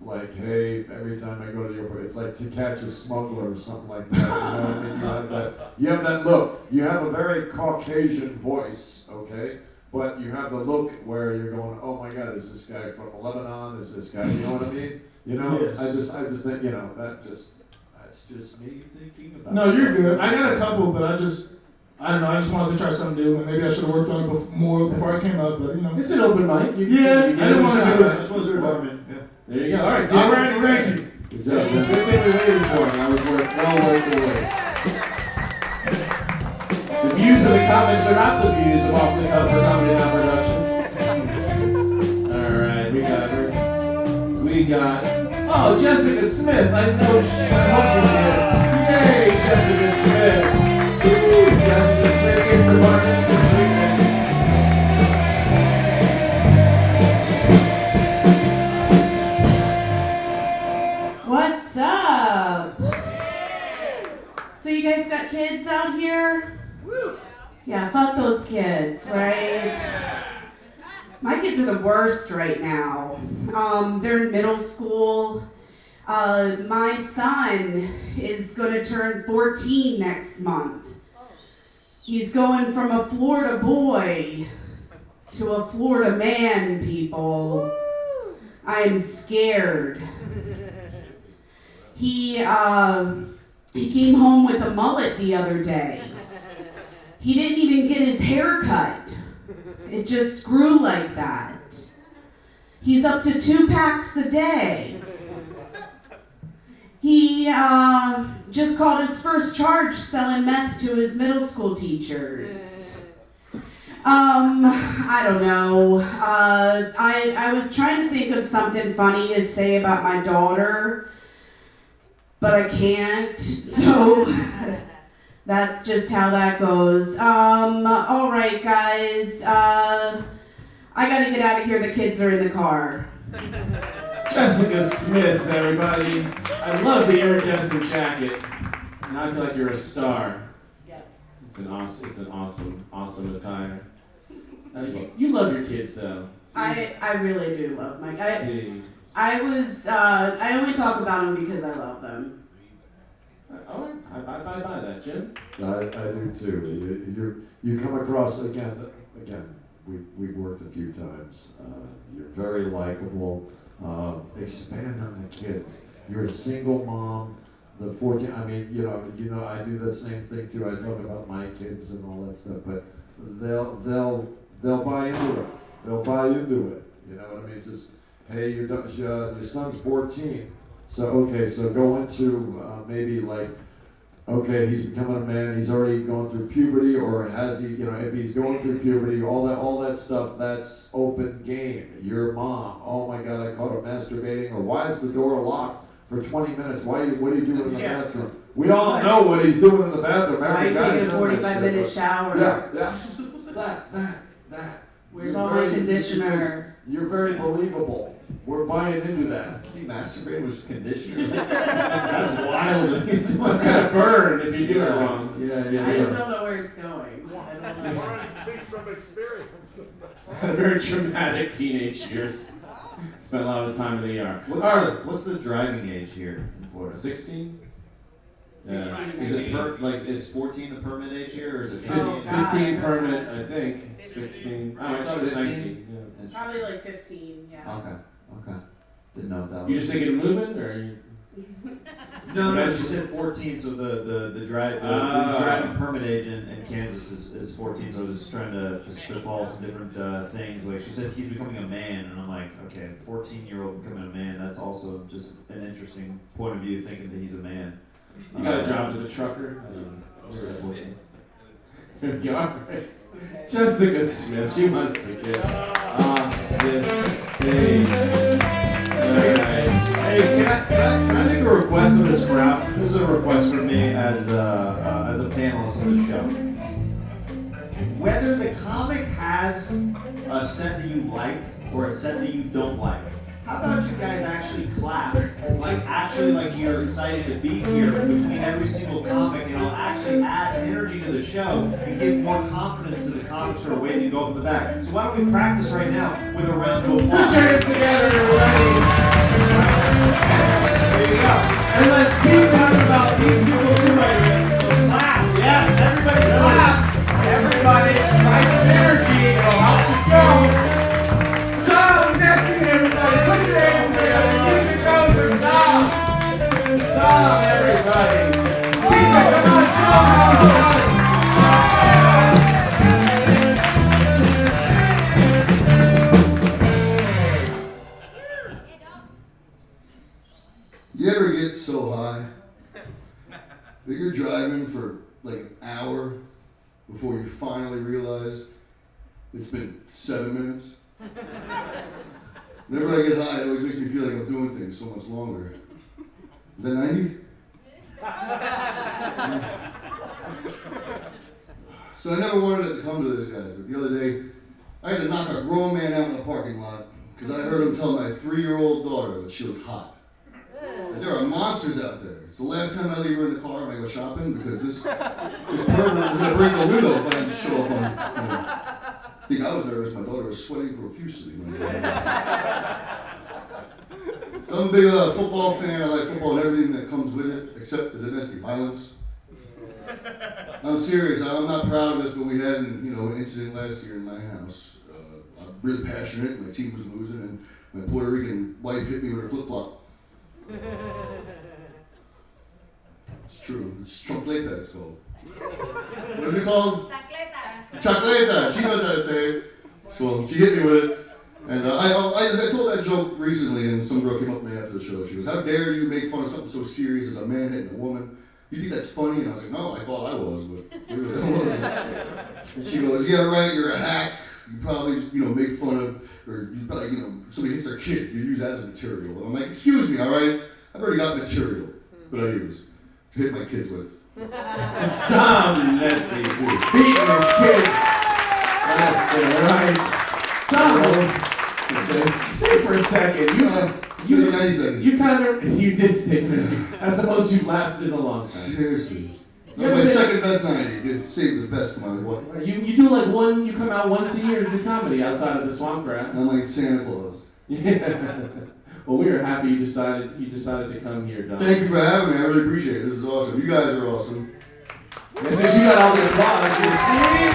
like, hey, every time I go to the airport, it's like To Catch a Smuggler or something like that. You know what I mean? You have that look. You have a very Caucasian voice, okay? But you have the look where you're going, oh my God, is this guy from Lebanon? Is this guy? You know what I mean? You know, Yes. I just think, you know, that's just me thinking about. No, you're good. I got a couple, but I don't know. I just wanted to try something new, and maybe I should have worked on it more before I came up. But you know, It's an open mic. I didn't want to do it. This was Barman. Yeah. There you go. All right, All right, thank you. Good job, Good thing we waited for him. That was well worth the wait. The views of the comments are not the views of Off the Cuff or Comedy Now Productions. All right, we got. Oh, Jessica Smith. I know she's here. Yay, Jessica Smith. Woo, Jessica Smith gets the Watkins treatment. What's up? So you guys got kids out here? Yeah, fuck those kids, right? My kids are the worst right now. They're in middle school. My son is gonna turn 14 next month. He's going from a Florida boy to a Florida man, people. I am scared. He came home with a mullet the other day. He didn't even get his hair cut. It just grew like that. He's up to 2 packs a day. He just caught his first charge selling meth to his middle school teachers. I don't know. I was trying to think of something funny to say about my daughter, but I can't. So that's just how that goes. All right, guys. I gotta get out of here. The kids are in the car. Jessica Smith, everybody. I love the iridescent jacket. And I feel like you're a star. Yes. It's an awesome attire. You love your kids, though. See? I really do love my kids. See. I only talk about them because I love them. Oh, I buy that, Jim. I do too. You come across again. We've worked a few times. You're very likable. Expand on the kids. You're a single mom. The 14. I mean, you know, I do the same thing too. I talk about my kids and all that stuff, but they'll buy into it. They'll buy into it. You know what I mean? Just hey, your son's 14. So go into maybe like. Okay, he's becoming a man, he's already going through puberty, or has he, you know, if he's going through puberty, all that stuff, that's open game. Your mom, oh my God, I caught her masturbating, or why is the door locked for 20 minutes? What are you doing in the bathroom? We all know what he's doing in the bathroom. Why taking a 45-minute shower? Yeah. That. Where's all my conditioner? You're very believable. We're buying into that. Does he masturbate with conditioner? That's wild. It's gonna burn if you do it wrong. I just don't know where it's going. I don't know. Moran speaks from experience. Very traumatic teenage years. Spent a lot of time in the ER. What's the driving age here in Florida? 16? Yeah. Is 14 the permit age here, or is it 15? 15 permit, I think. 16. Oh, I thought it was 19. Yeah. Probably like 15, yeah. Okay. Didn't know if that was. You just thinking of moving, or? No, she said 14, so the driving permit agent in Kansas is 14, so I was just trying to spitball some different things. Like, she said he's becoming a man, and I'm like, okay, 14-year-old becoming a man, that's also just an interesting point of view, thinking that he's a man. You got a job as a trucker? Jessica Smith, she wants to get off this stage. Hey, can I make a request of this crowd? This is a request from me as a panelist on the show. Whether the comic has a set that you like or a set that you don't like, how about you guys actually clap? Like you're excited to be here between every single comic, and it'll actually add energy to the show and give more confidence to the comics who are waiting to go up in the back. So why don't we practice right now with a round of applause? Put your hands together, everybody. There you go. And let's keep talking about these people too later. So clap. Yes, everybody clap. Everybody, try some energy. It'll help the show. Tom, Dessie, everybody, put your hands together. Keep it going for Tom. Tom, everybody. Keep it, come on, show them. You ever get so high that you're driving for like an hour before you finally realize it's been 7 minutes? Whenever I get high, it always makes me feel like I'm doing things so much longer. Is that 90? So I never wanted it to come to this, guys, but the other day, I had to knock a grown man out in the parking lot because I heard him tell my 3-year-old daughter that she looked hot. And there are monsters out there. It's the last time I leave her in the car when I go shopping because this pervert was gonna break the window if I had to show up on. I think I was nervous. My daughter was sweating profusely. So I'm a big football fan. I like football and everything that comes with it, except the domestic violence. I'm serious. I'm not proud of this, but we had an incident last year in my house. I'm really passionate. My team was losing, and my Puerto Rican wife hit me with her flip-flop. It's true. It's chocolate, it's called. What is it called? Chocleta. She knows how to say it. So she hit me with it. And I told that joke recently, and some girl came up to me after the show. She goes, "How dare you make fun of something so serious as a man hitting a woman? You think that's funny?" And I was like, "No, I thought I was, but really I wasn't." And she goes, "Yeah, right, you're a hack. You probably, make fun of, or you probably, somebody hits their kid, you use that as material." And I'm like, "Excuse me, all right? I've already got material that I use to hit my kids with." Tom Dessie, beating his kids. That's right. Tom, stay for a second. You did stay for 90. That's the most you've lasted in a long time. Seriously. That was my second best 90. Dude, save the best one. What? You do like one, you come out once a year to do comedy outside of the swamp grass. I'm like Santa Claus. Yeah. Well, we are happy you decided to come here, Don. Thank you for having me. I really appreciate it. This is awesome. You guys are awesome. That's because you got all the applause. You see?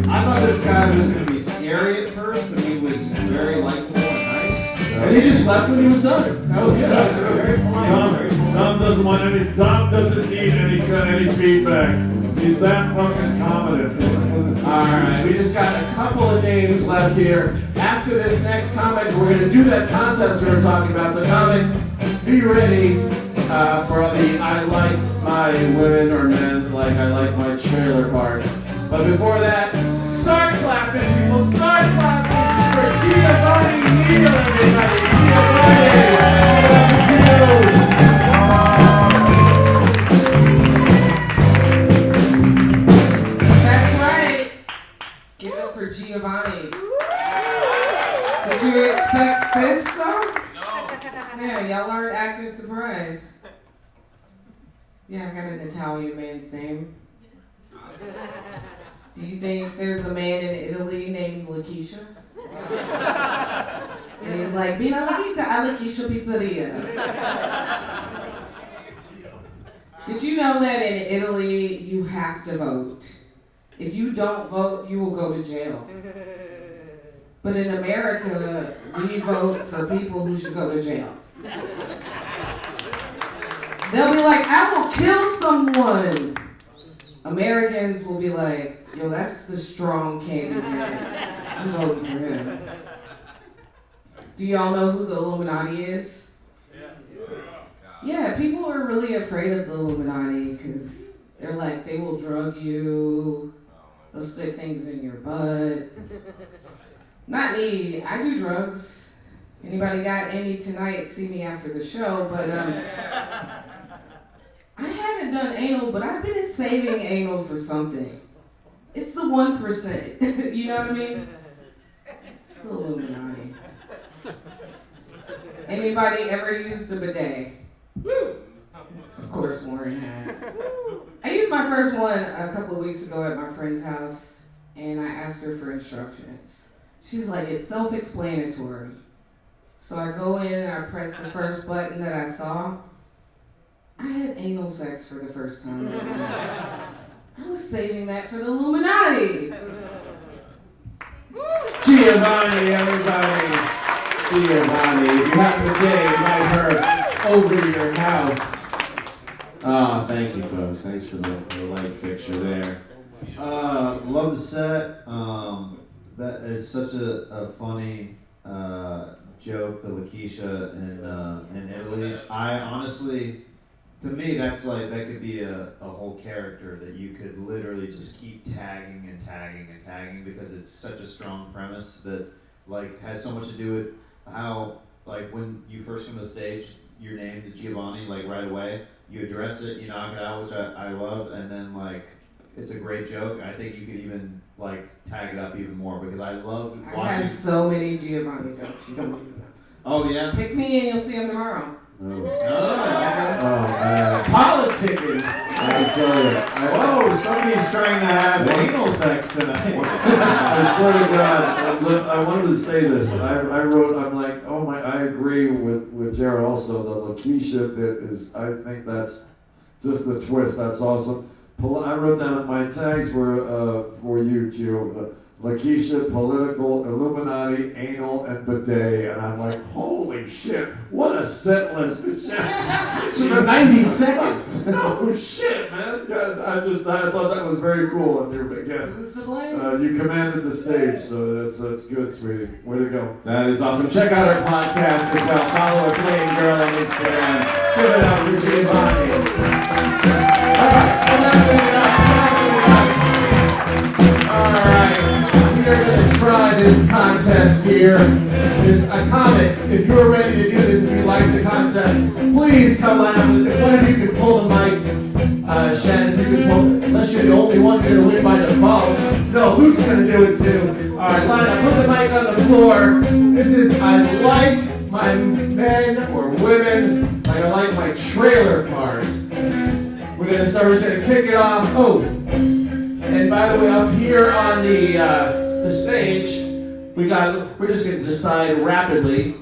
I thought this guy was going to be scary at first, but he was very likable and nice. And he just left when he was done. That was good. Very polite. Tom doesn't need any feedback. He's that fucking competent. Alright, we just got a couple of names left here. After this next comic, we're going to do that contest we were talking about. So comics, be ready for the I like my women or men like I like my trailer parks. But before that, start clapping, people. Start clapping for Giovani Neal, everybody. That's right. Give it up for Giovani. Did you expect this though? No. Yeah, y'all aren't acting surprised. Yeah, I got an Italian man's name. Do you think there's a man in Italy named Lakeisha? And he's like, "Mina la vita a Lakeisha Pizzeria." Did you know that in Italy you have to vote? If you don't vote, you will go to jail. But in America, we vote for people who should go to jail. They'll be like, I will kill someone. Americans will be like, yo, that's the strong candidate. I'm voting for him. Do y'all know who the Illuminati is? Yeah, people are really afraid of the Illuminati because they're like, they will drug you, they'll stick things in your butt. Not me, I do drugs. Anybody got any tonight, see me after the show, but I haven't done anal, but I've been saving anal for something. It's the 1%, you know what I mean? It's the Illuminati. Anybody ever used a bidet? Of course, Moran has. I used my first one a couple of weeks ago at my friend's house, and I asked her for instructions. She's like, it's self-explanatory. So I go in and I press the first button that I saw. I had anal sex for the first time. I was saving that for the Illuminati. Giovani, everybody. Giovani. If you happen to invite her over to your house. Oh, thank you, folks. Thanks for the light picture there. Love the set. That is such a funny joke, the Lakeisha in Italy. I honestly, to me, that's like, that could be a whole character that you could literally just keep tagging and tagging and tagging, because it's such a strong premise that like has so much to do with how, like, when you first come to the stage, you're named Giovani, like right away. You address it, you knock it out, which I love, and then like it's a great joke. I think you could even like tag it up even more, because I love watching. I have so many Giovani jokes, you don't even know. Oh yeah? Pick me and you'll see them tomorrow. Oh man. Politicking. I tell you. Whoa, somebody's trying to have anal sex tonight. I swear to God, I wanted to say this. I wrote, I'm like, oh my, I agree with Jared also. The Lakeisha bit is, I think that's just the twist. That's awesome. I wrote down my tags were for you, Gio. Lakeisha, political, Illuminati, anal, and bidet. And I'm like, holy shit, what a set list. For 90 seconds. No shit, man. God, I thought that was very cool. And you're, again, Who's to blame? you commanded the stage, so that's good, sweetie. Way to go. That is awesome. Check out our podcast as well. Follow our Playing Girl on Instagram. Give it up for Giovani. All right. All right. We're going to try this contest here. It's comics. If you're ready to do this, if you like the concept, please come line up. If one of you could pull the mic, Shannon, if you could pull, unless you're the only one going to win by default. No, Luke's going to do it too. All right, line up. Put the mic on the floor. This is I like my men or women like I like my trailer parks. We're going to start. We're just going to kick it off. Oh, and by the way, up here on the stage, we're just going to decide rapidly.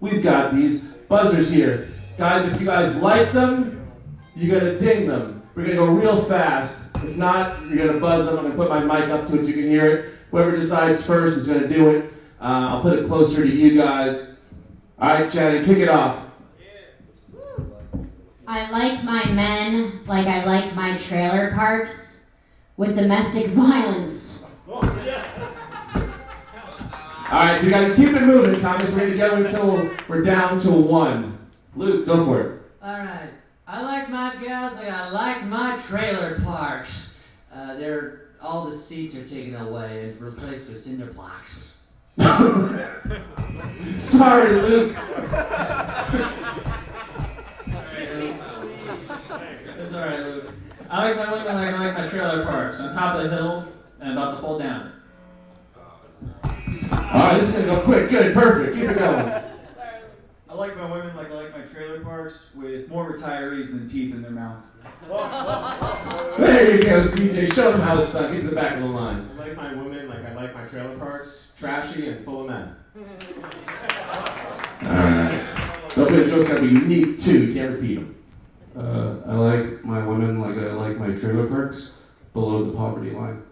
We've got these buzzers here. Guys, if you guys like them, you're going to ding them. We're going to go real fast. If not, you're going to buzz them. I'm going to put my mic up to it so you can hear it. Whoever decides first is going to do it. I'll put it closer to you guys. All right, Shannon, kick it off. I like my men like I like my trailer parks with domestic violence. All right, so you got to keep it moving, comics. We're going to go until we're down to 1. Luke, go for it. Alright, I like my gals like I like my trailer parks. All the seats are taken away and replaced with cinder blocks. Sorry, Luke. It's alright, Luke. I like my women like I like my trailer parks. On top of the hill and about to fall down. Alright, this is going to go quick. Good, perfect. Keep it going. I like my women like I like my trailer parks with more retirees than teeth in their mouth. There you go, CJ. Show them how it's done. Get to the back of the line. I like my women like I like my trailer parks, trashy and full of meth. Alright. Don't forget the joke's got to be unique, too. You can't repeat them. I like my women like I like my trailer parks. below the poverty line.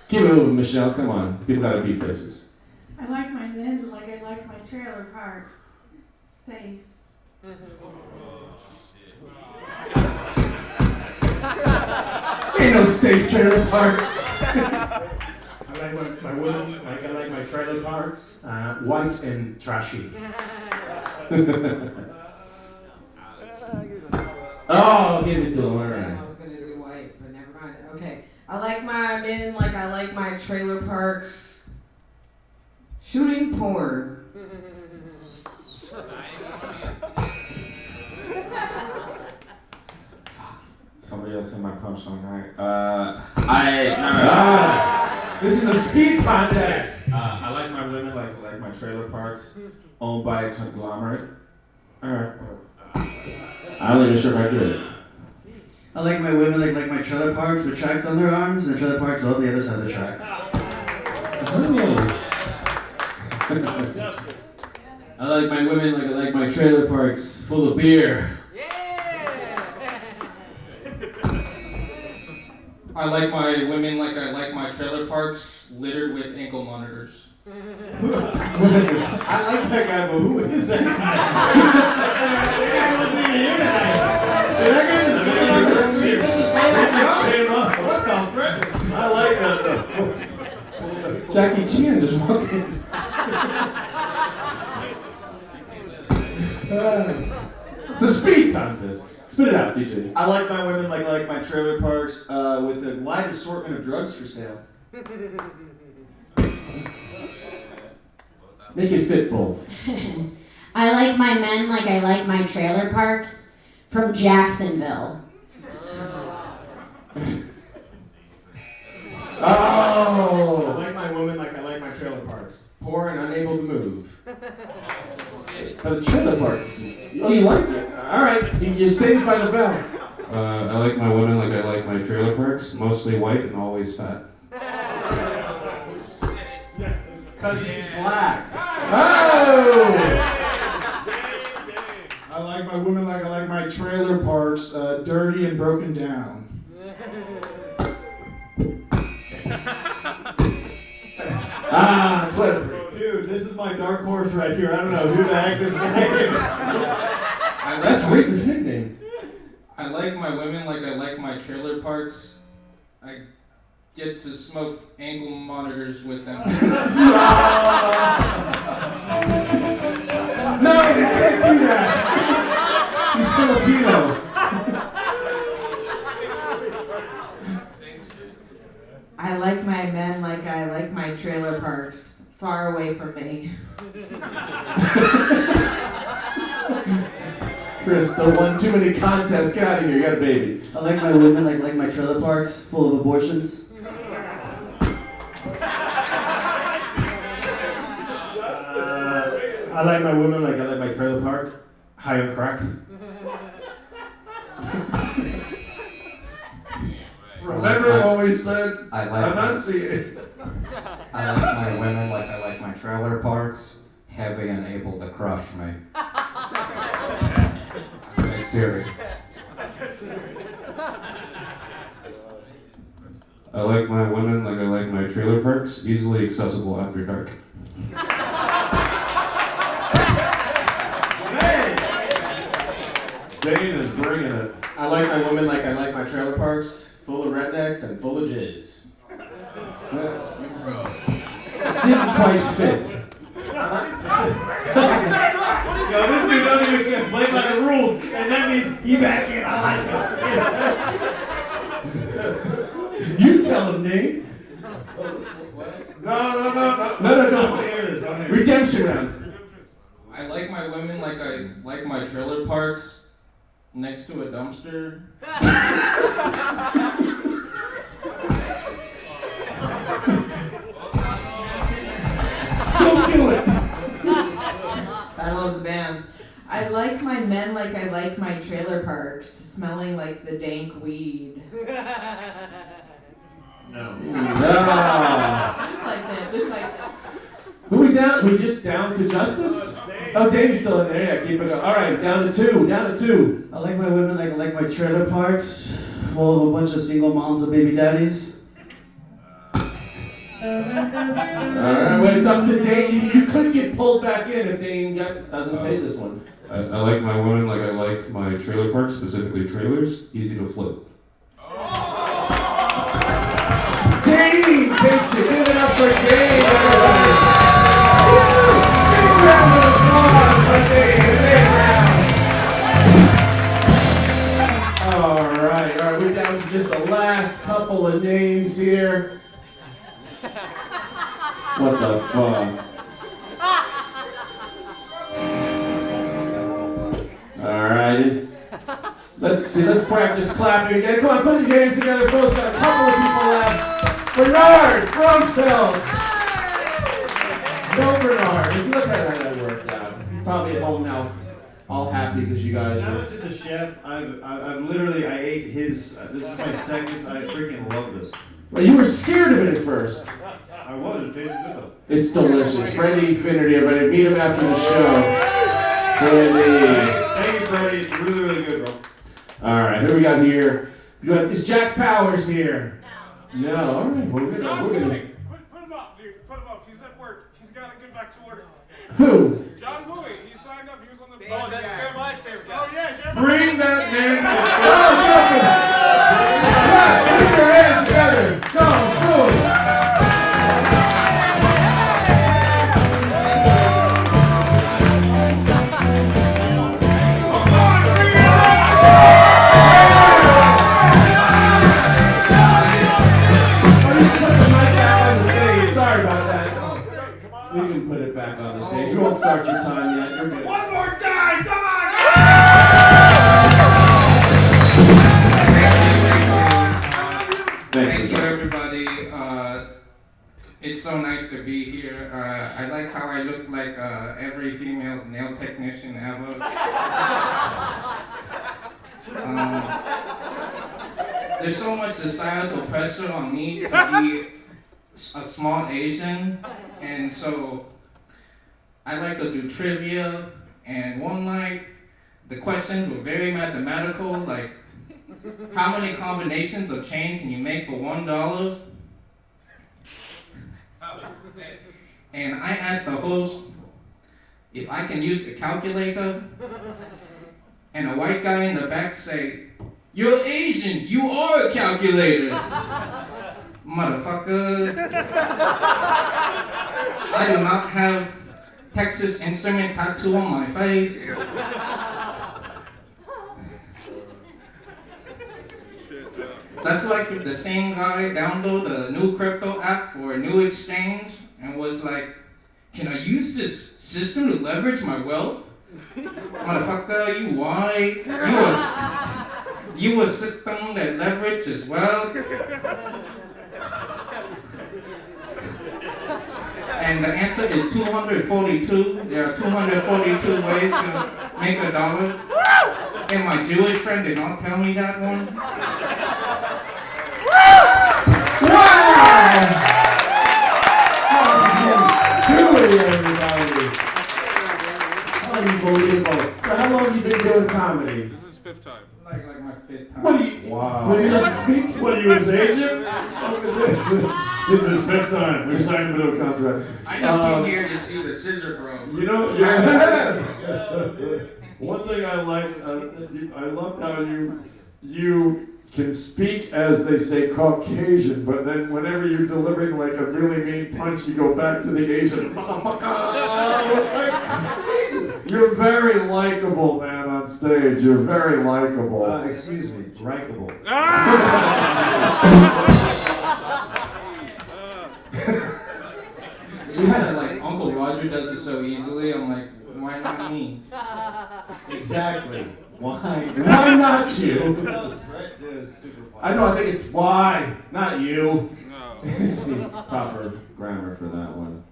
Keep it moving, Michelle. Come on. People gotta beat faces. I like my men like I like my trailer parks. Safe. Ain't no safe trailer park. I like my women like I like my trailer parks, white and trashy. Oh, give it to him. All right. I was gonna do white, but never mind. Okay. I like my men like I like my trailer parks. Shooting porn. Somebody else in my punchline, right? This is a speed contest. I like my women like my trailer parks owned by a conglomerate. Alright. I'm not even sure if I get it. I like my women like my trailer parks with tracks on their arms, and the trailer parks are on the other side of the tracks. I like my women like I like my trailer parks full of beer. I like my women like I like my trailer parks littered with ankle monitors. I like that guy, but who is that guy? I wasn't even here tonight. Did that guy just get on the street? What the frick? I like that though. Jackie Chan just walked in. It's a speed contest. Spit it out, CJ. I like my women like I like my trailer parks with a wide assortment of drugs for sale. Make it fit both. I like my men like I like my trailer parks from Jacksonville. Oh! I like my woman like I like my trailer parks. Poor and unable to move. But the trailer parks. Oh, you like it? All right, you're saved by the bell. I like my women like I like my trailer parks, mostly white and always fat. Because he's black. Oh! I like my women like I like my trailer parks, dirty and broken down. Twitter. Dude, this is my dark horse right here. I don't know who the heck this guy is. That's Reese's nickname. I like my women like I like my trailer parks. I get to smoke ankle monitors with them. No, you can't do that. He's Filipino. I like my men like I like my trailer parks. Far away from me. Chris, the won too many contests. Get out of here. You got a baby. I like my women like my trailer parks full of abortions. I like my women like I like my trailer park, high on crack. Remember when we said I like enunciate? I like my women like I like my trailer parks, heavy and able to crush me. Hey Siri. I like my women like I like my trailer parks, easily accessible after dark. Dane is bringing it. I like my woman like I like my trailer parks, full of rednecks and full of jizz. Didn't quite fit. Yo, this dude doesn't even play by the rules, and that means he back in. I like it. You tell him, Nate. No. Redemption round. I like my women like I like my trailer parks next to a dumpster. Don't do it. I love the bands. I like my men like I like my trailer parks, smelling like the dank weed. No. Like that. Who we down? We just down to justice? Oh, Dave's still in there. Yeah, keep it going. All right, down to two. I like my women like I like my trailer parks full of a bunch of single moms with baby daddies. All right, well, it's up to Dane. You could get pulled back in if Dane doesn't take this one. I like my women like I like my trailer parks, specifically trailers, easy to flip. Dane takes it. Give it up for Dane, everybody. Big round of applause for Dane. Big round. All right, we're down to just the last couple of names here. What the fuck? All right. Let's see. Let's practice clapping again. Come on, put your hands together. Folks, got a couple of people left. Bernard Brumfield. No Bernard. Let's look at how that worked out. Probably at home now, all happy because you guys Shout are. out to the chef. I've literally I ate his. This is my second. I freaking love this. Well, you were scared of it at first. I was. It tasted good though. It's delicious. Freddy Finity, everybody. Meet him after the show. Freddy. Thank you, Freddy. It's really, really good, bro. All right, who we got here? Is Jack Powers here? No. All right, we're gonna. Put him up, dude. Put him up. He's at work. He's got to get back to work. Who? John Bowie. He signed up. He was on the. Oh, that's Jeremiah's favorite guy. Oh yeah, Jeremiah. Bring that man. Put your hands together. John Bowie. We can put it back on the stage. We won't start your time yet. You're good. One more time. Come on. Thanks, Thank you, sir. everybody. It's so nice to be here. I like how I look like every female nail technician ever. There's so much societal pressure on me to be a small Asian, and so I like to do trivia. And one night, the questions were very mathematical, like how many combinations of chain can you make for $1? And I asked the host if I can use a calculator, and a white guy in the back say, "You're Asian, you are a calculator." Motherfucker. I do not have Texas Instrument tattoo on my face. That's like if the same guy downloaded a new crypto app for a new exchange and was like, "Can I use this system to leverage my wealth?" Motherfucker, you white. You a system that leverages wealth. And the answer is 242. There are 242 ways to make $1. And my Jewish friend did not tell me that one. Unbelievable. So how long have you been doing comedy? This is fifth time. Like my fifth time. What do you? Wow. What do you like to speak? What are you, his agent? This is fifth time. We signed a bit of a contract. I just came here to see the scissor bro. You know, one thing I like, I love how you can speak as they say Caucasian, but then whenever you're delivering like a really mean punch, you go back to the Asian. You're very likable, man, on stage. You're very likable. Excuse me, likable. You said like Uncle Roger does it so easily. I'm like, why not me? Exactly. Why? Why not you? That was great. Dude, it was super fun. I know, I think it's why, not you. It's the proper grammar for that one.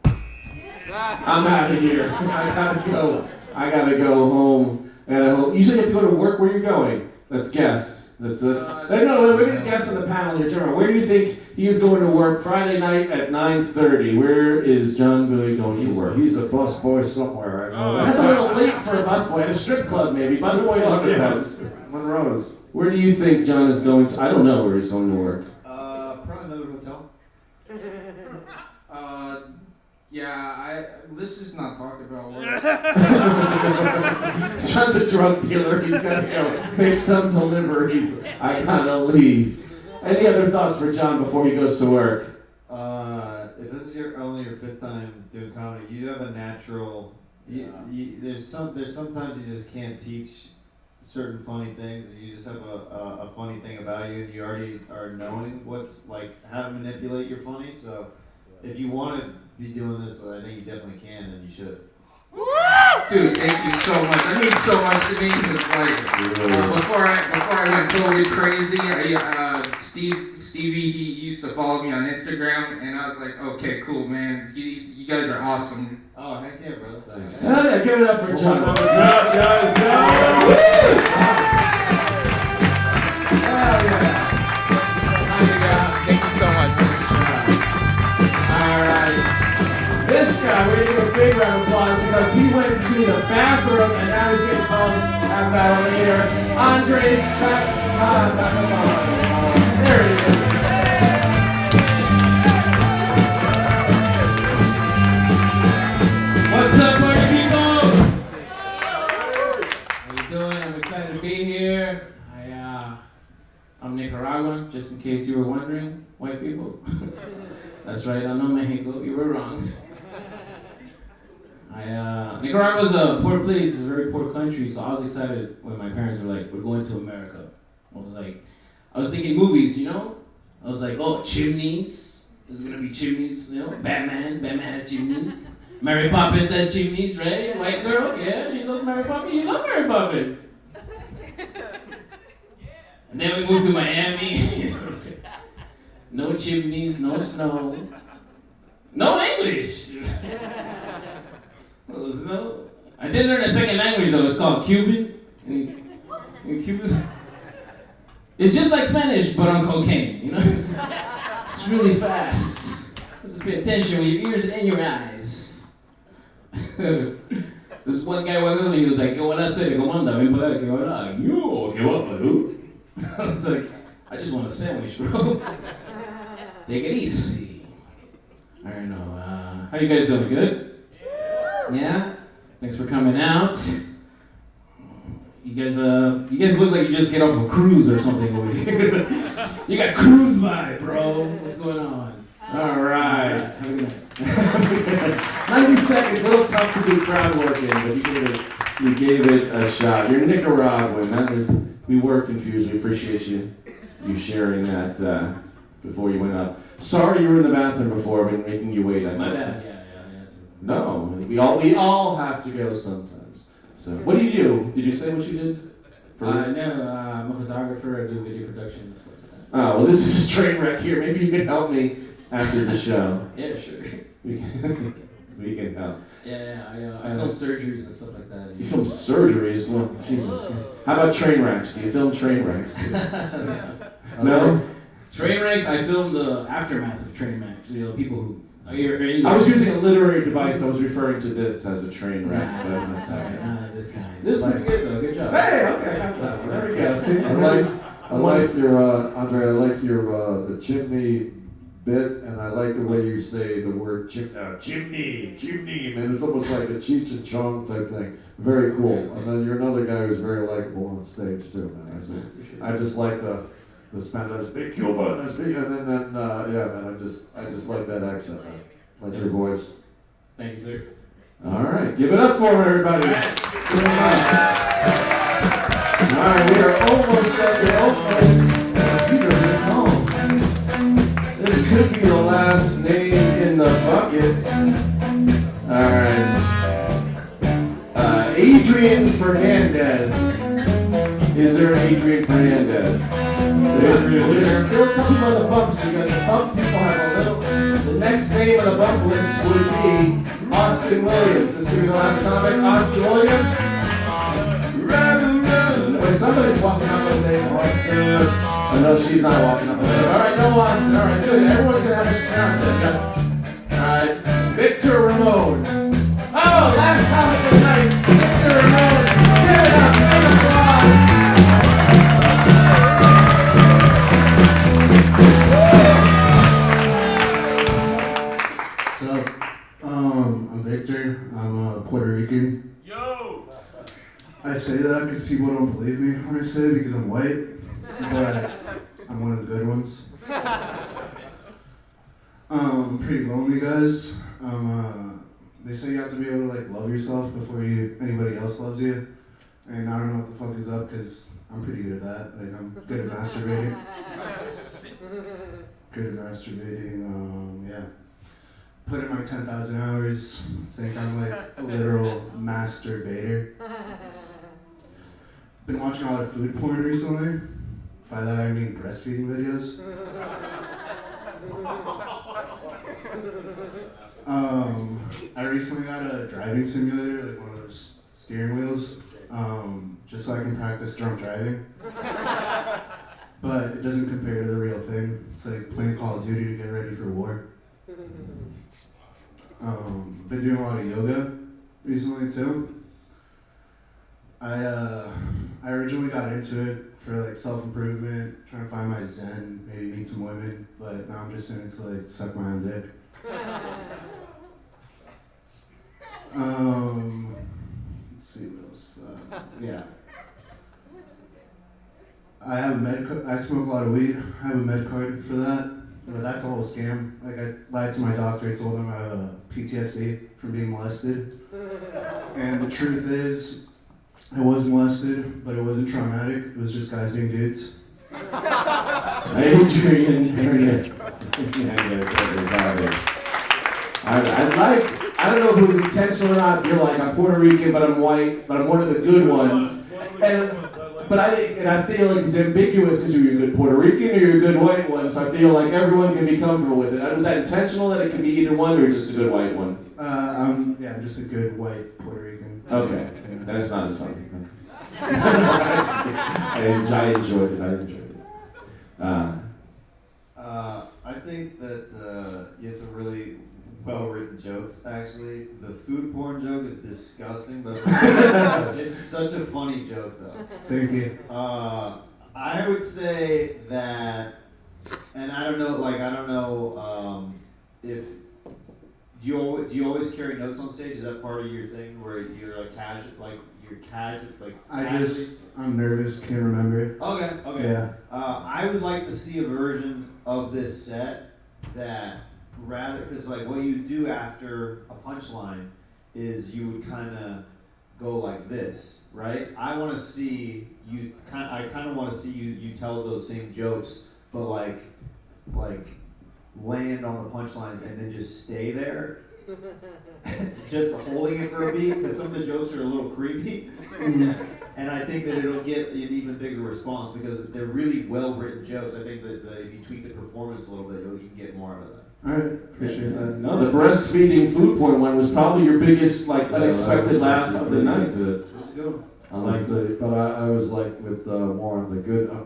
I'm out of here. I gotta go home. You said you have to go to work. Where are you going? Let's guess. No, we're going to guess on the panel here. Tomorrow. Where do you think he is going to work Friday night at 9:30? Where is John Bowie going to work? He's a busboy somewhere. I know. That's a little late for a busboy. At a strip club, maybe. Busboy is strip club. Yes. Monroe's. Where do you think John is going to? I don't know where he's going to work. Probably another hotel. Let's just not talk about work. John's a drug dealer. He's got to go make some deliveries. I gotta leave. Any other thoughts for John before he goes to work? If this is only your 5th time doing comedy, you have a natural. There's sometimes you just can't teach certain funny things. You just have a funny thing about you, and you already are knowing what's like how to manipulate your funny. So if you want to be doing this, I think you definitely can, and you should. Dude, thank you so much. That means so much to me because before I went totally crazy, Stevie he used to follow me on Instagram, and I was like, okay, cool, man. You guys are awesome. Oh, heck yeah, brother. Thanks. Yeah, give it up for John. Thank you so much. All right. This guy, we're going to give a big round of applause because he went to the bathroom and now he's getting called out about later. Andres, there he is. What's up, party people? How you doing? I'm excited to be here. I'm Nicaraguan, just in case you were wondering, white people. That's right, I'm not Mexico. You were wrong. Nicaragua's a poor place. It's a very poor country. So I was excited when my parents were like, "We're going to America." I was thinking movies, you know. I was like, "Oh, chimneys. There's gonna be chimneys, you know. Batman has chimneys. Mary Poppins has chimneys, right? White girl, yeah, she loves Mary Poppins. You love Mary Poppins." And then we moved to Miami. No chimneys, no snow, no English. I did learn a second language though. It's called Cuban. And Cuban, it's just like Spanish but on cocaine. You know, it's really fast. You have to pay attention with your ears and your eyes. This one guy walked up to me. He was like, "¿Qué van a hacer? ¿Cómo anda? Ven para acá. ¿Qué van a? Yo, ¿qué va, dude?" I was like, "I just want a sandwich, bro." Take it easy. I don't know. How you guys doing? Good? Yeah? Thanks for coming out. You guys look like you just get off a cruise or something over here. You got cruise vibe, bro. What's going on? All right. Have a good night. 90 seconds, a little tough to do crowd work in, but you gave it a shot. You're Nicaraguan. We were confused. We appreciate you sharing that before you went up. Sorry you were in the bathroom before. I've been making you wait. My bad. Yeah. No, we all have to go sometimes. So, what do you do? Did you say what you did? No, I'm a photographer. I do video production and stuff like that. Oh, well, this is a train wreck here. Maybe you can help me after the show. Yeah, sure. We can help. Yeah, I film surgeries and stuff like that. You film surgeries? Well, Jesus. How about train wrecks? Do you film train wrecks? No? Train wrecks, I film the aftermath of train wrecks. You know, people who... I was using a literary device. I was referring to this as a train wreck. But I'm not sorry. This kind. This would be good though. Good job. Hey, okay. There we go. See, I like your Andre. I like your the chimney bit, and I like the way you say the word chimney, man. It's almost like a Cheech and Chong type thing. Very cool. And then you're another guy who's very likable on stage too, man. I just like the Spanish, big Cuba, and then yeah, man. I just like that accent, man. Like your voice. Thank you, sir. All right, give it up for him, everybody. All right, we are almost at the This could be the last name in the bucket. All right. Adrian Fernandez. Is there an Adrian Fernandez? There's still a couple of the bumps. You got the bump people have a little. The next name on the bump list would be Austin Williams. This would be the last comic. Austin Williams. Wait, somebody's walking up over there. Austin. Oh, no, she's not walking up over there. All right, no Austin. All right, good. Everyone's going to have a sound. All right, Victor Ramon. Oh, last comic of the night, Victor Ramon. Give it up, give What's up? I'm Victor. I'm Puerto Rican. Yo! I say that because people don't believe me when I say it because I'm white, but I'm one of the good ones. Pretty lonely, guys. They say you have to be able to like love yourself before anybody else loves you, and I don't know what the fuck is up because I'm pretty good at that. Like I'm good at masturbating. Good at masturbating. Yeah. Put in my 10,000 hours. Think I'm like a literal masturbator. Been watching a lot of food porn recently. By that I mean breastfeeding videos. I recently got a driving simulator, like one of those steering wheels, just so I can practice drunk driving. But it doesn't compare to the real thing. It's like playing Call of Duty to get ready for war. Been doing a lot of yoga recently too. I originally got into it for like self-improvement, trying to find my zen, maybe meet some women, but now I'm just in it to like suck my own dick. Let's see what else. Yeah. I have a med card. I smoke a lot of weed. I have a med card for that. But that's a whole scam. Like I lied to my doctor. I told him I have PTSD from being molested. And the truth is, I was molested, but it wasn't traumatic. It was just guys being dudes. Adrian, everybody. I don't know if it was intentional or not. You're like, I'm Puerto Rican, but I'm white, but I'm one of the good ones. But I feel like it's ambiguous because you're a good Puerto Rican or you're a good white one. So I feel like everyone can be comfortable with it. Was that intentional that it can be either one or just a good white one? I'm just a good white Puerto Rican. Okay, Yeah. then it's not as funny. I enjoyed it. I think that you have some really well-written jokes, actually. The food porn joke is disgusting, but it's such a funny joke, though. Thank you. I would say that, and I don't know if do you always carry notes on stage? Is that part of your thing where you're like casual? I'm nervous, can't remember. Okay. Yeah. I would like to see a version of this set that because like what you do after a punchline is you would kind of go like this, right? I want to see you I kind of want to see you tell those same jokes, but like land on the punchlines and then just stay there. Just holding it for a beat, because some of the jokes are a little creepy. And I think that it'll get an even bigger response because they're really well written jokes. I think that if you tweak the performance a little bit, you can get more out of that. Alright, appreciate that. No, the breastfeeding food porn one was probably your biggest unexpected laugh of the night. Let's go. I was like with Moran,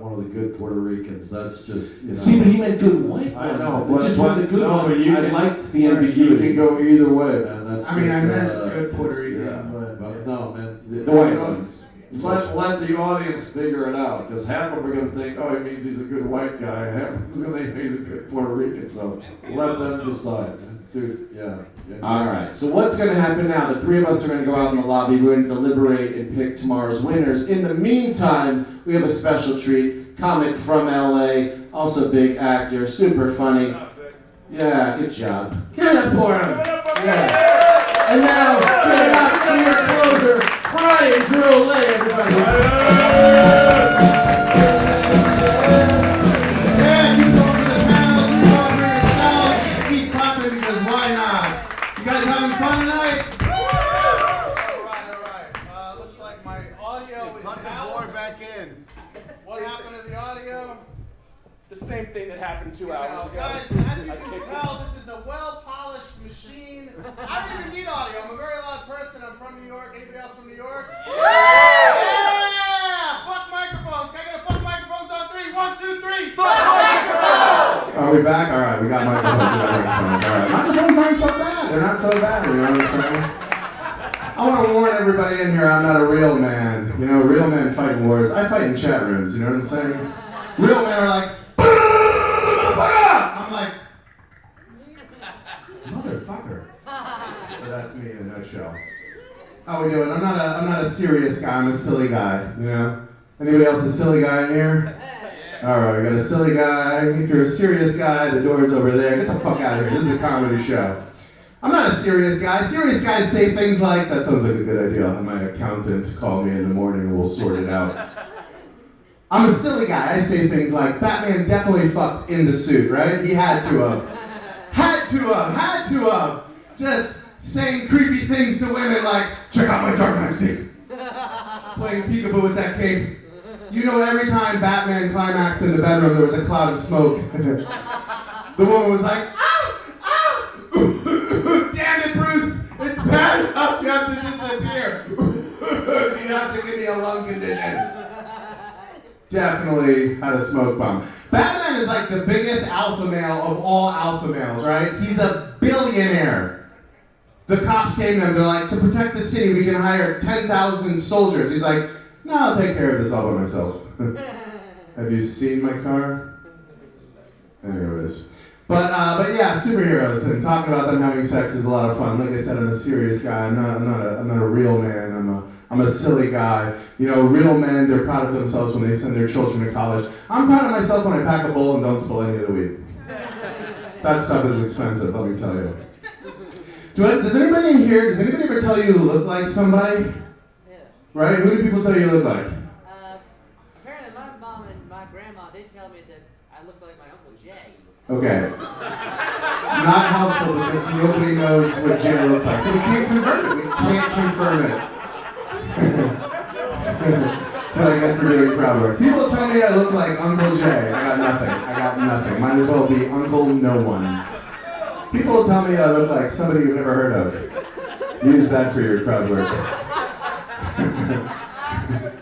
one of the good Puerto Ricans. That's just, See, but he meant good white ones. I know, but just one of the good ones. But you I liked the ambiguity. You can go either way, man. That's. I meant good Puerto Rican, but no, man. The white ones. Let the audience figure it out, because half of them are going to think, oh, he means he's a good white guy, and half of them are going to think he's a good Puerto Rican. So let them decide, dude. Yeah. All right. So what's going to happen now? The three of us are going to go out in the lobby. We're going to deliberate and pick tomorrow's winners. In the meantime, we have a special treat. Comic from LA, also big actor, super funny. Yeah, good job. Give it up for him. Yeah. And now, give it up to your closer, Brian Drew Lay, everybody. You guys having fun tonight? Alright. Looks like my audio is out. Back in. What happened to the audio? The same thing that happened 2 hours ago. Guys, as you can tell, this is a well-polished machine. I don't even need audio. I'm a very loud person. I'm from New York. Anybody else from New York? Yeah! Fuck microphones. 2, 3. Are we back? All right, we got microphones. All right, microphones aren't so bad. They're not so bad. You know what I'm saying? I want to warn everybody in here. I'm not a real man. You know, real men fight in wars. I fight in chat rooms. You know what I'm saying? Real men are like, I'm like, motherfucker. So that's me in a nutshell. How we doing? I'm not a serious guy. I'm a silly guy. You know? Anybody else a silly guy in here? All right, we got a silly guy. If you're a serious guy, the door's over there. Get the fuck out of here. This is a comedy show. I'm not a serious guy. Serious guys say things like, that sounds like a good idea. I'll have my accountant call me in the morning and we'll sort it out. I'm a silly guy. I say things like, Batman definitely fucked in the suit, right? He had to have. Had to have. Just saying creepy things to women like, check out my Dark Knight suit. Playing peekaboo with that cape. You know, every time Batman climaxed in the bedroom, there was a cloud of smoke. The woman was like, damn it, Bruce! It's bad enough you have to disappear. You have to give me a lung condition. Definitely had a smoke bomb. Batman is like the biggest alpha male of all alpha males, right? He's a billionaire. The cops came to him, they're like, to protect the city, we can hire 10,000 soldiers. He's like, no, I'll take care of this all by myself. Have you seen my car? Anyways. But yeah, superheroes and talking about them having sex is a lot of fun. Like I said, I'm a serious guy. I'm not a real man. I'm a silly guy. You know, real men, they're proud of themselves when they send their children to college. I'm proud of myself when I pack a bowl and don't spill any of the weed. That stuff is expensive, let me tell you. Does anybody in here, does anybody ever tell you you look like somebody? Yeah. Right? Who do people tell you you look like? Apparently my mom and my grandma, they tell me that I look like my Uncle Jay. Okay. Not helpful because nobody knows what Jay looks like. So we can't confirm it. We can't confirm it. That's what I get for doing crowd work. People tell me I look like Uncle Jay. I got nothing. Might as well be Uncle No One. People tell me I look like somebody you've never heard of. Use that for your crowd work.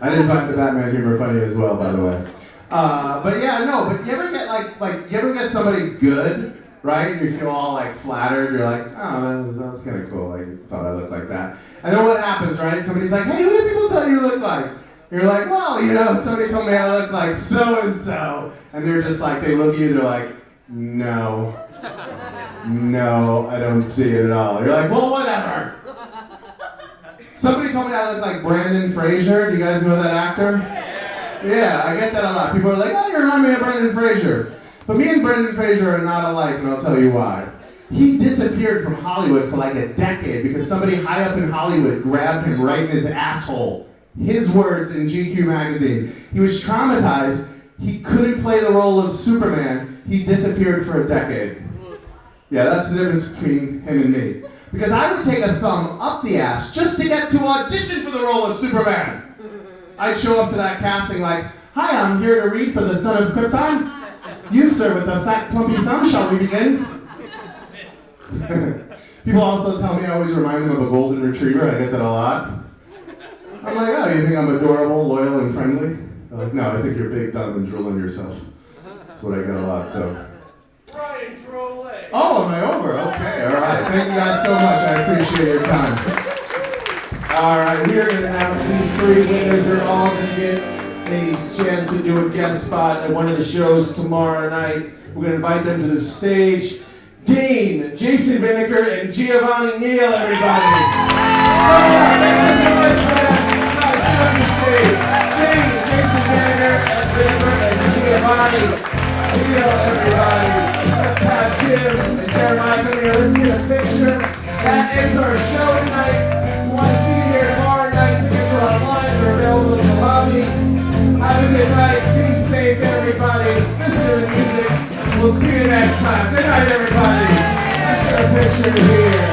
I didn't find the Batman humor funny as well, by the way. But yeah, no, but you ever get you ever get somebody good, right? And you feel all like flattered, you're like, oh, that was kind of cool, I thought I looked like that. And then what happens, right? Somebody's like, hey, who do people tell you look like? You're like, well, you know, somebody told me I look like so-and-so. And they're just like, they look at you, they're like, no, I don't see it at all. You're like, well, whatever. Somebody told me I look like Brandon Fraser. Do you guys know that actor? Yeah, I get that a lot. People are like, oh, you remind me of Brendan Fraser. But me and Brendan Fraser are not alike, and I'll tell you why. He disappeared from Hollywood for like a decade because somebody high up in Hollywood grabbed him right in his asshole. His words in GQ magazine. He was traumatized. He couldn't play the role of Superman. He disappeared for a decade. Yeah, that's the difference between him and me. Because I would take a thumb up the ass just to get to audition for the role of Superman. I'd show up to that casting like, hi, I'm here to read for the Son of Krypton. You, sir, with the fat, plumpy thumb, shall we begin? People also tell me I always remind them of a golden retriever. I get that a lot. I'm like, oh, you think I'm adorable, loyal, and friendly? They're like, no, I think you're big, dumb, and drooling yourself. That's what I get a lot, so. Oh, am I over? Okay, all right. Thank you guys so much. I appreciate your time. All right, we are going to announce these three winners. They're all going to get a chance to do a guest spot at one of the shows tomorrow night. We're going to invite them to the stage. Dean, Jason Vinegar, and Giovani Neal, everybody. Make some noise for them. Guys, get on the stage. Dean, Jason Vinegar, and Giovani Neal, everybody. Let's have Tim and Jeremiah come here. Let's get a picture. That ends our show tonight. We want to see you here tomorrow night. Tickets are online. They're available in the lobby. Have a good night. Be safe, everybody. Listen to the music. We'll see you next time. Good night, everybody. Let's get a picture here.